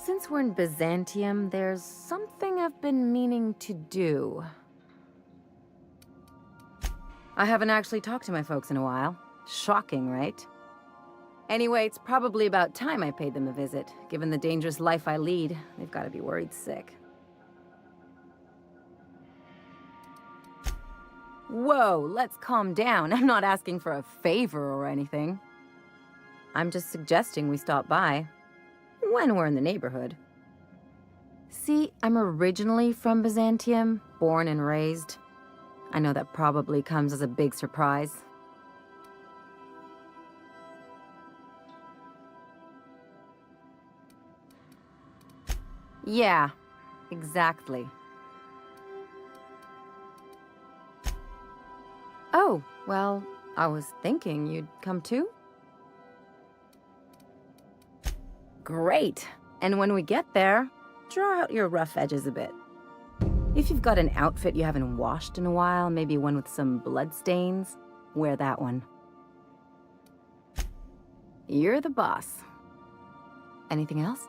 Since we're in Byzantium, there's something I've been meaning to do. I haven't actually talked to my folks in a while. Shocking, right? Anyway, it's probably about time I paid them a visit. Given the dangerous life I lead, they've got to be worried sick. Whoa, let's calm down. I'm not asking for a favor or anything. I'm just suggesting we stop by when we're in the neighborhood. See, I'm originally from Byzantium, born and raised. I know that probably comes as a big surprise. Yeah, exactly. Oh, well, I was thinking you'd come too? Great. And when we get there, draw out your rough edges a bit. If you've got an outfit you haven't washed in a while, maybe one with some bloodstains, wear that one. You're the boss. Anything else?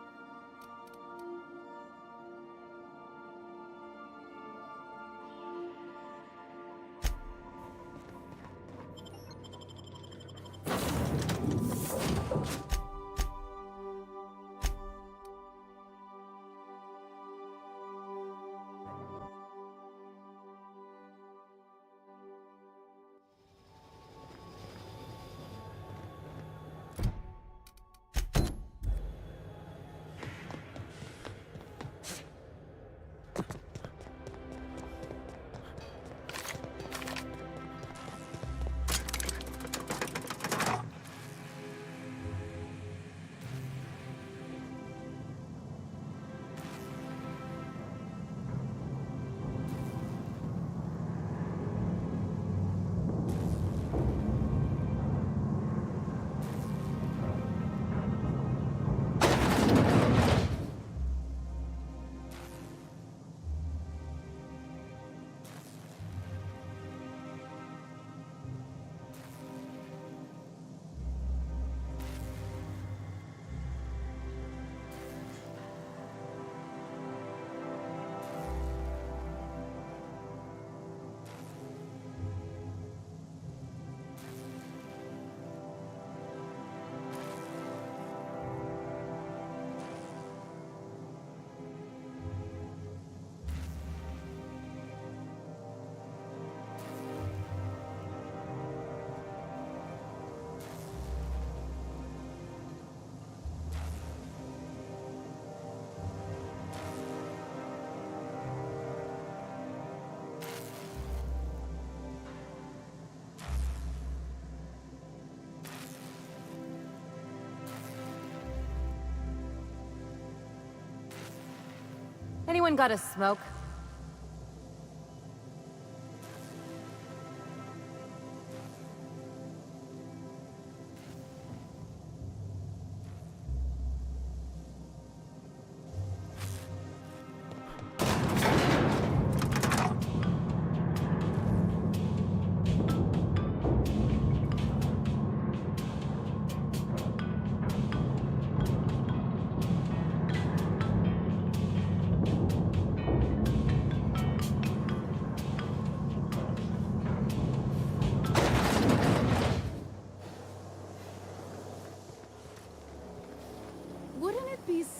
Anyone got a smoke?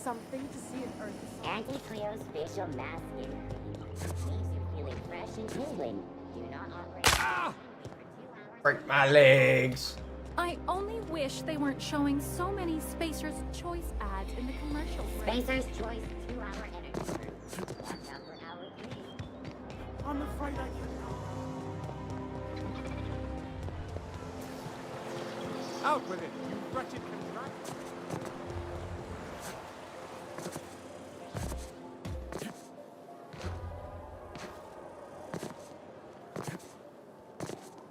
Something to see at Earth. Anti-Cleo's facial mask leaves you feeling fresh and tingling. Do not operate. Break my legs. I only wish they weren't showing so many Spacer's Choice ads in the commercial break. Spacer's Choice 2-hour energy boost. Watch out for hour 3. I'm afraid I can't. Out with it, you wretched contractor.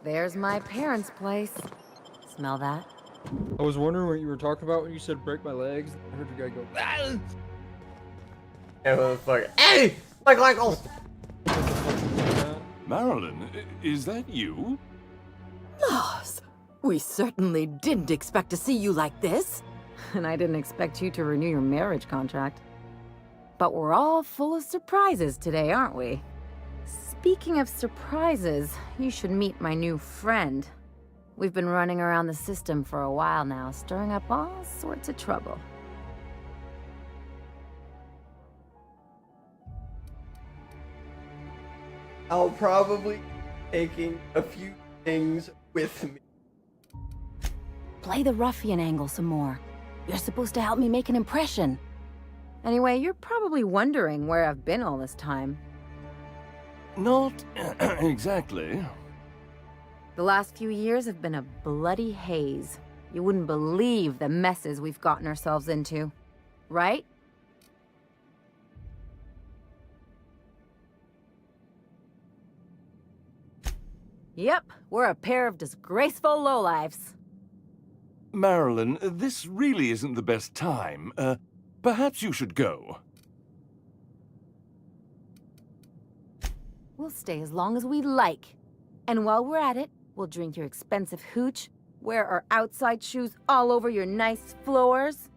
There's my parents' place. Smell that? I was wondering what you were talking about when you said break my legs. I heard your guy go, ah! Hey, motherfucker. Hey! Michael! Marilyn, is that you? Lars, we certainly didn't expect to see you like this. And I didn't expect you to renew your marriage contract. But we're all full of surprises today, aren't we? Speaking of surprises, you should meet my new friend. We've been running around the system for a while now, stirring up all sorts of trouble. I'll probably be taking a few things with me. Play the ruffian angle some more. You're supposed to help me make an impression. Anyway, you're probably wondering where I've been all this time. Not exactly. The last few years have been a bloody haze. You wouldn't believe the messes we've gotten ourselves into. Right? Yep, we're a pair of disgraceful lowlifes. Marilyn, this really isn't the best time. Perhaps you should go. We'll stay as long as we like. And while we're at it, we'll drink your expensive hooch, wear our outside shoes all over your nice floors.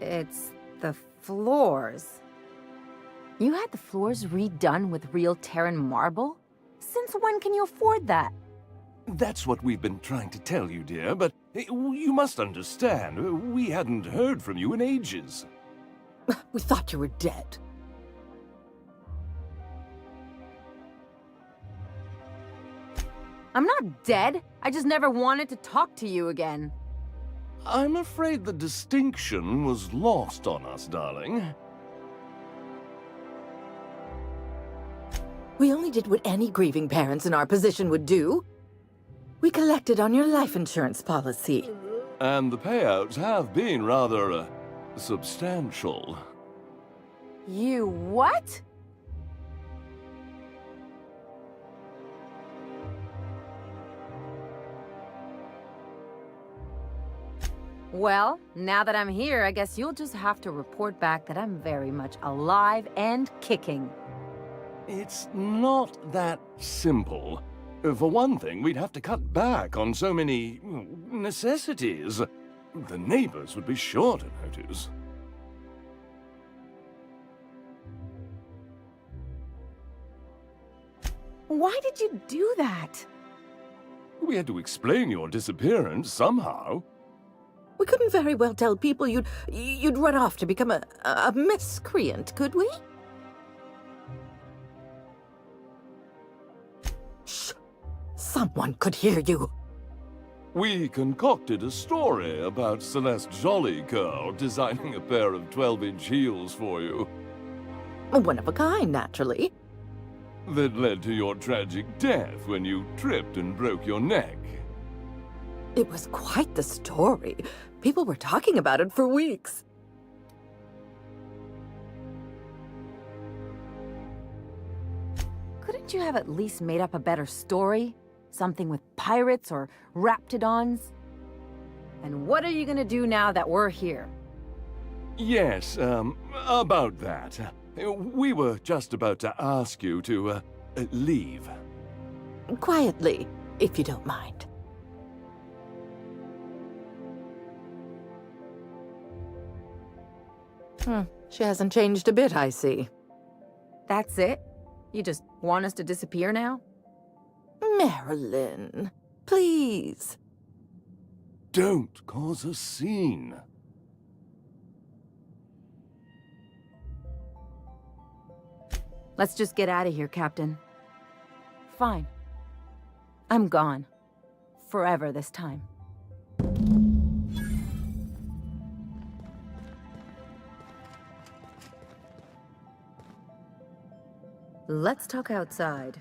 It's the floors. You had the floors redone with real Terran marble? Since when can you afford that? That's what we've been trying to tell you, dear, but you must understand, we hadn't heard from you in ages. We thought you were dead. I'm not dead. I just never wanted to talk to you again. I'm afraid the distinction was lost on us, darling. We only did what any grieving parents in our position would do. We collected on your life insurance policy. And the payouts have been rather, substantial. You what? Well, now that I'm here, I guess you'll just have to report back that I'm very much alive and kicking. It's not that simple. For one thing, we'd have to cut back on so many necessities. The neighbors would be sure to notice. Why did you do that? We had to explain your disappearance somehow. We couldn't very well tell people you'd run off to become a miscreant, could we? Shh! Someone could hear you. We concocted a story about Celeste Jollycurl designing a pair of 12-inch heels for you. One of a kind, naturally. That led to your tragic death when you tripped and broke your neck. It was quite the story. People were talking about it for weeks. Couldn't you have at least made up a better story? Something with pirates or raptidons? And what are you gonna do now that we're here? Yes, about that. We were just about to ask you to, leave. Quietly, if you don't mind. She hasn't changed a bit, I see. That's it? You just want us to disappear now? Marilyn, please. Don't cause a scene. Let's just get out of here, Captain. Fine. I'm gone. Forever this time. Let's talk outside.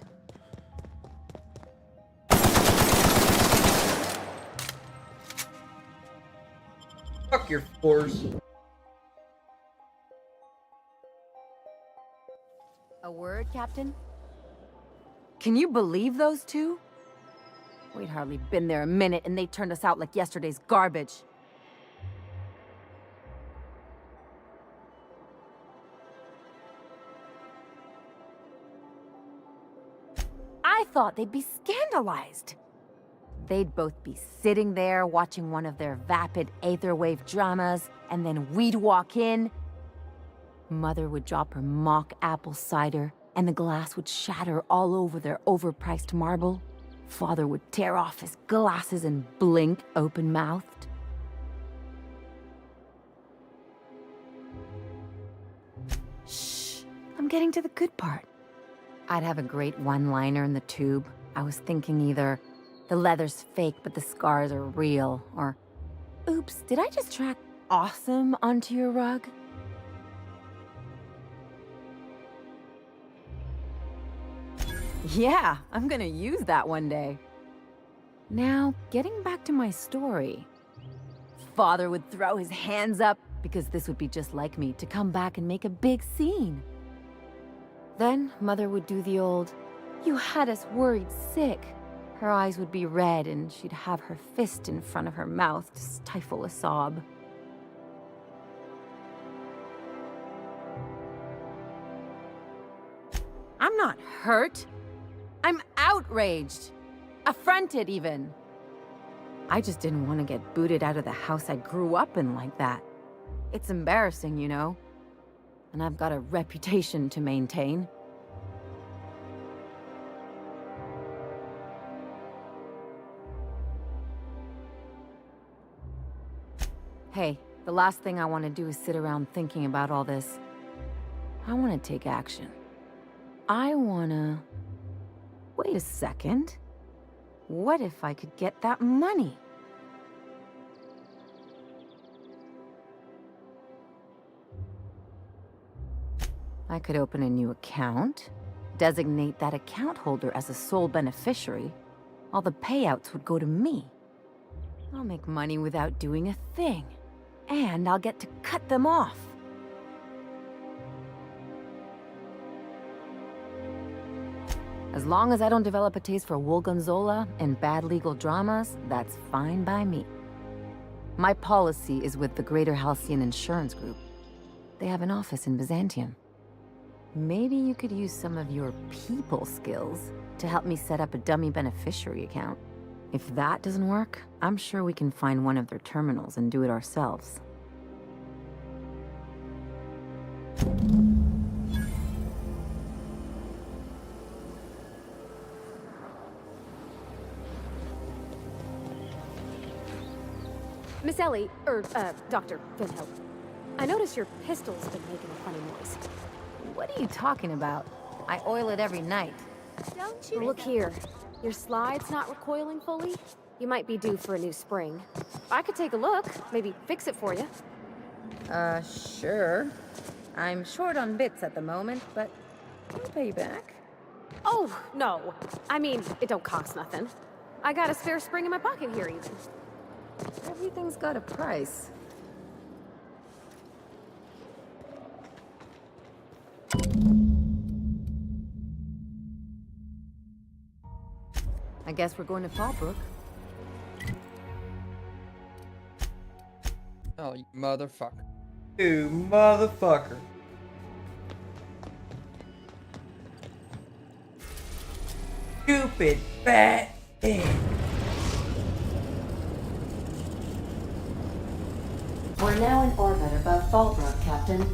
Fuck your force. A word, Captain? Can you believe those two? We'd hardly been there a minute and they turned us out like yesterday's garbage. I thought they'd be scandalized. They'd both be sitting there watching one of their vapid aetherwave dramas, and then we'd walk in. Mother would drop her mock apple cider, and the glass would shatter all over their overpriced marble. Father would tear off his glasses and blink open-mouthed. Shh, I'm getting to the good part. I'd have a great one-liner in the tube. I was thinking either, the leather's fake but the scars are real, or, oops, did I just track awesome onto your rug? Yeah, I'm gonna use that one day. Now, getting back to my story. Father would throw his hands up, because this would be just like me, to come back and make a big scene. Then, Mother would do the old, "You had us worried sick." Her eyes would be red, and she'd have her fist in front of her mouth to stifle a sob. I'm not hurt. I'm outraged. Affronted, even. I just didn't want to get booted out of the house I grew up in like that. It's embarrassing, you know. And I've got a reputation to maintain. Hey, the last thing I want to do is sit around thinking about all this. I want to take action. I want to... Wait a second. What if I could get that money? I could open a new account, designate that account holder as a sole beneficiary. All the payouts would go to me. I'll make money without doing a thing. And I'll get to cut them off. As long as I don't develop a taste for Woolgonzola and bad legal dramas, that's fine by me. My policy is with the Greater Halcyon Insurance Group. They have an office in Byzantium. Maybe you could use some of your people skills to help me set up a dummy beneficiary account. If that doesn't work, I'm sure we can find one of their terminals and do it ourselves. Miss Ellie, Dr. Finhope. I noticed your pistol's been making a funny noise. What are you talking about? I oil it every night. Don't you? Look here. Your slide's not recoiling fully? You might be due for a new spring. I could take a look, maybe fix it for you. Sure. I'm short on bits at the moment, but I'll pay you back. Oh, no. I mean, it don't cost nothing. I got a spare spring in my pocket here, even. Everything's got a price. I guess we're going to Fallbrook. Oh, you motherfucker. You motherfucker. Stupid fat bitch. We're now in orbit above Fallbrook, Captain.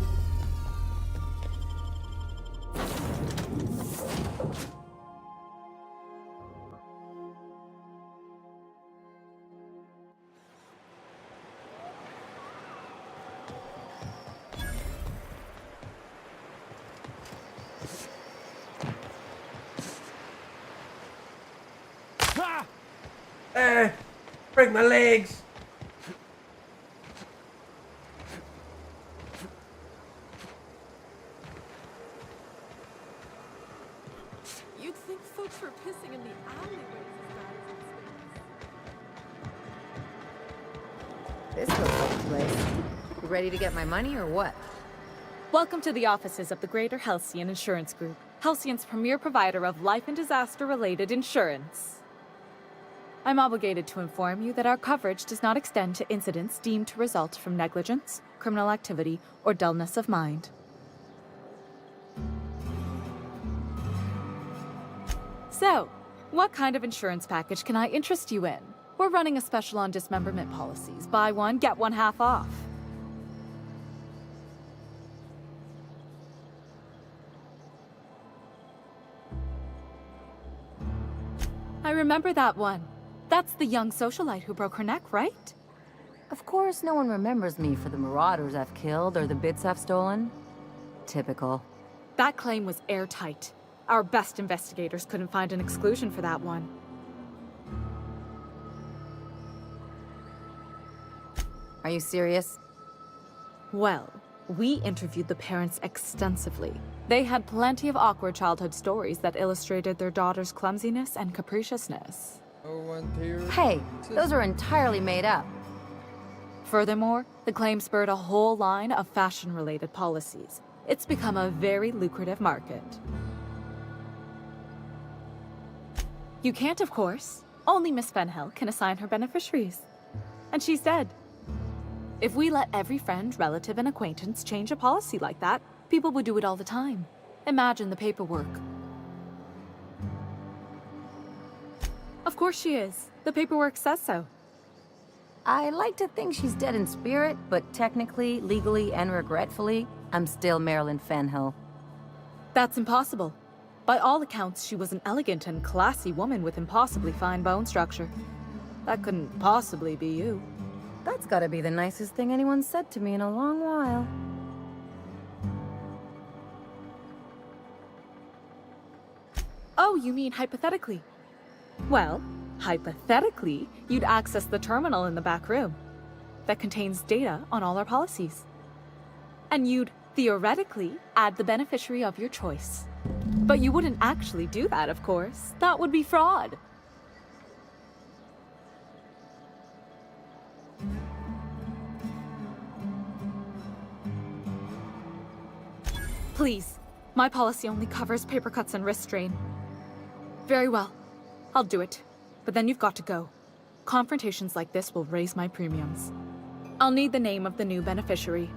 Break my legs. You'd think folks were pissing in the alleyways as bad as in space. This looks like a place. You ready to get my money or what? Welcome to the offices of the Greater Halcyon Insurance Group, Halcyon's premier provider of life and disaster-related insurance. I'm obligated to inform you that our coverage does not extend to incidents deemed to result from negligence, criminal activity, or dullness of mind. So, What kind of insurance package can I interest you in? We're running a special on dismemberment policies. Buy one, get one half off. I remember that one. That's the young socialite who broke her neck, right? Of course, no one remembers me for the marauders I've killed or the bits I've stolen. Typical. That claim was airtight. Our best investigators couldn't find an exclusion for that one. Are you serious? Well, we interviewed the parents extensively. They had plenty of awkward childhood stories that illustrated their daughter's clumsiness and capriciousness. Hey, those are entirely made up. Furthermore, the claim spurred a whole line of fashion-related policies. It's become a very lucrative market. You can't, of course. Only Miss Fenhill can assign her beneficiaries. And she's dead. If we let every friend, relative, and acquaintance change a policy like that, people would do it all the time. Imagine the paperwork. Of course she is. The paperwork says so. I like to think she's dead in spirit, but technically, legally, and regretfully, I'm still Marilyn Fenhill. That's impossible. By all accounts, she was an elegant and classy woman with impossibly fine bone structure. That couldn't possibly be you. That's gotta be the nicest thing anyone's said to me in a long while. Oh, you mean hypothetically? Well, hypothetically, you'd access the terminal in the back room that contains data on all our policies. And you'd, theoretically, add the beneficiary of your choice. But you wouldn't actually do that, of course. That would be fraud. Please, my policy only covers paper cuts and wrist strain. Very well, I'll do it. But then you've got to go. Confrontations like this will raise my premiums. I'll need the name of the new beneficiary.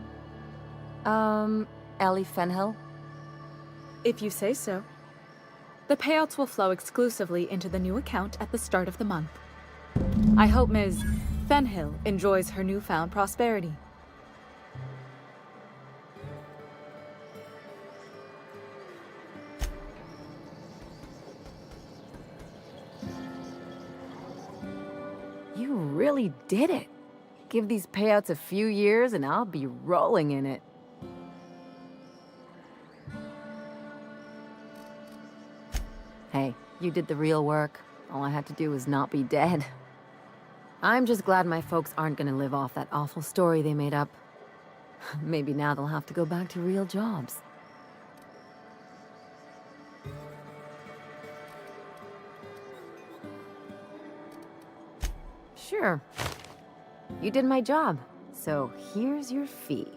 Ellie Fenhill? If you say so. The payouts will flow exclusively into the new account at the start of the month. I hope Ms. Fenhill enjoys her newfound prosperity. You really did it. Give these payouts a few years and I'll be rolling in it. Hey, you did the real work. All I had to do was not be dead. I'm just glad my folks aren't gonna live off that awful story they made up. Maybe now they'll have to go back to real jobs. Sure. You did my job, so here's your fee.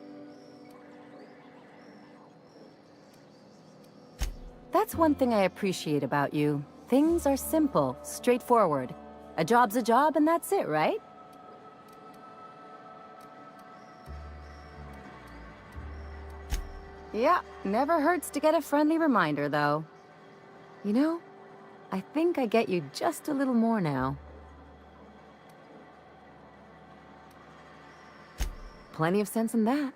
That's one thing I appreciate about you. Things are simple, straightforward. A job's a job and that's it, right? Yeah, never hurts to get a friendly reminder, though. You know, I think I get you just a little more now. Plenty of sense in that.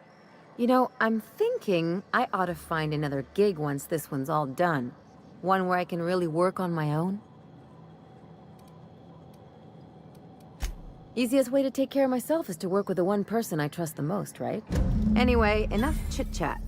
You know, I'm thinking I ought to find another gig once this one's all done. One where I can really work on my own. Easiest way to take care of myself is to work with the one person I trust the most, right? Anyway, enough chit-chat.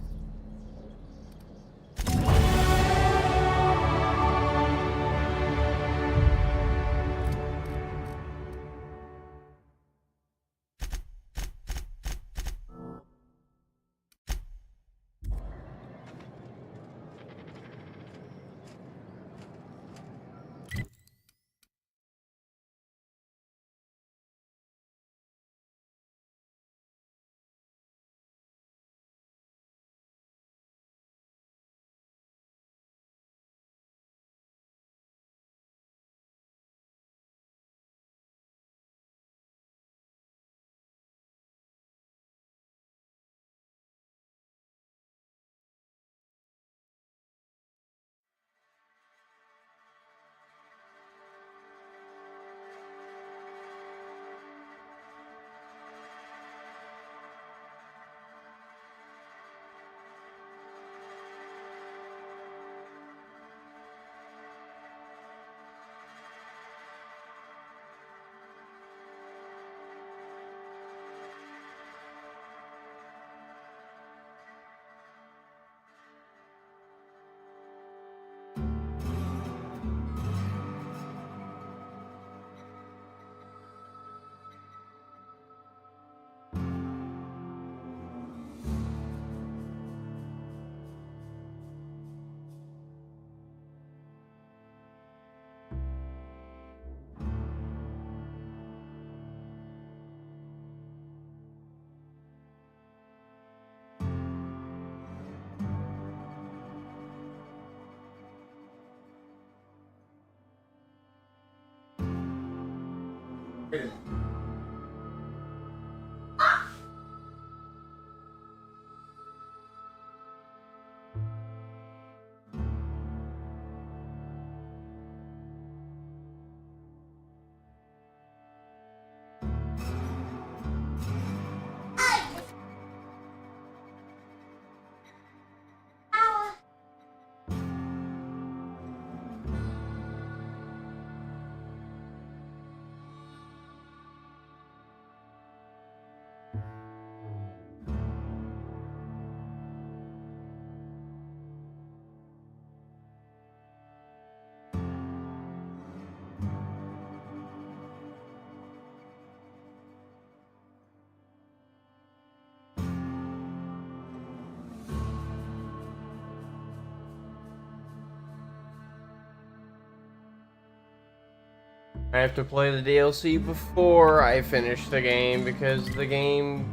I have to play the DLC before I finish the game because the game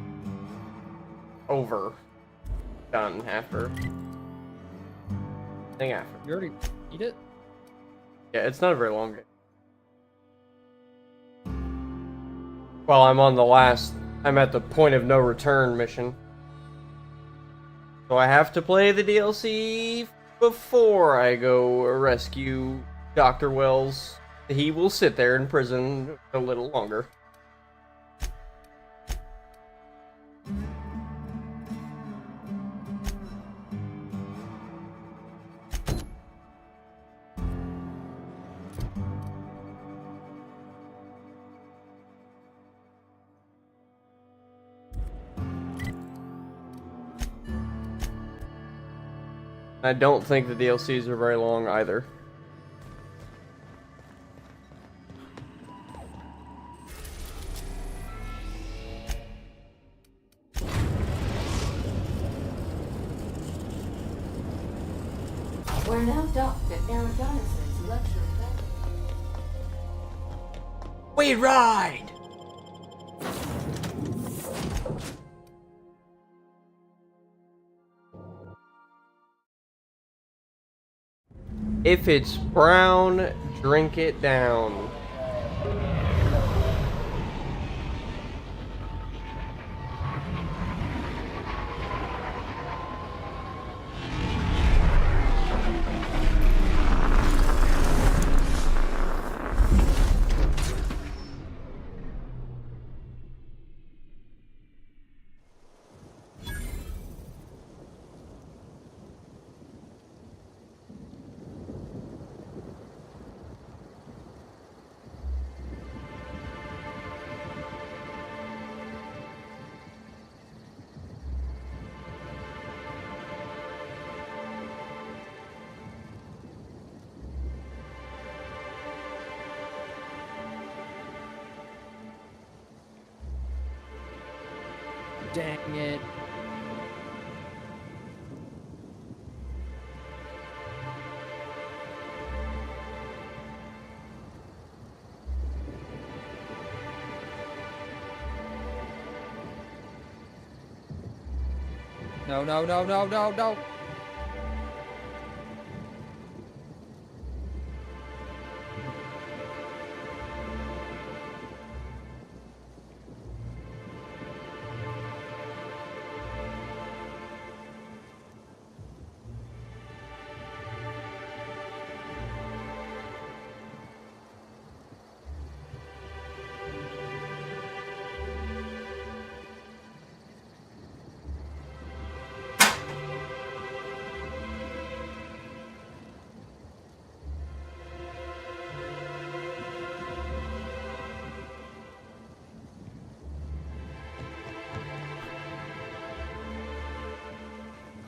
done after. Thing after. You already beat it? Yeah, it's not a very long game. Well, I'm at the point of no return mission. So I have to play the DLC before I go rescue Dr. Wells. He will sit there in prison a little longer. I don't think the DLCs are very long either. We're now docked at Eridanos' luxury bed. We ride! If it's brown, drink it down. Dang it. No, no, no, no, no, no.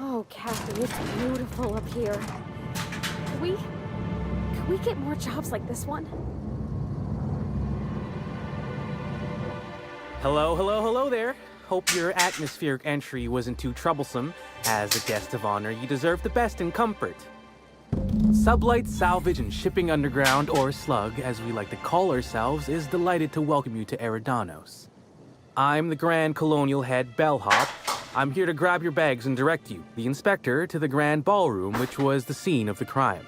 Oh, Kathy, it's beautiful up here. Can we get more jobs like this one? Hello, hello, hello there. Hope your atmospheric entry wasn't too troublesome. As a guest of honor, you deserve the best in comfort. Sublight Salvage and Shipping Underground, or Slug, as we like to call ourselves, is delighted to welcome you to Eridanos. I'm the Grand Colonial Head Bellhop. I'm here to grab your bags and direct you, the inspector, to the Grand Ballroom, which was the scene of the crime.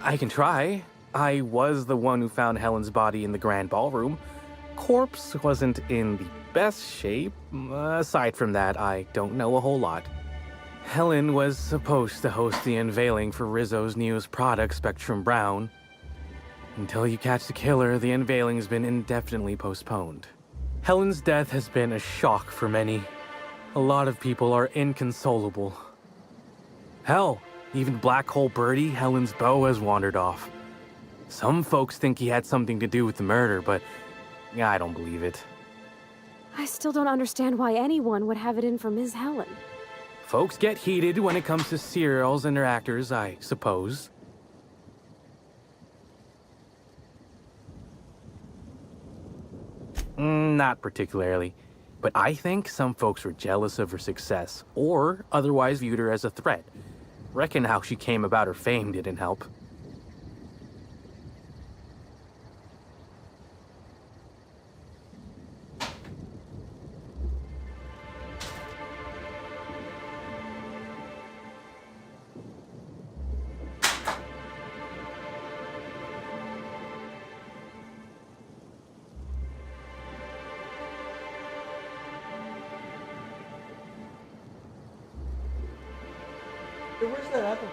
I can try. I was the one who found Helen's body in the grand ballroom. Corpse wasn't in the best shape. Aside from that, I don't know a whole lot. Helen was supposed to host the unveiling for Rizzo's newest product, Spectrum Brown. Until you catch the killer, the unveiling's been indefinitely postponed. Helen's death has been a shock for many. A lot of people are inconsolable. Hell, even Black Hole Birdie, Helen's beau, has wandered off. Some folks think he had something to do with the murder, but I don't believe it. I still don't understand why anyone would have it in for Ms. Helen. Folks get heated when it comes to serials and their actors, I suppose. Not particularly, but I think some folks were jealous of her success, or otherwise viewed her as a threat. Reckon how she came about her fame didn't help. Where's that apple?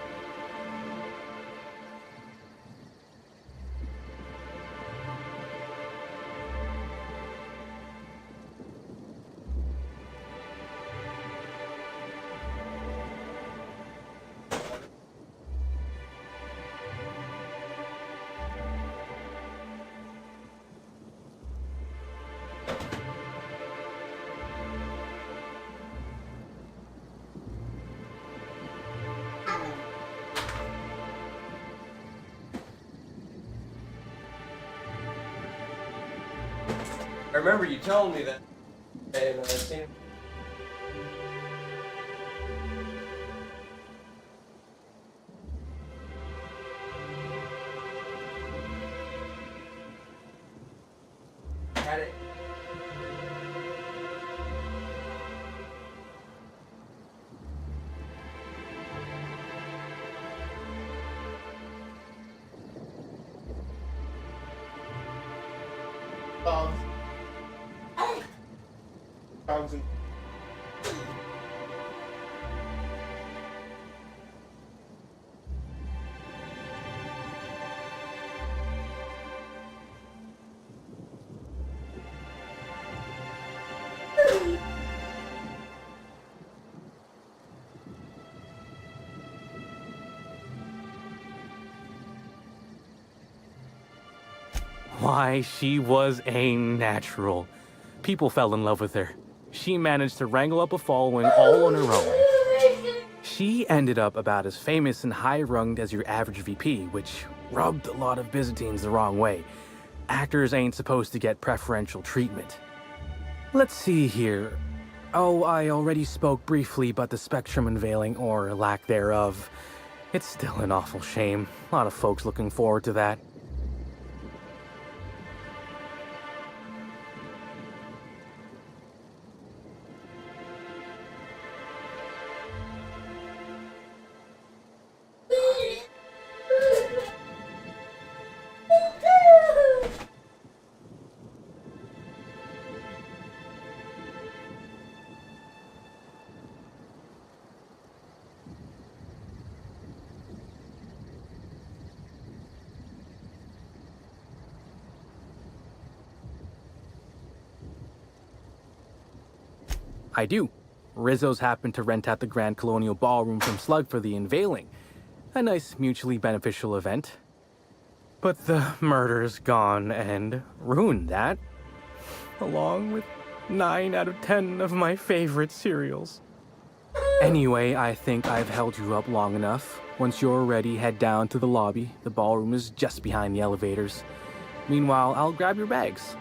I remember you telling me that. And I seen. Had it. Thousand. Why, she was a natural. People fell in love with her. She managed to wrangle up a following all on her own. She ended up about as famous and high-runged as your average VP, which rubbed a lot of Byzantines the wrong way. Actors ain't supposed to get preferential treatment. Let's see here. Oh, I already spoke briefly about the Spectrum unveiling, or lack thereof. It's still an awful shame. A lot of folks looking forward to that. I do. Rizzo's happened to rent out the Grand Colonial Ballroom from Slug for the unveiling. A nice mutually beneficial event. But the murder's gone and ruined that. Along with 9 out of 10 of my favorite cereals. Anyway, I think I've held you up long enough. Once you're ready, head down to the lobby. The ballroom is just behind the elevators. Meanwhile, I'll grab your bags.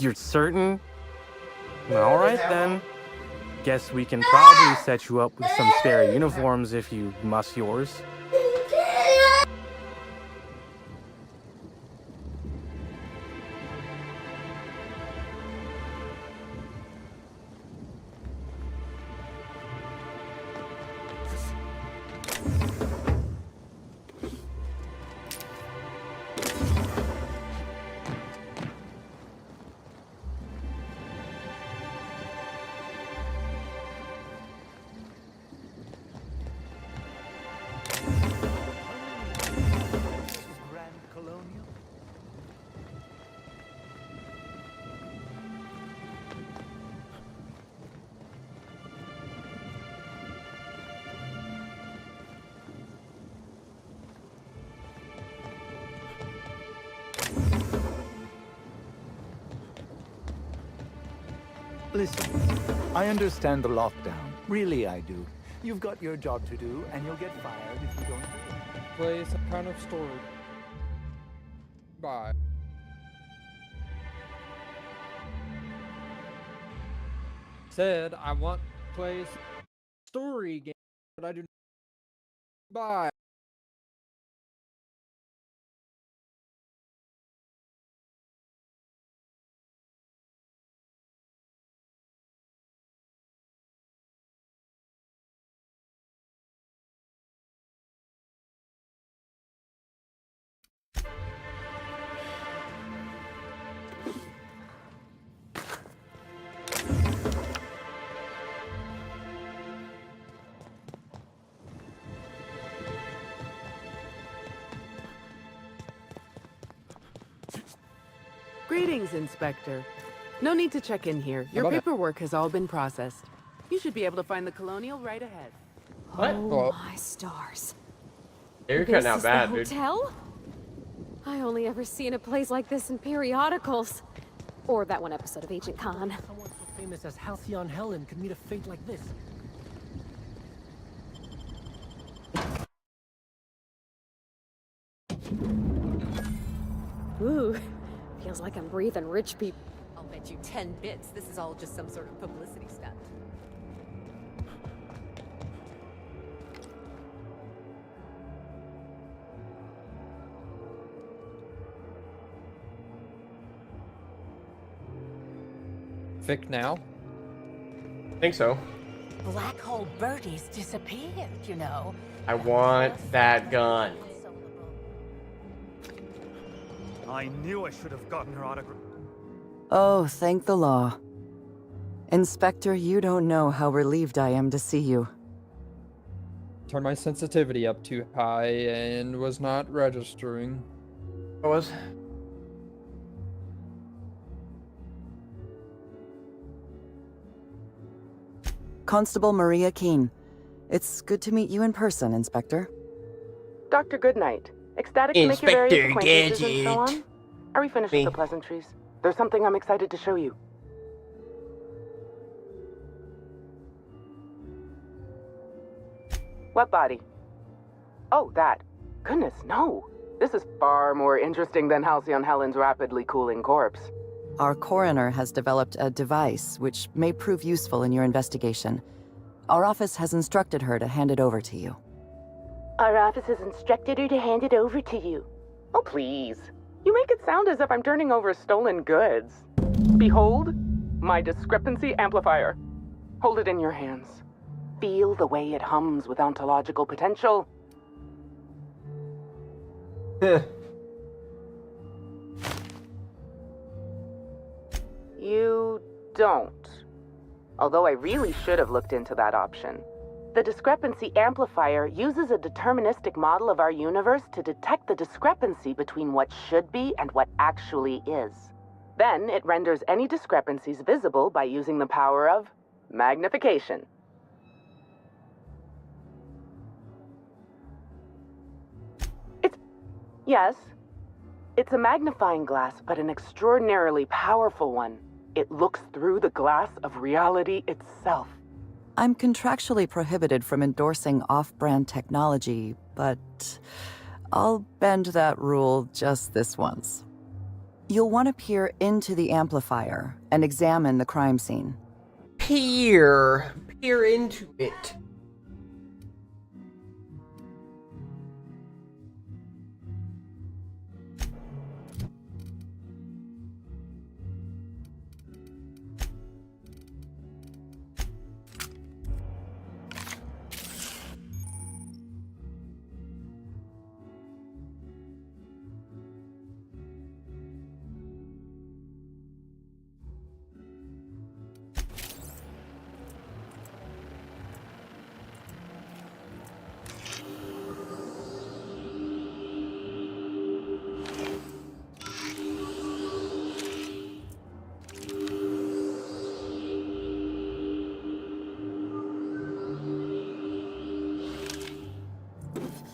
You're certain? Alright then. Guess we can probably set you up with some spare uniforms if you must yours. Listen, I understand the lockdown. Really, I do. You've got your job to do, and you'll get fired if you don't do it. Place a kind of story. Bye. Said I want to play story game, but I do not. Bye. Greetings, Inspector. No need to check in here. Your paperwork has all been processed. You should be able to find the Colonial right ahead. What? Oh my stars. You're This cutting out is bad, the dude. hotel? I only ever seen a place like this in periodicals. Or that one episode of Agent Khan. Someone so famous as Halcyon Helen could meet a fate like this. Ooh, feels like I'm breathing rich people. I'll bet you 10 bits this is all just some sort of publicity stunt. Fic now? Think so. Black hole birdies disappeared, you know. I want that gun. I knew I should have gotten her autograph. Oh, thank the law. Inspector, you don't know how relieved I am to see you. Turned my sensitivity up too high and was not registering. I was. Constable Maria Keene. It's good to meet you in person, Inspector. Dr. Goodnight. Ecstatic to make your various acquaintances and so on. Are we finished with the pleasantries? There's something I'm excited to show you. What body? Oh, that. Goodness, no. This is far more interesting than Halcyon Helen's rapidly cooling corpse. Our coroner has developed a device which may prove useful in your investigation. Our office has instructed her to hand it over to you. Our office has instructed her to hand it over to you. Oh, please. You make it sound as if I'm turning over stolen goods. Behold, my discrepancy amplifier. Hold it in your hands. Feel the way it hums with ontological potential. You don't. Although I really should have looked into that option. The discrepancy amplifier uses a deterministic model of our universe to detect the discrepancy between what should be and what actually is. Then it renders any discrepancies visible by using the power of magnification. Yes, it's a magnifying glass, but an extraordinarily powerful one. It looks through the glass of reality itself. I'm contractually prohibited from endorsing off-brand technology, but I'll bend that rule just this once. You'll want to peer into the amplifier and examine the crime scene. Peer into it.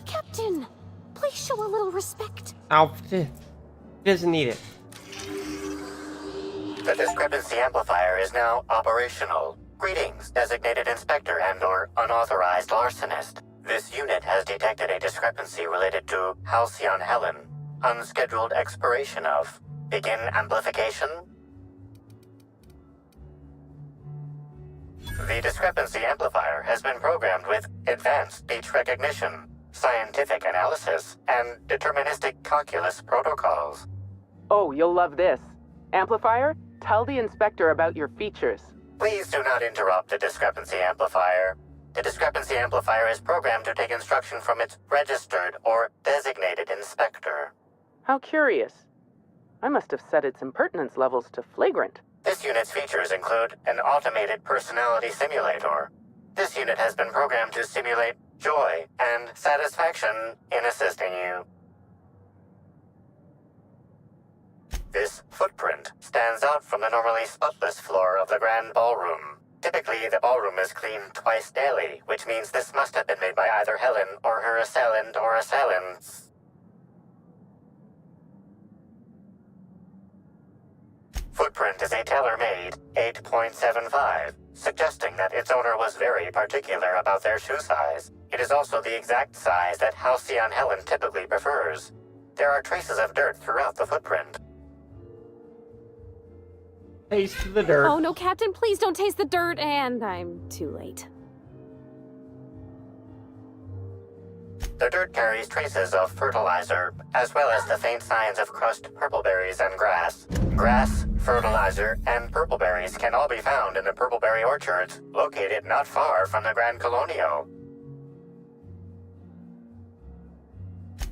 Captain, please show a little respect. He doesn't need it. The discrepancy amplifier is now operational. Greetings, designated inspector and/or unauthorized larcenist. This unit has detected a discrepancy related to Halcyon Helen. Unscheduled expiration of. Begin amplification. The discrepancy amplifier has been programmed with advanced speech recognition, scientific analysis, and deterministic calculus protocols. Oh, you'll love this. Amplifier, tell the inspector about your features. Please do not interrupt the discrepancy amplifier. The discrepancy amplifier is programmed to take instruction from its registered or designated inspector. How curious. I must have set its impertinence levels to flagrant. This unit's features include an automated personality simulator. This unit has been programmed to simulate joy and satisfaction in assisting you. This footprint stands out from the normally spotless floor of the grand ballroom. Typically, the ballroom is cleaned twice daily, which means this must have been made by either Helen or her assailant or assailants. Footprint is a tailor-made 8.75, suggesting that its owner was very particular about their shoe size. It is also the exact size that Halcyon Helen typically prefers. There are traces of dirt throughout the footprint. Taste the dirt. Oh no, Captain, please don't taste the dirt, and I'm too late. The dirt carries traces of fertilizer, as well as the faint signs of crushed purpleberries and grass. Grass, fertilizer, and purpleberries can all be found in the purpleberry orchards, located not far from the Grand Colonio.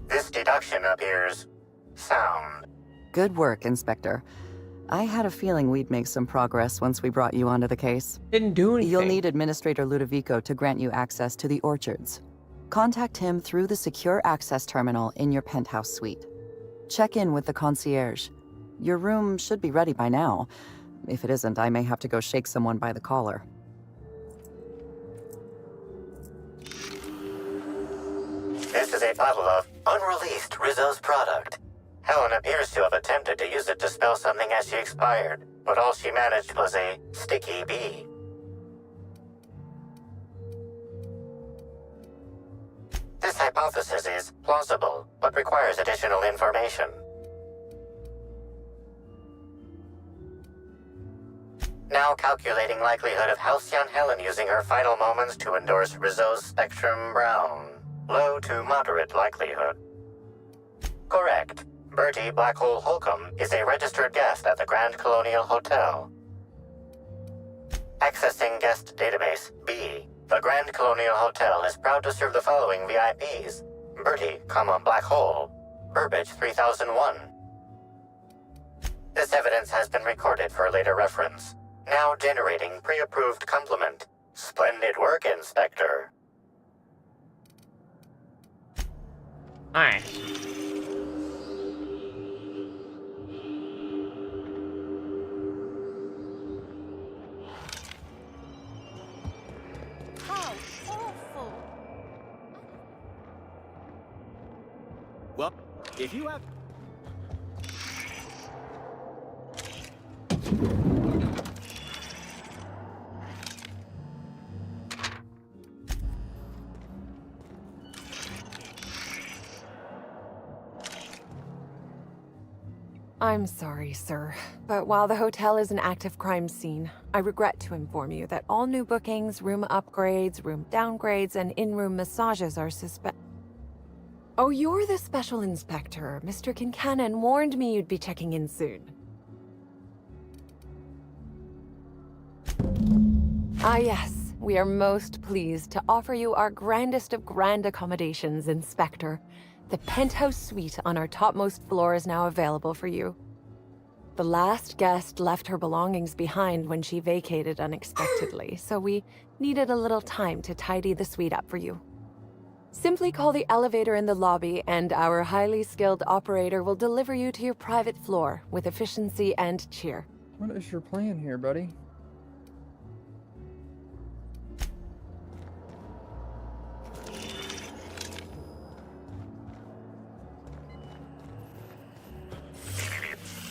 This deduction appears sound. Good work, Inspector. I had a feeling we'd make some progress once we brought you onto the case. Didn't do anything. You'll need Administrator Ludovico to grant you access to the orchards. Contact him through the secure access terminal in your penthouse suite. Check in with the concierge. Your room should be ready by now. If it isn't, I may have to go shake someone by the collar. This is a bottle of unreleased Rizzo's product. Helen appears to have attempted to use it to spell something as she expired, but all she managed was a sticky bee. This hypothesis is plausible, but requires additional information. Now calculating likelihood of Halcyon Helen using her final moments to endorse Rizzo's Spectrum Brown. Low to moderate likelihood. Correct. Bertie Blackhole Holcomb is a registered guest at the Grand Colonial Hotel. Accessing guest database B. The Grand Colonial Hotel is proud to serve the following VIPs. Bertie, Black Hole, Burbage 3001. This evidence has been recorded for later reference. Now generating pre-approved compliment. Splendid work, Inspector. Alright. How awful! Well, if you have... I'm sorry, sir, but while the hotel is an active crime scene, I regret to inform you that all new bookings, room upgrades, room downgrades, and in-room massages are Oh, you're the special inspector. Mr. Kincannon warned me you'd be checking in soon. Ah, yes. We are most pleased to offer you our grandest of grand accommodations, Inspector. The penthouse suite on our topmost floor is now available for you. The last guest left her belongings behind when she vacated unexpectedly, so we needed a little time to tidy the suite up for you. Simply call the elevator in the lobby, and our highly skilled operator will deliver you to your private floor with efficiency and cheer. What is your plan here, buddy?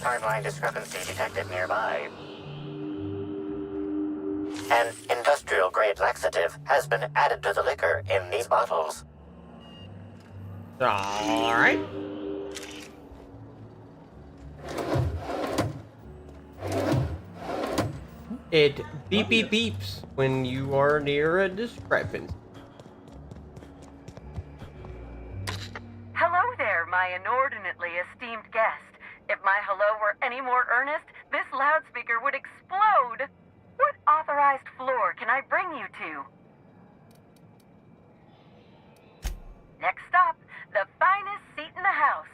Timeline discrepancy detected nearby. An industrial-grade laxative has been added to the liquor in these bottles. Alright. It beep beep beeps when you are near a discrepancy. Hello there, my inordinately esteemed guest. If my hello were any more earnest, this loudspeaker would explode. What authorized floor can I bring you to? Next stop, the finest seat in the house.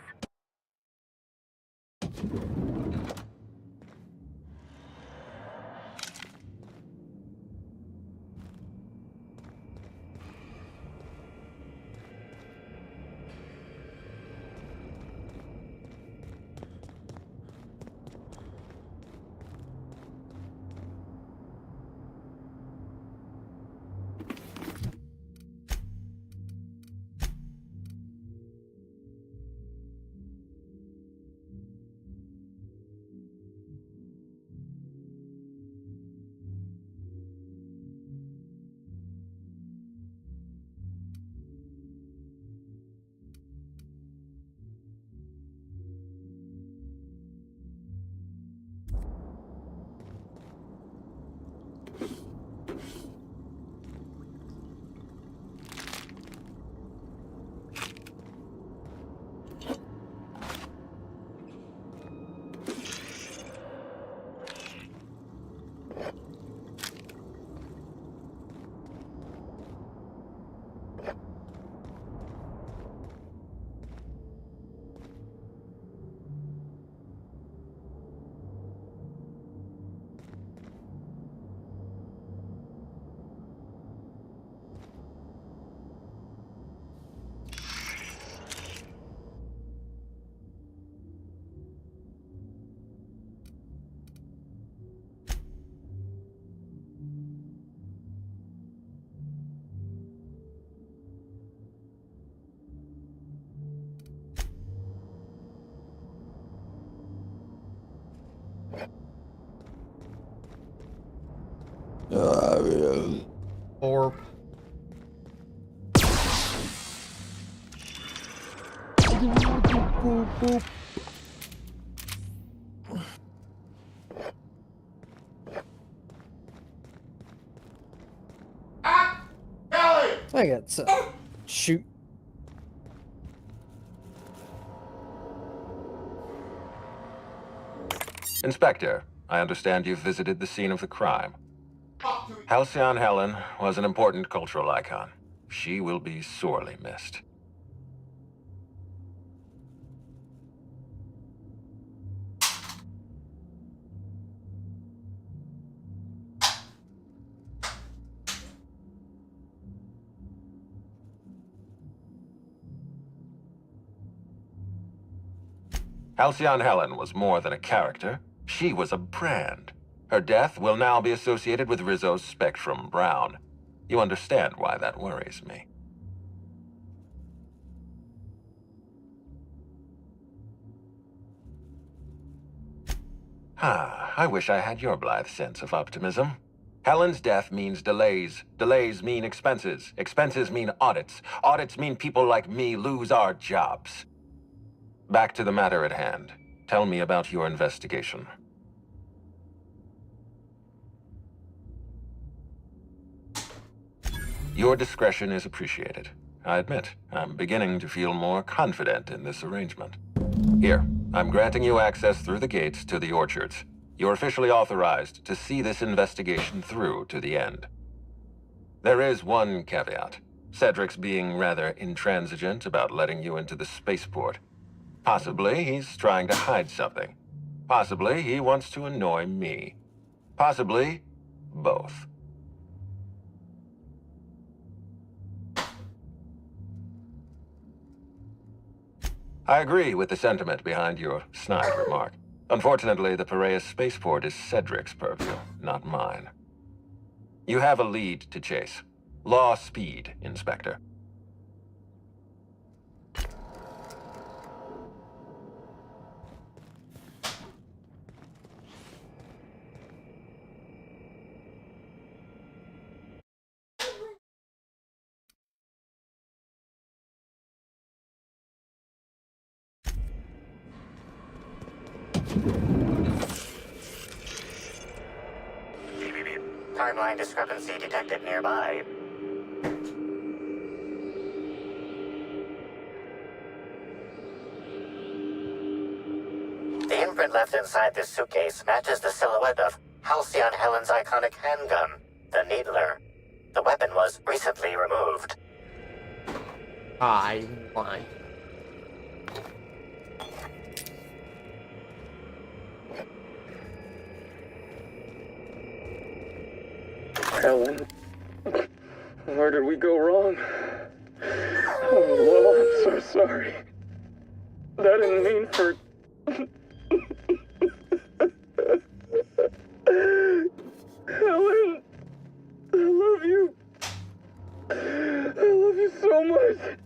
Or I got some. Shoot. Inspector, I understand you've visited the scene of the crime. Halcyon Helen was an important cultural icon. She will be sorely missed. Halcyon Helen was more than a character. She was a brand. Her death will now be associated with Rizzo's Spectrum Brown. You understand why that worries me. I wish I had your blithe sense of optimism. Helen's death means delays. Delays mean expenses. Expenses mean audits. Audits mean people like me lose our jobs. Back to the matter at hand. Tell me about your investigation. Your discretion is appreciated. I admit, I'm beginning to feel more confident in this arrangement. Here, I'm granting you access through the gates to the orchards. You're officially authorized to see this investigation through to the end. There is one caveat. Cedric's being rather intransigent about letting you into the spaceport. Possibly he's trying to hide something. Possibly he wants to annoy me. Possibly both. I agree with the sentiment behind your snide remark. Unfortunately, the Piraeus spaceport is Cedric's purview, not mine. You have a lead to chase. Law speed, Inspector. Timeline discrepancy detected nearby. The imprint left inside this suitcase matches the silhouette of Halcyon Helen's iconic handgun, the Needler. The weapon was recently removed. I won. Helen, where did we go wrong? Oh, Lo, I'm so sorry. That didn't mean for... Helen, I love you. I love you so much.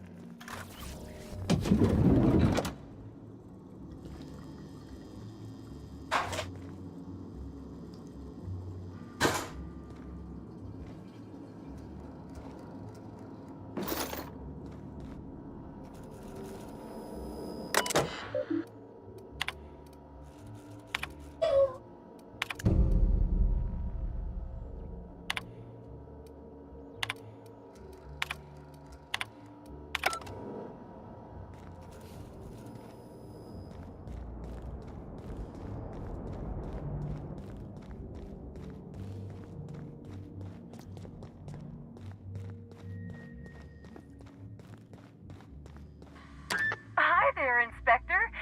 Hi there, Inspector.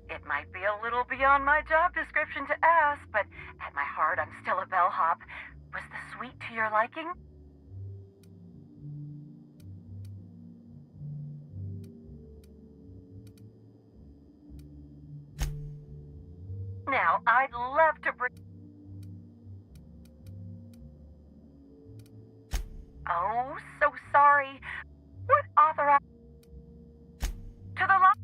It might be a little beyond my job description to ask, but at my heart, I'm still a bellhop. Was the suite to your liking? Now, I'd love to bring... Oh, so sorry. What authorized... To the lot...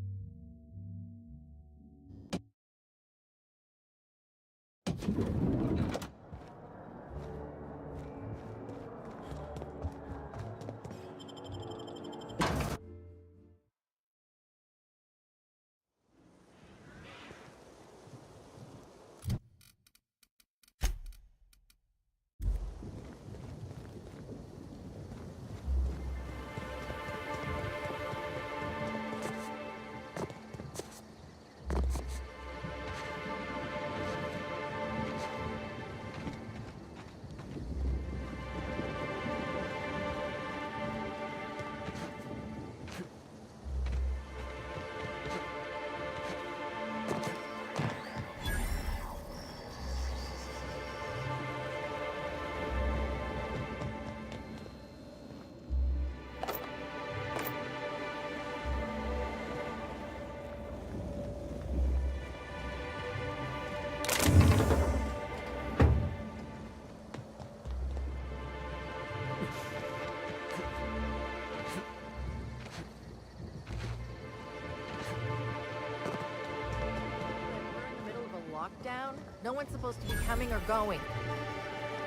Lockdown, no one's supposed to be coming or going.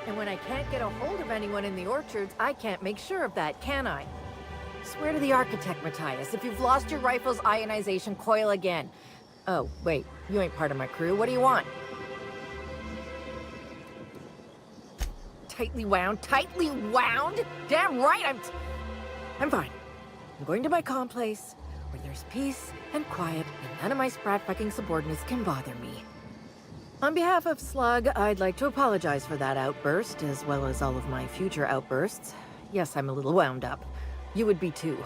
And when I can't get a hold of anyone in the orchards, I can't make sure of that, can I? Swear to the architect, Matthias, if you've lost your rifle's ionization coil again, Oh, wait, you ain't part of my crew. What do you want? Tightly wound? Tightly wound? Damn right, I'm fine. I'm going to my calm place, where there's peace and quiet, and none of my sprat fucking subordinates can bother me. On behalf of Slug, I'd like to apologize for that outburst, as well as all of my future outbursts. Yes, I'm a little wound up. You would be too.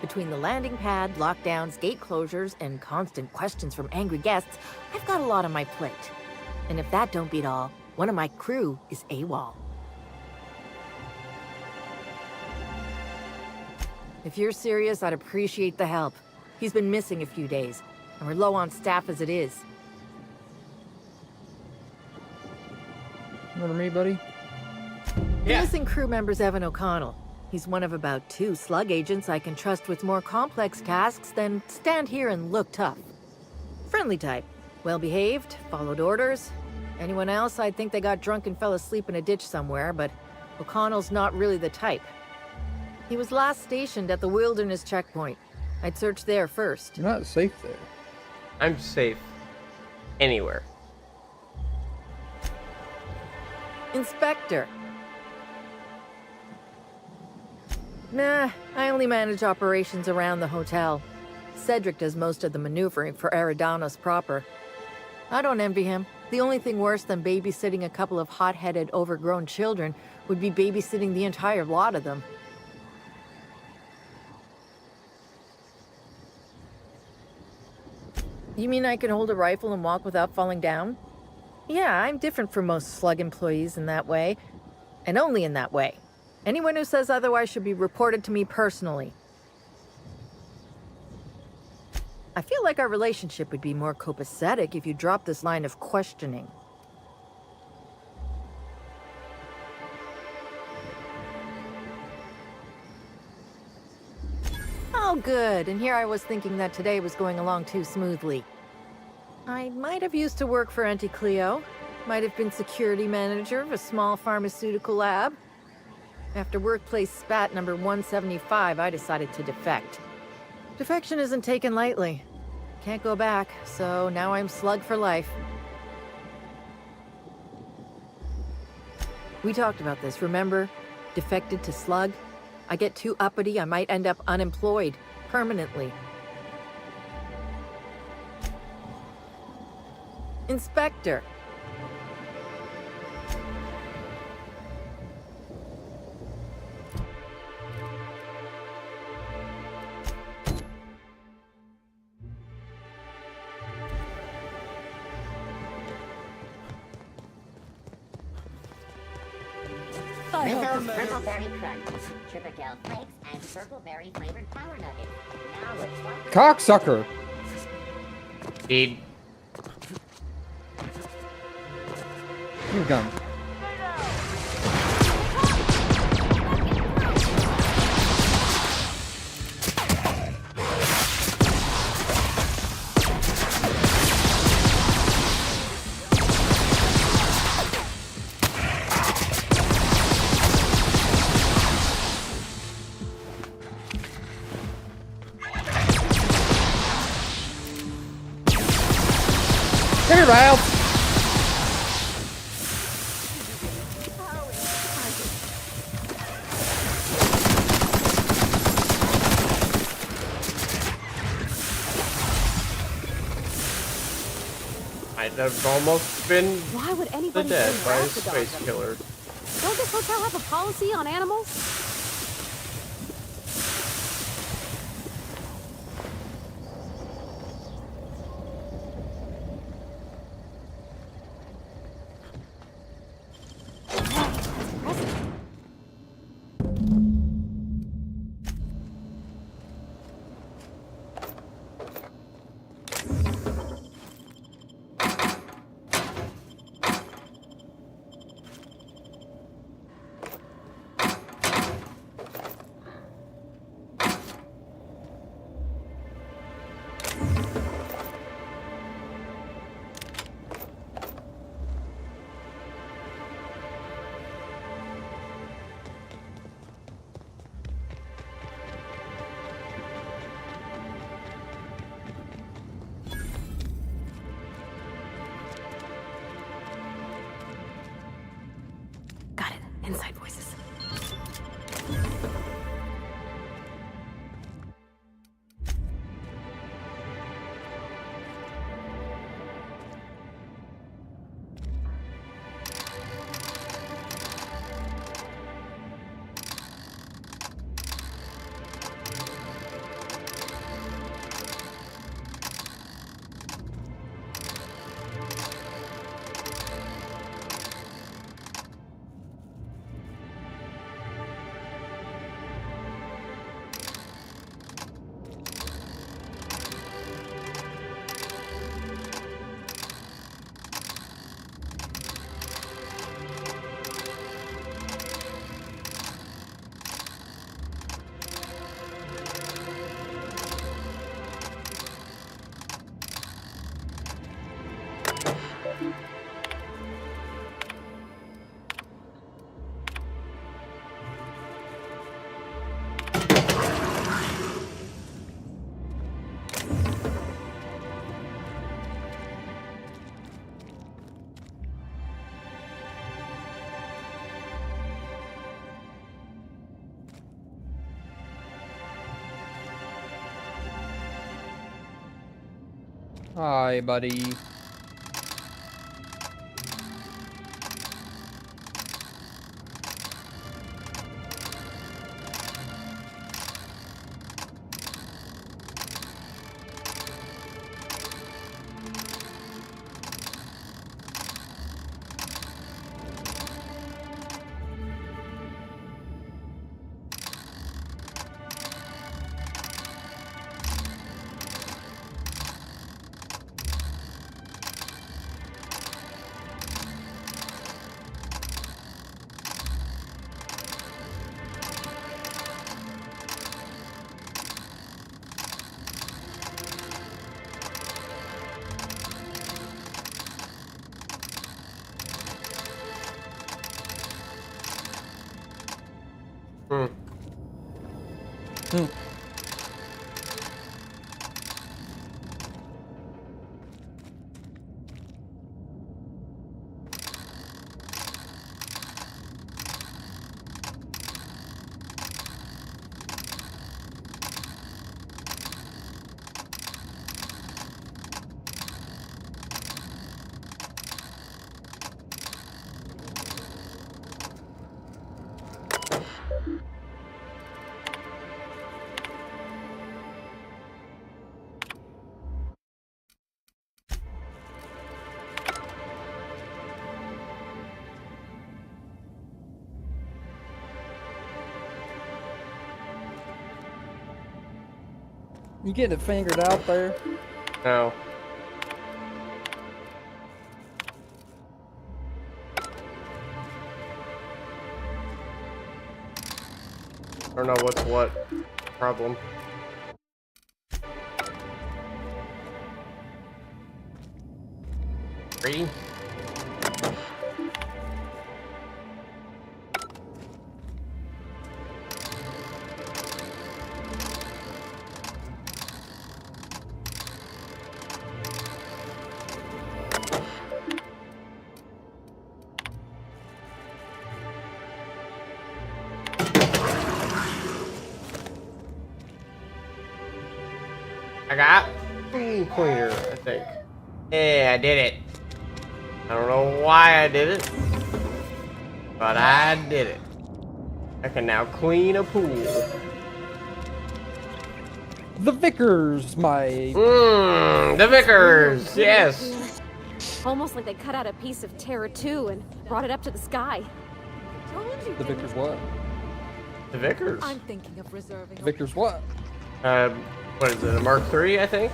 Between the landing pad, lockdowns, gate closures, and constant questions from angry guests, I've got a lot on my plate. And if that don't beat all, one of my crew is AWOL. If you're serious, I'd appreciate the help. He's been missing a few days, and we're low on staff as it is. Remember me, buddy? The missing crew member's Evan O'Connell. He's one of about 2 Slug agents I can trust with more complex tasks than stand here and look tough. Friendly type. Well-behaved, followed orders. Anyone else, I'd think they got drunk and fell asleep in a ditch somewhere, but O'Connell's not really the type. He was last stationed at the Wilderness checkpoint. I'd search there first. You're not safe there. I'm safe. Anywhere. Inspector. Nah, I only manage operations around the hotel. Cedric does most of the maneuvering for Eridanos proper. I don't envy him. The only thing worse than babysitting a couple of hot-headed, overgrown children would be babysitting the entire lot of them. You mean I can hold a rifle and walk without falling down? Yeah, I'm different from most Slug employees in that way. And only in that way. Anyone who says otherwise should be reported to me personally. I feel like our relationship would be more copacetic if you dropped this line of questioning. Oh, good. And here I was thinking that today was going along too smoothly. I might have used to work for Auntie Cleo. Might have been security manager of a small pharmaceutical lab. After workplace spat number 175, I decided to defect. Defection isn't taken lightly. Can't go back, so now I'm Slug for life. We talked about this, remember? Defected to Slug? I get too uppity, I might end up unemployed. Permanently. Inspector. Rizzo's Purple Berry Crunch, Triple Flakes, and Purple Berry flavored Power Nuggets. Now let's walk. Cocksucker! Feed. Your gun. Hey, Ralph! I'd have almost been Why would anybody dead bring by a Rapidon space up killer. here? Don't this hotel have a policy on animals? Hi, buddy. You getting it fingered out there? No. I don't know what's what. Problem. Three? I got cleaner, I think. Yeah, I did it. I don't know why I did it, but I did it. I can now clean a pool. The Vickers, my... The Vickers, yes. Almost like they cut out a piece of Terra 2 and brought it up to the sky. The Vickers what? The Vickers. I'm thinking of reserving. The Vickers what? What is it, a Mark III, I think?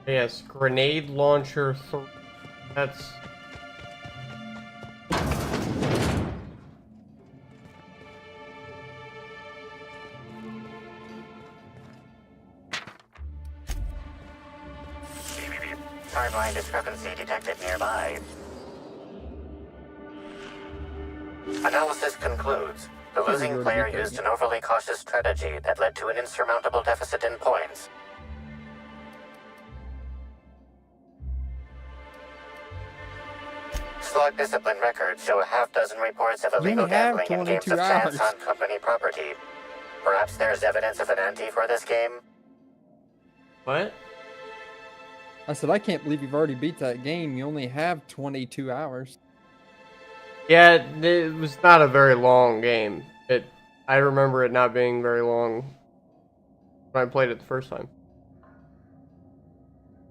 Yes, grenade launcher 3. That's... Timeline discrepancy detected nearby. Analysis concludes. The losing player used an overly cautious strategy that led to an insurmountable deficit in points. Slug discipline records show a half-dozen reports of illegal gambling in games of chance on company property. Perhaps there's evidence of an ante for this game? What? I said, I can't believe you've already beat that game. You only have 22 hours. Yeah, it was not a very long game. I remember it not being very long when I played it the first time.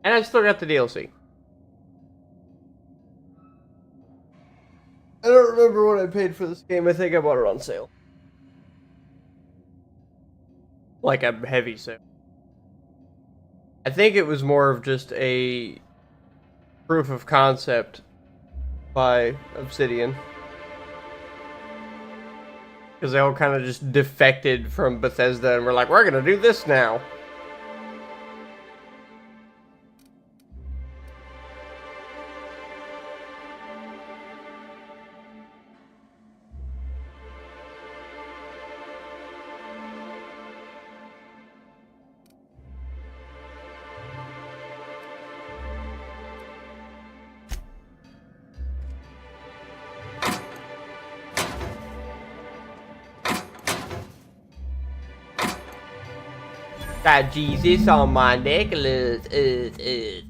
And I still got the DLC. I don't remember what I paid for this game. I think I bought it on sale. Like a heavy sale. I think it was more of just a proof of concept by Obsidian. Because they all kind of just defected from Bethesda and were like, we're going to do this now. Got Jesus on my necklace. I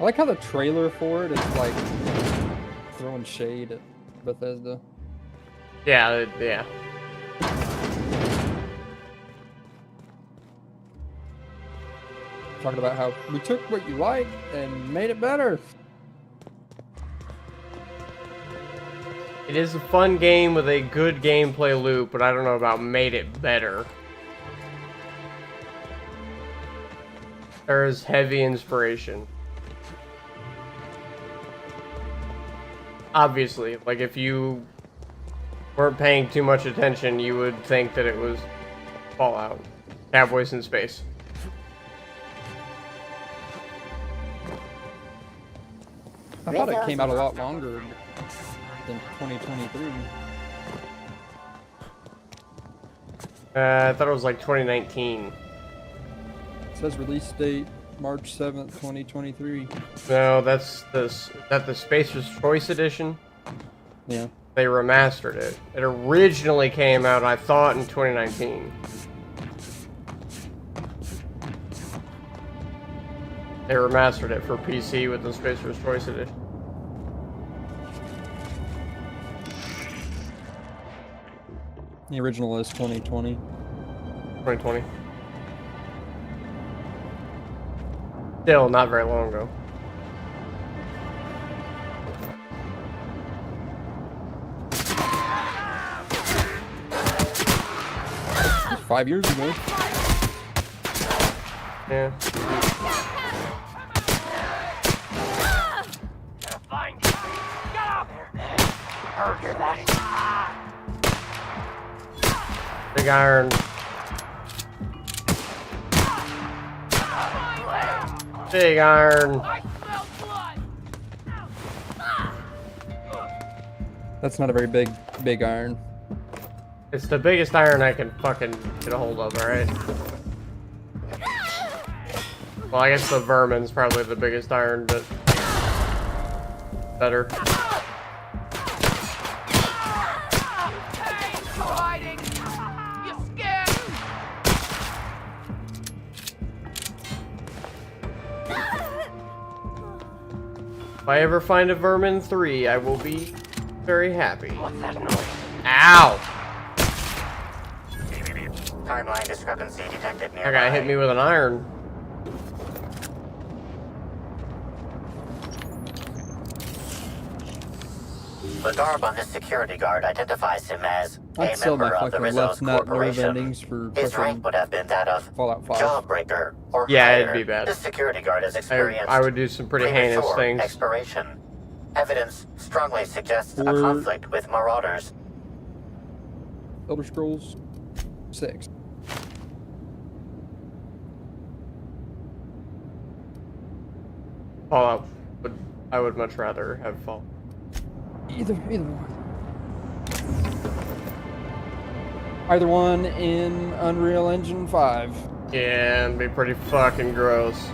like how the trailer for it is like throwing shade at Bethesda. Yeah, yeah. Talking about how we took what you liked and made it better. It is a fun game with a good gameplay loop, but I don't know about made it better. There is heavy inspiration. Obviously, like if you weren't paying too much attention, you would think that it was Fallout. Cowboys in space. I thought it came out a lot longer than 2023. I thought it was like 2019. It says release date March 7th, 2023. No, that's the Spacer's Choice Edition. Yeah. They remastered it. It originally came out, I thought, in 2019. They remastered it for PC with the Spacer's Choice Edition. The original is 2020. 2020. Still not very long ago. That's 5 years ago. Yeah. Big iron. Big iron. That's not a very big iron. It's the biggest iron I can fucking get a hold of, alright? Well, I guess the vermin's probably the biggest iron, but better. If I ever find a Vermin 3, I will be very happy. What's that noise? Ow! Timeline discrepancy detected nearby. That guy hit me with an iron. The garb on this security guard identifies him as I'd a sell my member of the fucking Rizos left nut nerve Corporation. endings for His rank would have been that of Fallout 5. Jawbreaker or Yeah, higher. it'd be bad. This security guard has experienced I would do some pretty heinous premature things. expiration. Evidence strongly suggests a Or- conflict with Marauders. Elder Scrolls 6. Fallout, but I would much rather have Fallout. Either one. Either one in Unreal Engine 5. Yeah, it'd be pretty fucking gross.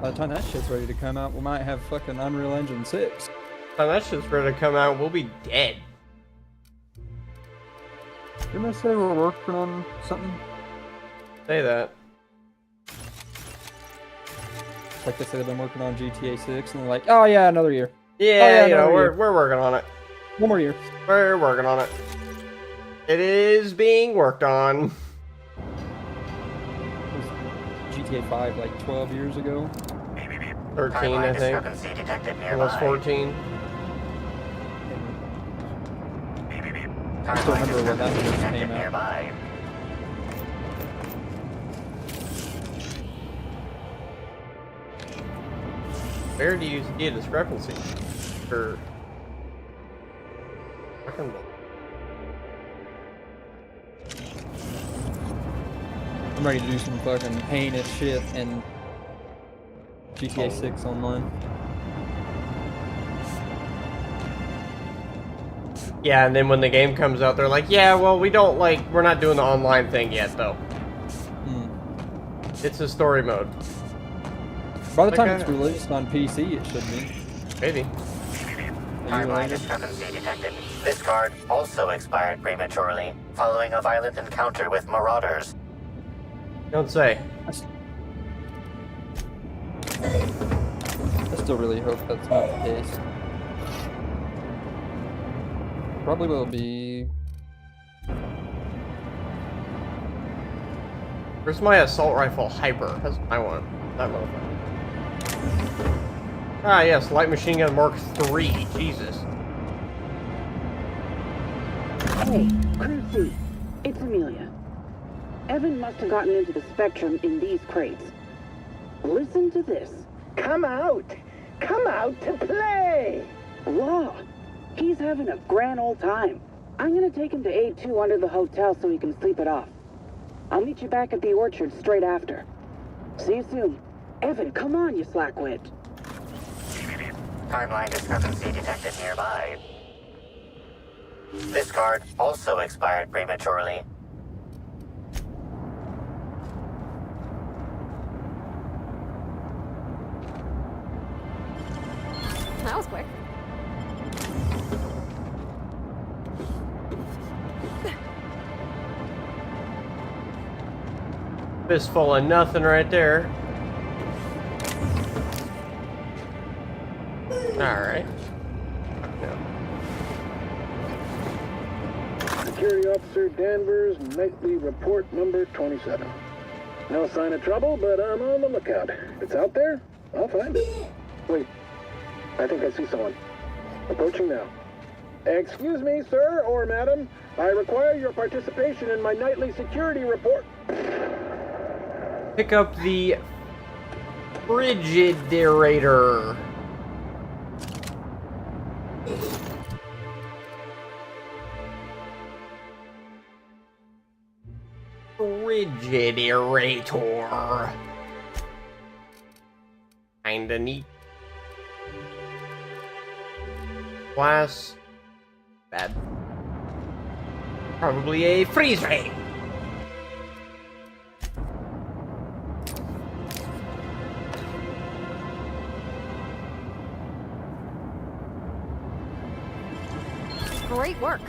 By the time that shit's ready to come out, we might have fucking Unreal Engine 6. By the time that shit's ready to come out, we'll be dead. Didn't I say we're working on something? Say that. Like they said they've been working on GTA 6, and they're like, oh yeah, another year. Yeah, you know, another we're year. working on it. One more year. We're working on it. It is being worked on. GTA 5 like 12 years ago. 13, I think. Almost 14. I still remember when that first came out. Where do you see a discrepancy? For I'm ready to do some fucking heinous shit in GTA 6 online. Yeah, and then when the game comes out, they're like, yeah, well, we're not doing the online thing yet, though. It's a story mode. By the time it's released on PC, it should be. Maybe. Timeline discrepancy detected. This card also expired prematurely, following a violent encounter with marauders. Don't say. I still really hope that's not the case. Probably will be. Where's my assault rifle hyper? That's my one. That motherfucker. Ah, yes, light machine gun Mark III. Jesus. Hey, Crew C. It's Amelia. Evan must have gotten into the Spectrum in these crates. Listen to this. Come out! Come out to play! Law. He's having a grand old time. I'm gonna take him to A2 under the hotel so he can sleep it off. I'll meet you back at the orchard straight after. See you soon. Evan, come on, you slackwit. Timeline discrepancy detected nearby. This card also expired prematurely. That was quick. Fistful of nothing right there. Alright. Security Officer Danvers, nightly report number 27. No sign of trouble, but I'm on the lookout. If it's out there, I'll find it. Wait, I think I see someone. Approaching now. Excuse me, sir or madam. I require your participation in my nightly security report. Pick up the Frigiderator. Frigiderator. Kinda neat. Glass. Bad. Probably a freeze ray. Great work.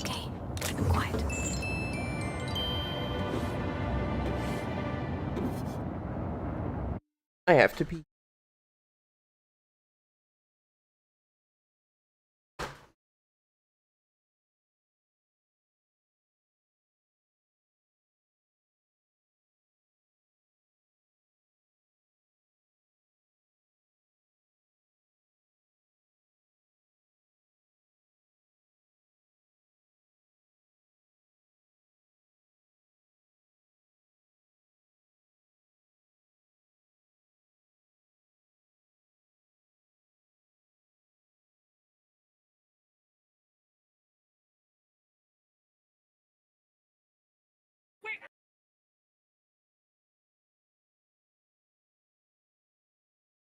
Okay, keep him quiet. I have to pee.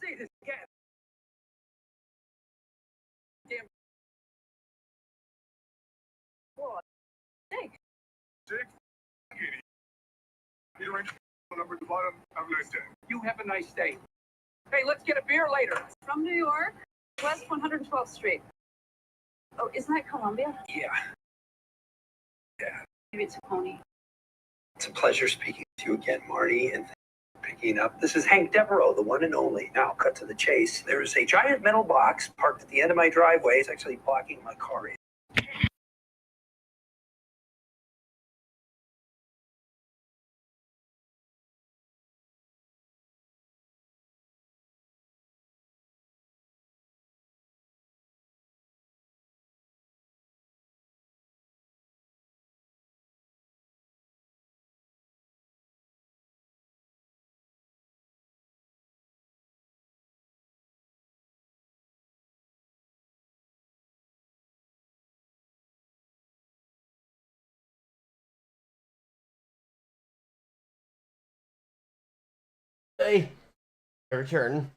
See this cat. Damn. What? Hey. Six. Number at the bottom. Have a nice day. You have a nice day. Hey, let's get a beer later. From New York, West 112th Street. Oh, isn't that Columbia? Yeah. Maybe it's a pony. It's a pleasure speaking with you again, Marty, and picking up. This is Hank Devereaux, the one and only. Now, cut to the chase. There is a giant metal box parked at the end of my driveway. It's actually blocking my car. Hey, your turn.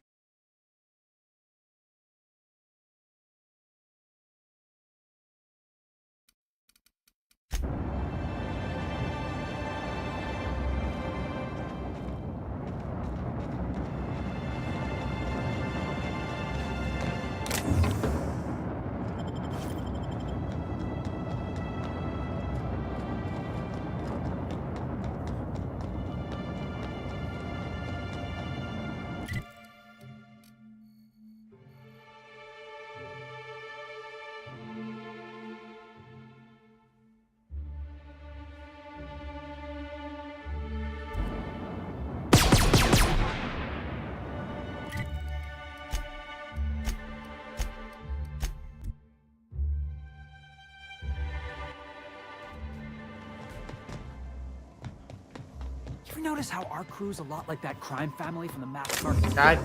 You ever notice how our crew's a lot like that crime family from the Masked Car? God.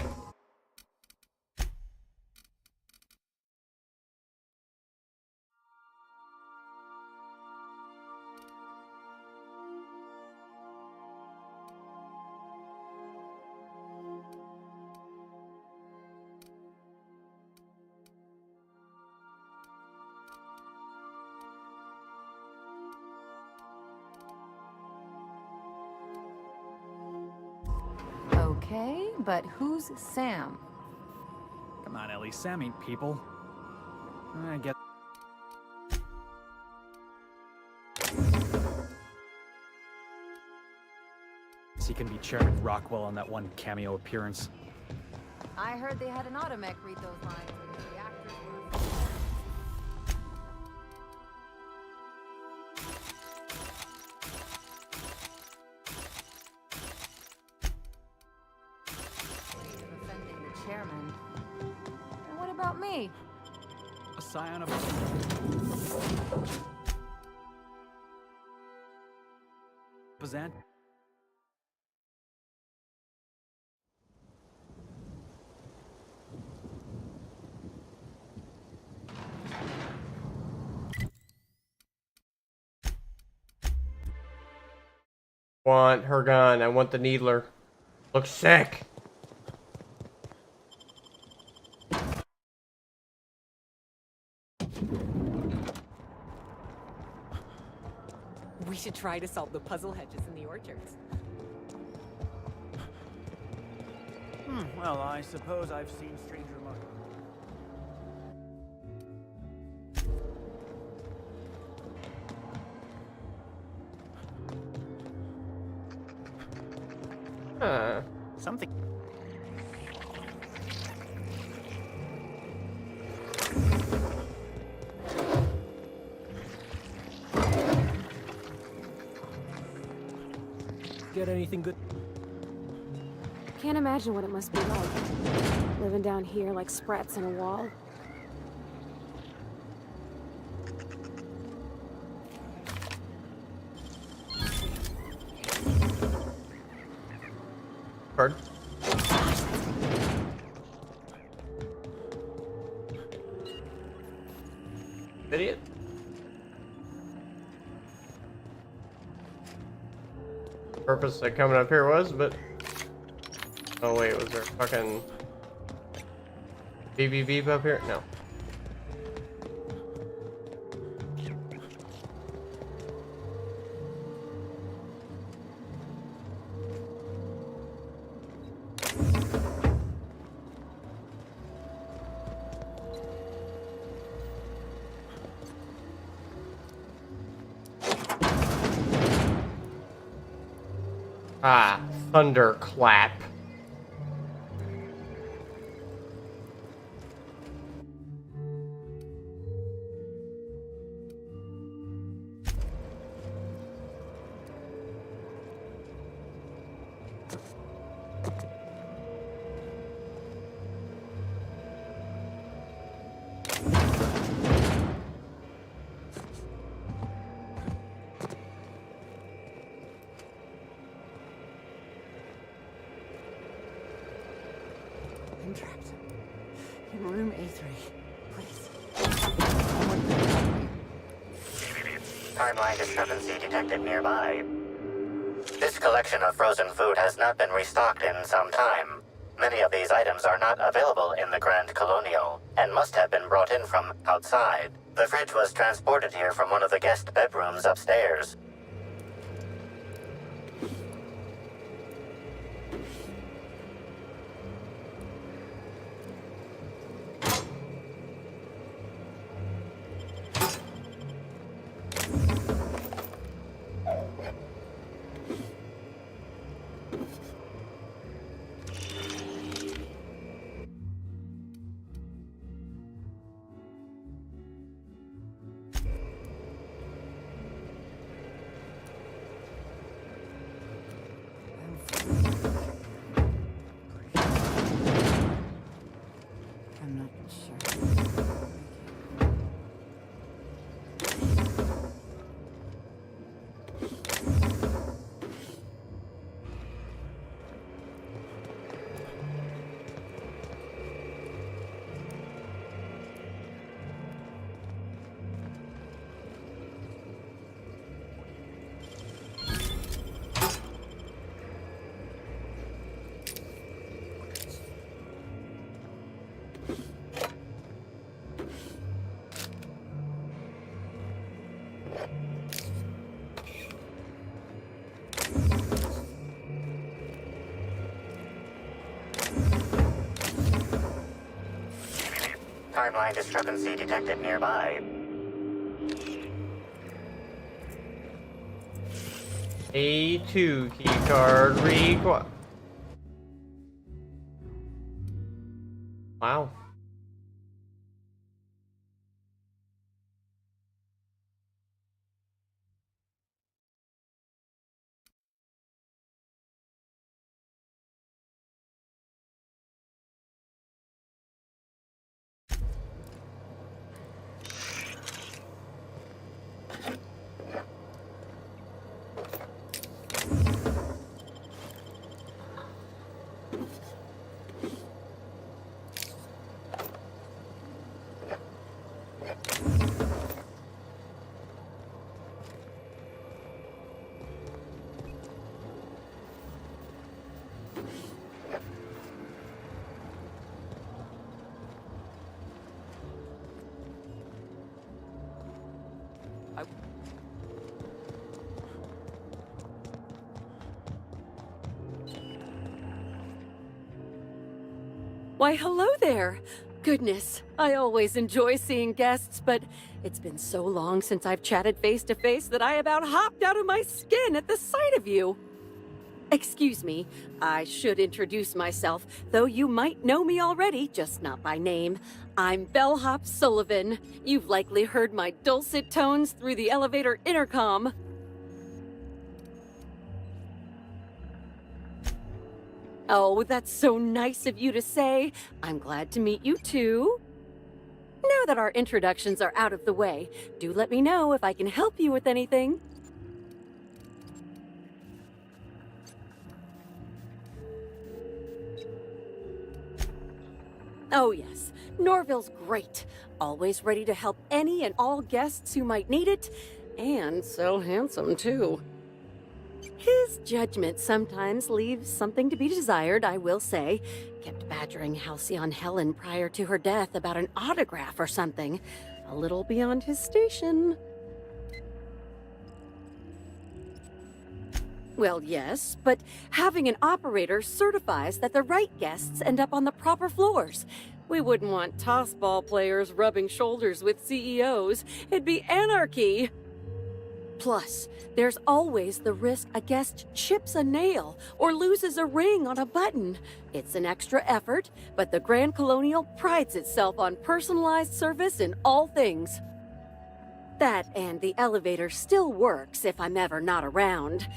Okay, but who's Sam? Come on, Ellie. Sam ain't people. I get. He can be Chairman Rockwell on that one cameo appearance. I heard they had an automech read those lines when the actors were... offending the chairman. And what about me? A scion of... Bazan? Want her gun. I want the needler. Looks sick. We should try to solve the puzzle hedges in the orchards. Well, I suppose I've seen stranger luck. Something. Get anything good? Can't imagine what it must be like, living down here like sprats in a wall. Card. Idiot. Purpose of coming up here was, but oh wait, was there fucking beep beep beep up here? No. Ah, Thunderclap. I'm trapped. In room A3. Please. Timeline discrepancy detected nearby. This collection of frozen food has not been restocked in some time. Many of these items are not available in the Grand Colonial, and must have been brought in from outside. The fridge was transported here from one of the guest bedrooms upstairs. I'm not sure. Timeline discrepancy detected nearby. A2 keycard required. Wow. Why, hello there. Goodness, I always enjoy seeing guests, but it's been so long since I've chatted face to face that I about hopped out of my skin at the sight of you. Excuse me, I should introduce myself, though you might know me already, just not by name. I'm Bellhop Sullivan. You've likely heard my dulcet tones through the elevator intercom. Oh, that's so nice of you to say. I'm glad to meet you too. Now that our introductions are out of the way, do let me know if I can help you with anything. Oh yes, Norville's great. Always ready to help any and all guests who might need it. And so handsome too. His judgment sometimes leaves something to be desired, I will say. Kept badgering Halcyon Helen prior to her death about an autograph or something. A little beyond his station. Well, yes, but having an operator certifies that the right guests end up on the proper floors. We wouldn't want tossball players rubbing shoulders with CEOs. It'd be anarchy. Plus, there's always the risk a guest chips a nail or loses a ring on a button. It's an extra effort, but the Grand Colonial prides itself on personalized service in all things. That and the elevator still works if I'm ever not around.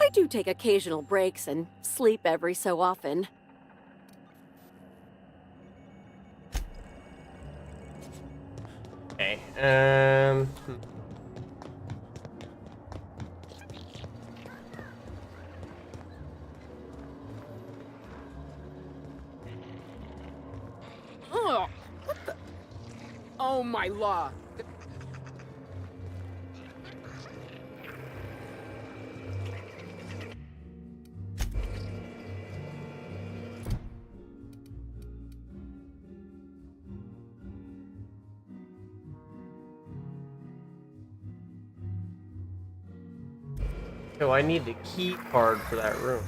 I do take occasional breaks and sleep every so often. Okay, Ugh, what the? Oh my law. So I need the key card for that room.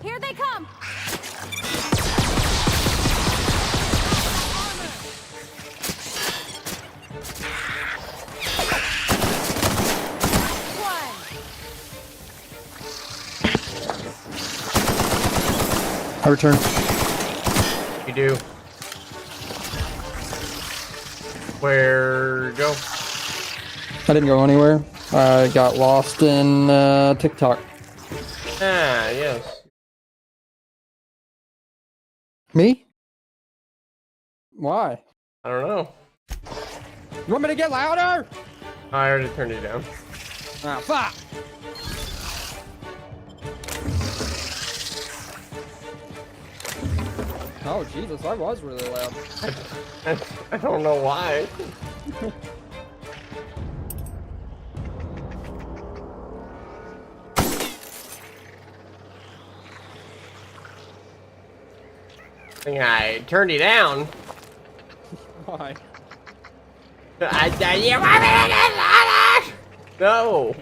Here they come! I return. You do. Where go? I didn't go anywhere. I got lost in TikTok. Ah, yes. Me? Why? I don't know. You want me to get louder? I already turned it down. Ah, fuck! Oh, Jesus, I was really loud. I don't know why. I think I turned you down. Why? No.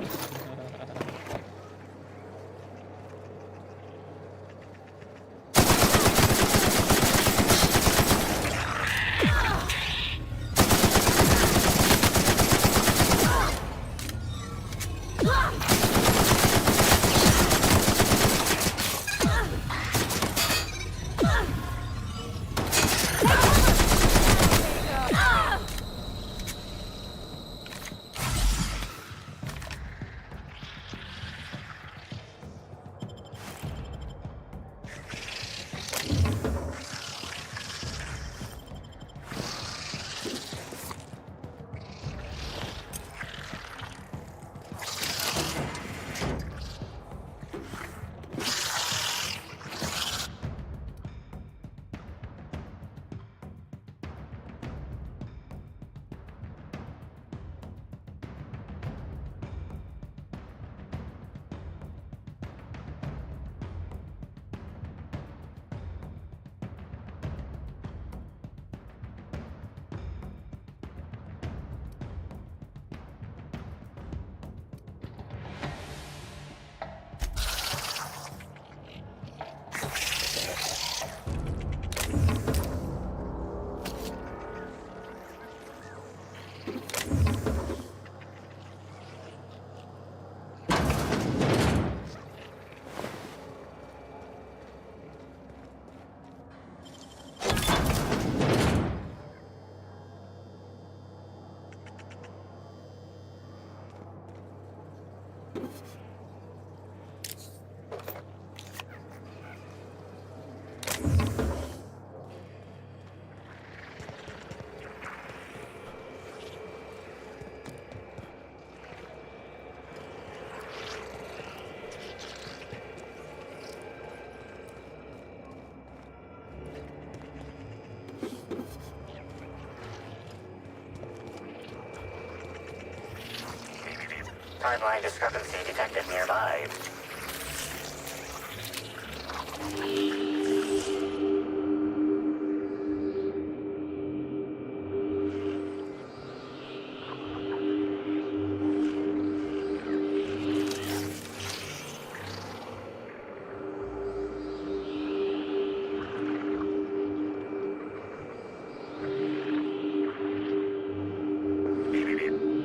Timeline discrepancy detected nearby.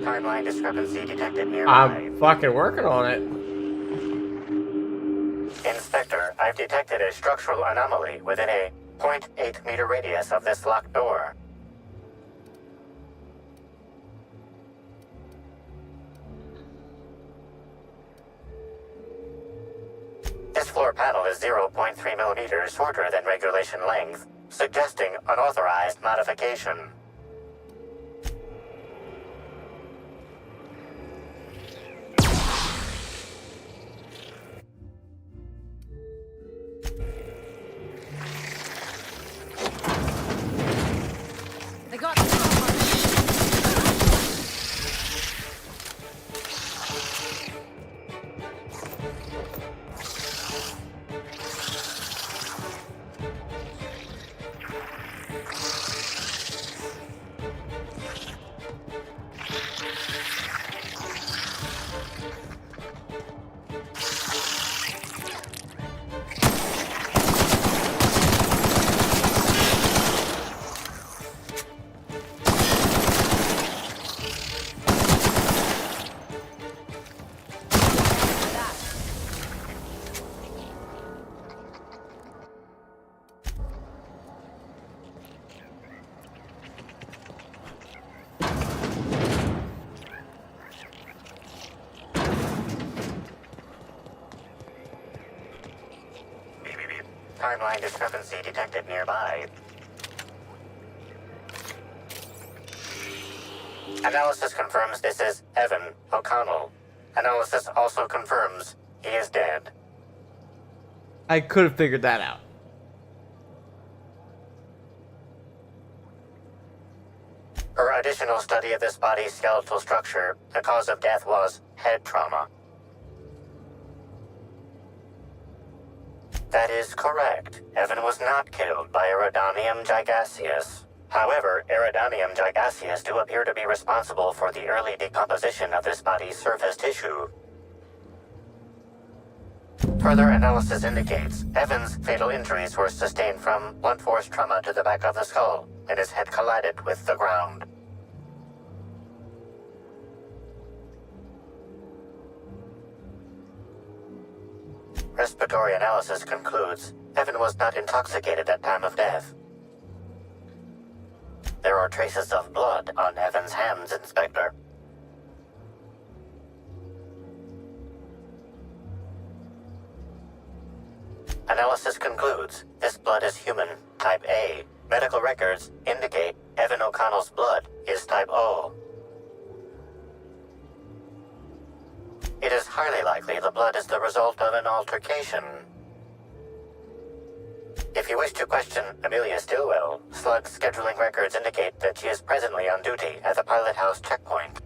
Timeline discrepancy detected nearby. I'm fucking working on it. Inspector, I've detected a structural anomaly within a 0.8 meter radius of this locked door. This floor panel is 0.3 millimeters shorter than regulation length, suggesting unauthorized modification. They got Timeline discrepancy detected nearby. Analysis confirms this is Evan O'Connell. Analysis also confirms he is dead. I could have figured that out. Per additional study of this body's skeletal structure, the cause of death was head trauma. That is correct. Evan was not killed by Iridanium gigaseus. However, Iridanium gigaseus do appear to be responsible for the early decomposition of this body's surface tissue. Further analysis indicates Evan's fatal injuries were sustained from blunt force trauma to the back of the skull, and his head collided with the ground. Respiratory analysis concludes Evan was not intoxicated at time of death. There are traces of blood on Evan's hands, Inspector. Analysis concludes this blood is human, type A. Medical records indicate Evan O'Connell's blood is type O. It is highly likely the blood is the result of an altercation. If you wish to question Amelia Stillwell, Slug's scheduling records indicate that she is presently on duty at the Pilot House checkpoint.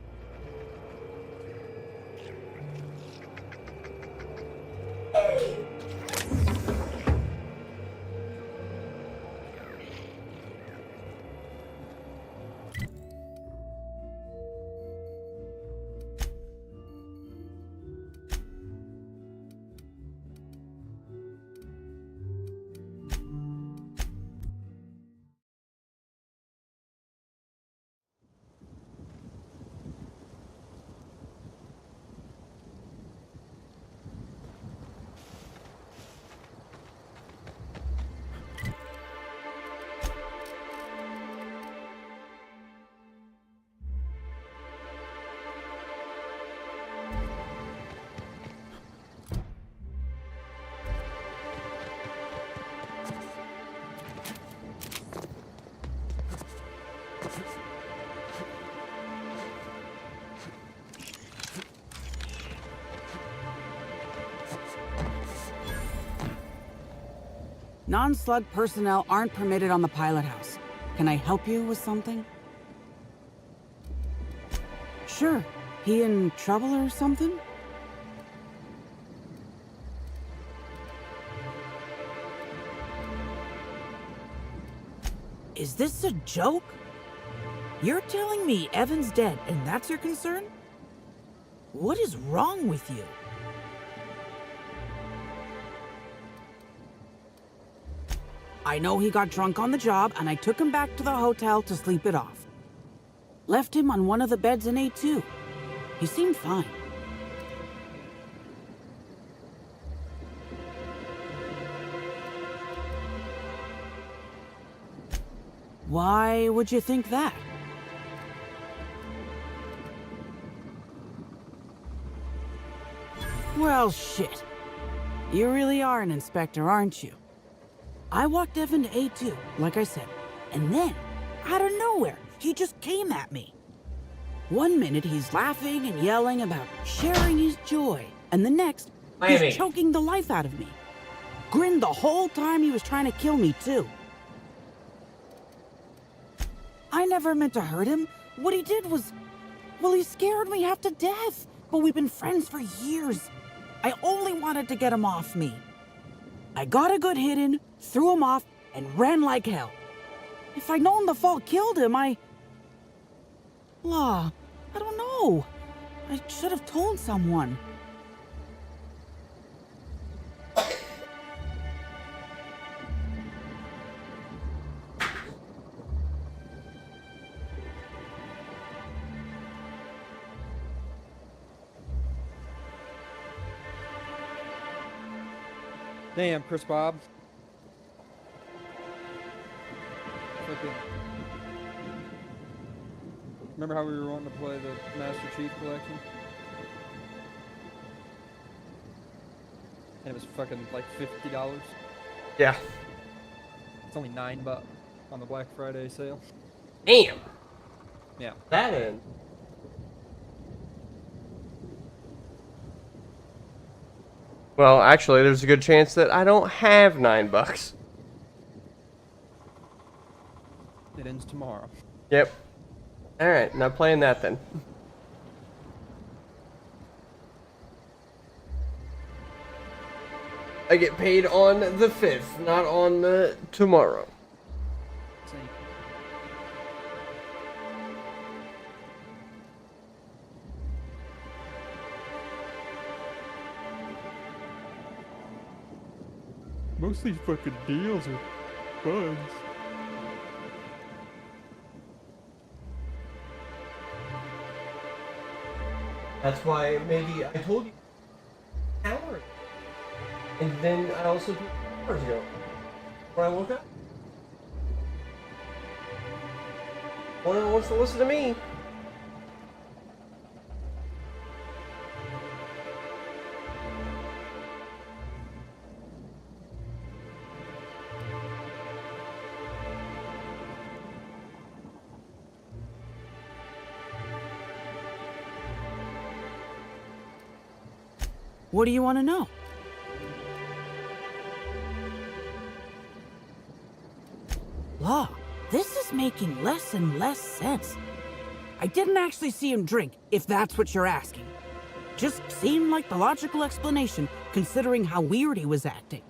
Non-slug personnel aren't permitted on the Pilot House. Can I help you with something? Sure. He in trouble or something? Is this a joke? You're telling me Evan's dead and that's your concern? What is wrong with you? I know he got drunk on the job and I took him back to the hotel to sleep it off. Left him on one of the beds in A2. He seemed fine. Why would you think that? Well, shit. You really are an inspector, aren't you? I walked Evan to A2, like I said, and then, out of nowhere, he just came at me. One minute he's laughing and yelling about sharing his joy, and the next, he's choking the life out of me. Grinned the whole time he was trying to kill me, too. I never meant to hurt him. What he did was... well, he scared me half to death. But we've been friends for years. I only wanted to get him off me. I got a good hit in, threw him off, and ran like hell. If I'd known the fall killed him, I don't know. I should have told someone. Damn, Chris Bob. Fucking... Remember how we were wanting to play the Master Chief Collection? And it was fucking like $50. Yeah. It's only $9 on the Black Friday sale. Damn. Yeah. That in. Well, actually, there's a good chance that I don't have $9. It ends tomorrow. Yep. Alright, not playing that then. I get paid on the 5th, not on the tomorrow. Most of these fucking deals are bugs. That's why maybe I told you an hour ago. And then I also told you hours ago when I woke up. No one wants to listen to me. What do you want to know? Law, this is making less and less sense. I didn't actually see him drink, if that's what you're asking. Just seemed like the logical explanation, considering how weird he was acting.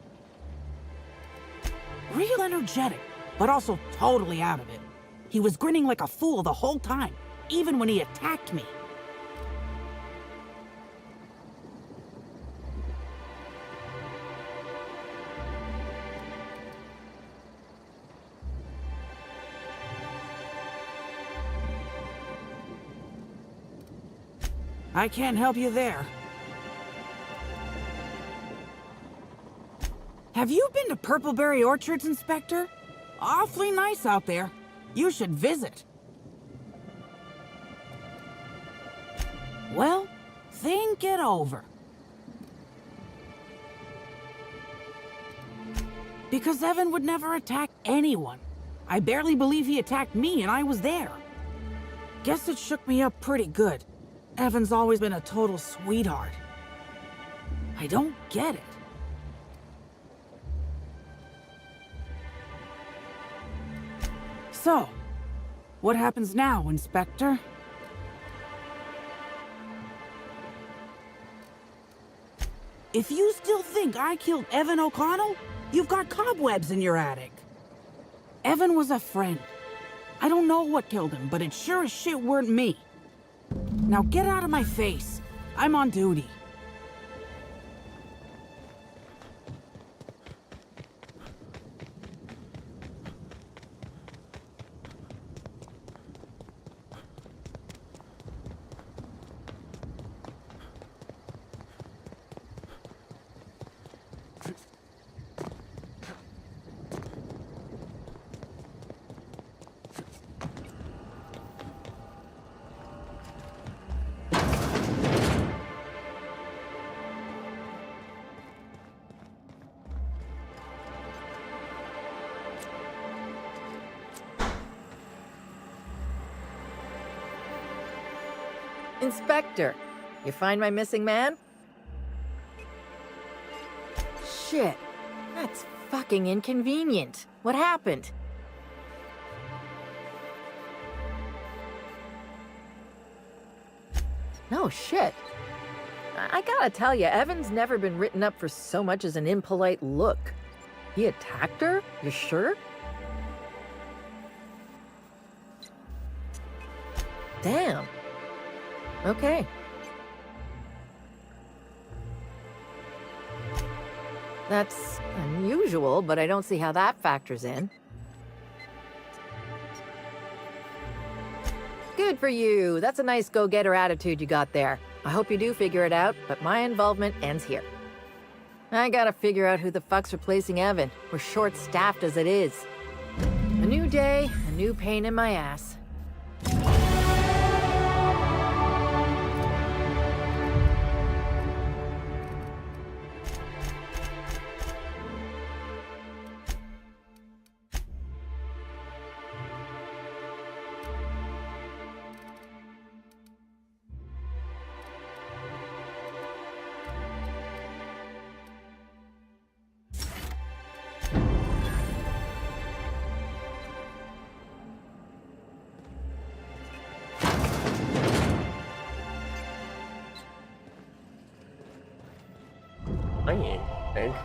Real energetic, but also totally out of it. He was grinning like a fool the whole time, even when he attacked me. I can't help you there. Have you been to Purpleberry Orchards, Inspector? Awfully nice out there. You should visit. Well, think it over. Because Evan would never attack anyone. I barely believe he attacked me and I was there. Guess it shook me up pretty good. Evan's always been a total sweetheart. I don't get it. So, what happens now, Inspector? If you still think I killed Evan O'Connell, you've got cobwebs in your attic. Evan was a friend. I don't know what killed him, but it sure as shit weren't me. Now get out of my face. I'm on duty. Inspector, you find my missing man? Shit, that's fucking inconvenient. What happened? No shit. I gotta tell you, Evan's never been written up for so much as an impolite look. He attacked her? You sure? Damn. Okay. That's unusual, but I don't see how that factors in. Good for you. That's a nice go-getter attitude you got there. I hope you do figure it out, but my involvement ends here. I gotta figure out who the fuck's replacing Evan. We're short-staffed as it is. A new day, a new pain in my ass. Think.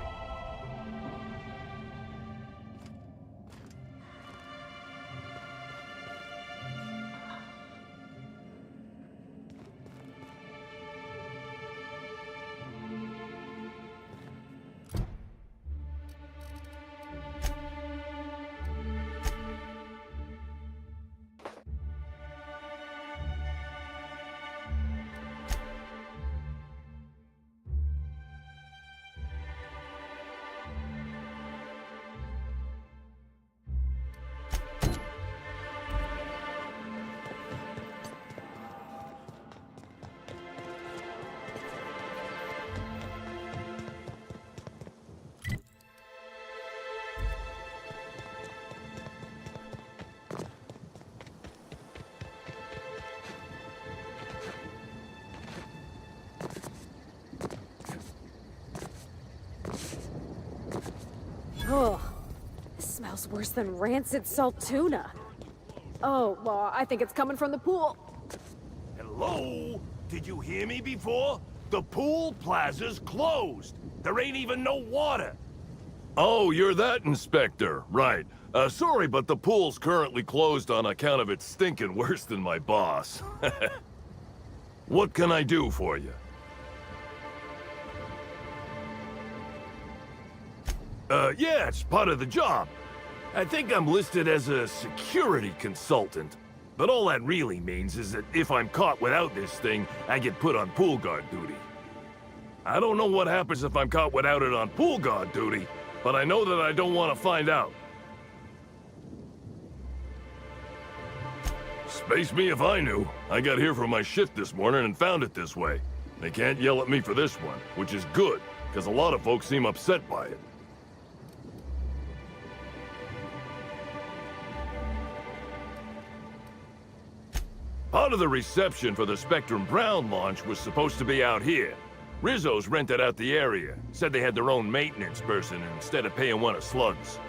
Ugh. This smells worse than rancid salt tuna. Oh, well, I think it's coming from the pool. Hello? Did you hear me before? The pool plaza's closed. There ain't even no water. Oh, you're that inspector. Right. Sorry, but the pool's currently closed on account of it stinking worse than my boss. What can I do for you? Yeah, it's part of the job. I think I'm listed as a security consultant. But all that really means is that if I'm caught without this thing, I get put on pool guard duty. I don't know what happens if I'm caught without it on pool guard duty, but I know that I don't want to find out. Space me if I knew. I got here for my shift this morning and found it this way. They can't yell at me for this one, which is good, because a lot of folks seem upset by it. Part of the reception for the Spectrum Brown launch was supposed to be out here. Rizzo's rented out the area, said they had their own maintenance person instead of paying one of Slug's.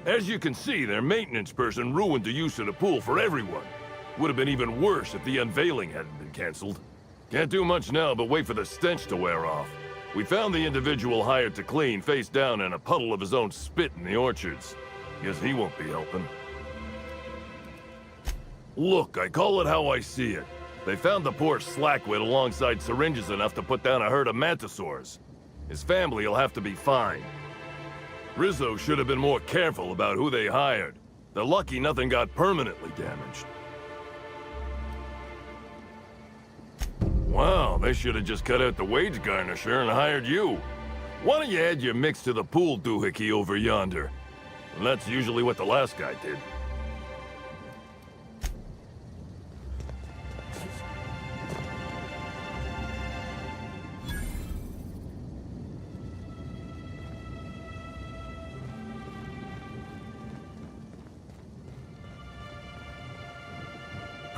As you can see, their maintenance person ruined the use of the pool for everyone. Would have been even worse if the unveiling hadn't been canceled. Can't do much now but wait for the stench to wear off. We found the individual hired to clean face down in a puddle of his own spit in the orchards. Guess he won't be helping. Look, I call it how I see it. They found the poor slackwit alongside syringes enough to put down a herd of mantisaurs. His family will have to be fined. Rizzo should have been more careful about who they hired. They're lucky nothing got permanently damaged. Wow, they should have just cut out the wage garnisher and hired you. Why don't you add your mix to the pool doohickey over yonder? And that's usually what the last guy did.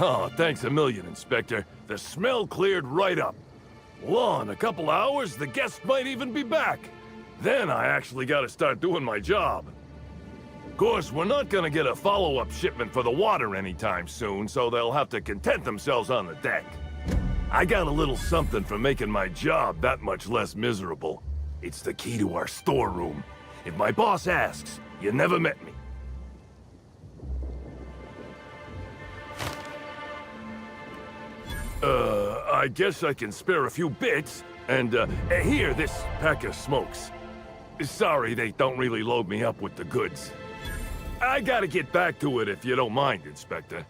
Oh, thanks a million, Inspector. The smell cleared right up. Well, in a couple hours, the guests might even be back. Then I actually gotta start doing my job. Of course, we're not gonna get a follow-up shipment for the water anytime soon, so they'll have to content themselves on the deck. I got a little something for making my job that much less miserable. It's the key to our storeroom. If my boss asks, you never met me. I guess I can spare a few bits, and, here, this pack of smokes. Sorry, they don't really load me up with the goods. I gotta get back to it if you don't mind, Inspector.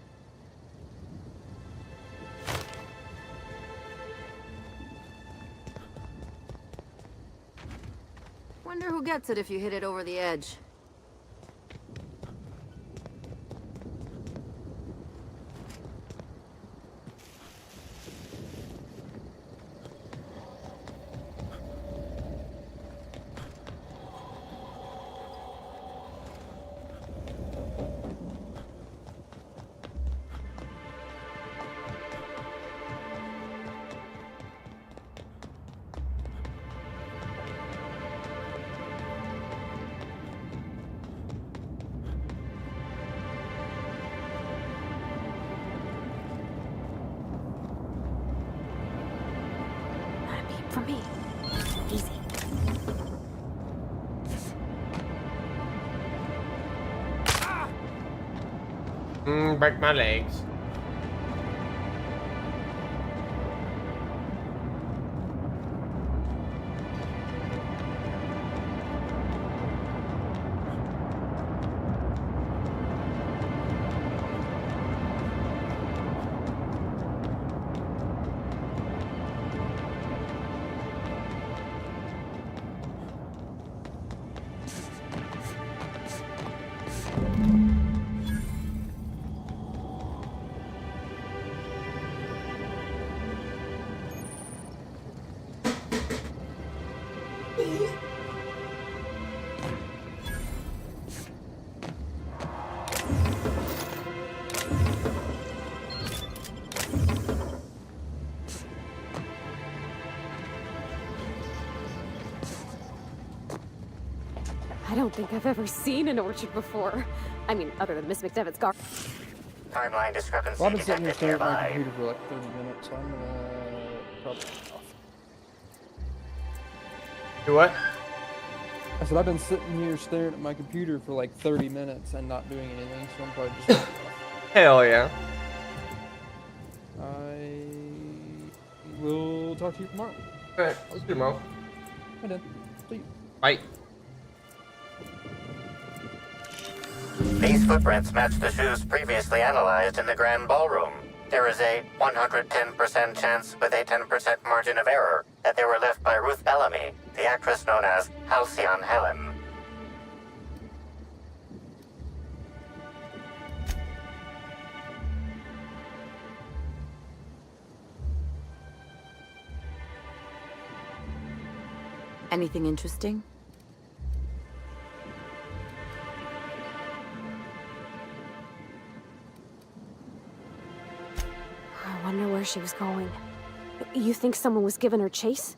Wonder who gets it if you hit it over the edge. For me. Easy. Break my legs. I don't think I've ever seen an orchard before. I mean, other than Miss McDevitt's garden. Timeline discrepancy Well, I've been sitting here detected staring at my nearby. computer for like 30 minutes, so I'm gonna probably turn off. Do what? I said I've been sitting here staring at my computer for like 30 minutes and not doing anything, so I'm probably just Hell yeah. I will talk to you tomorrow. Alright, I'll see you tomorrow. Bye then. See you. Bye. These footprints match the shoes previously analyzed in the Grand Ballroom. There is a 110% chance with a 10% margin of error that they were left by Ruth Bellamy, the actress known as Halcyon Helen. Anything interesting? I wonder where she was going. You think someone was giving her chase?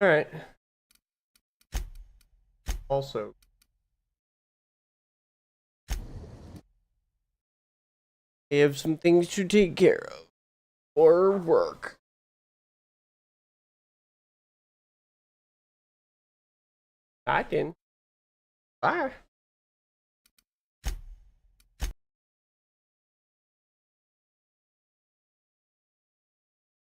Alright. Also, we have some things to take care of. Or work. I can. Bye.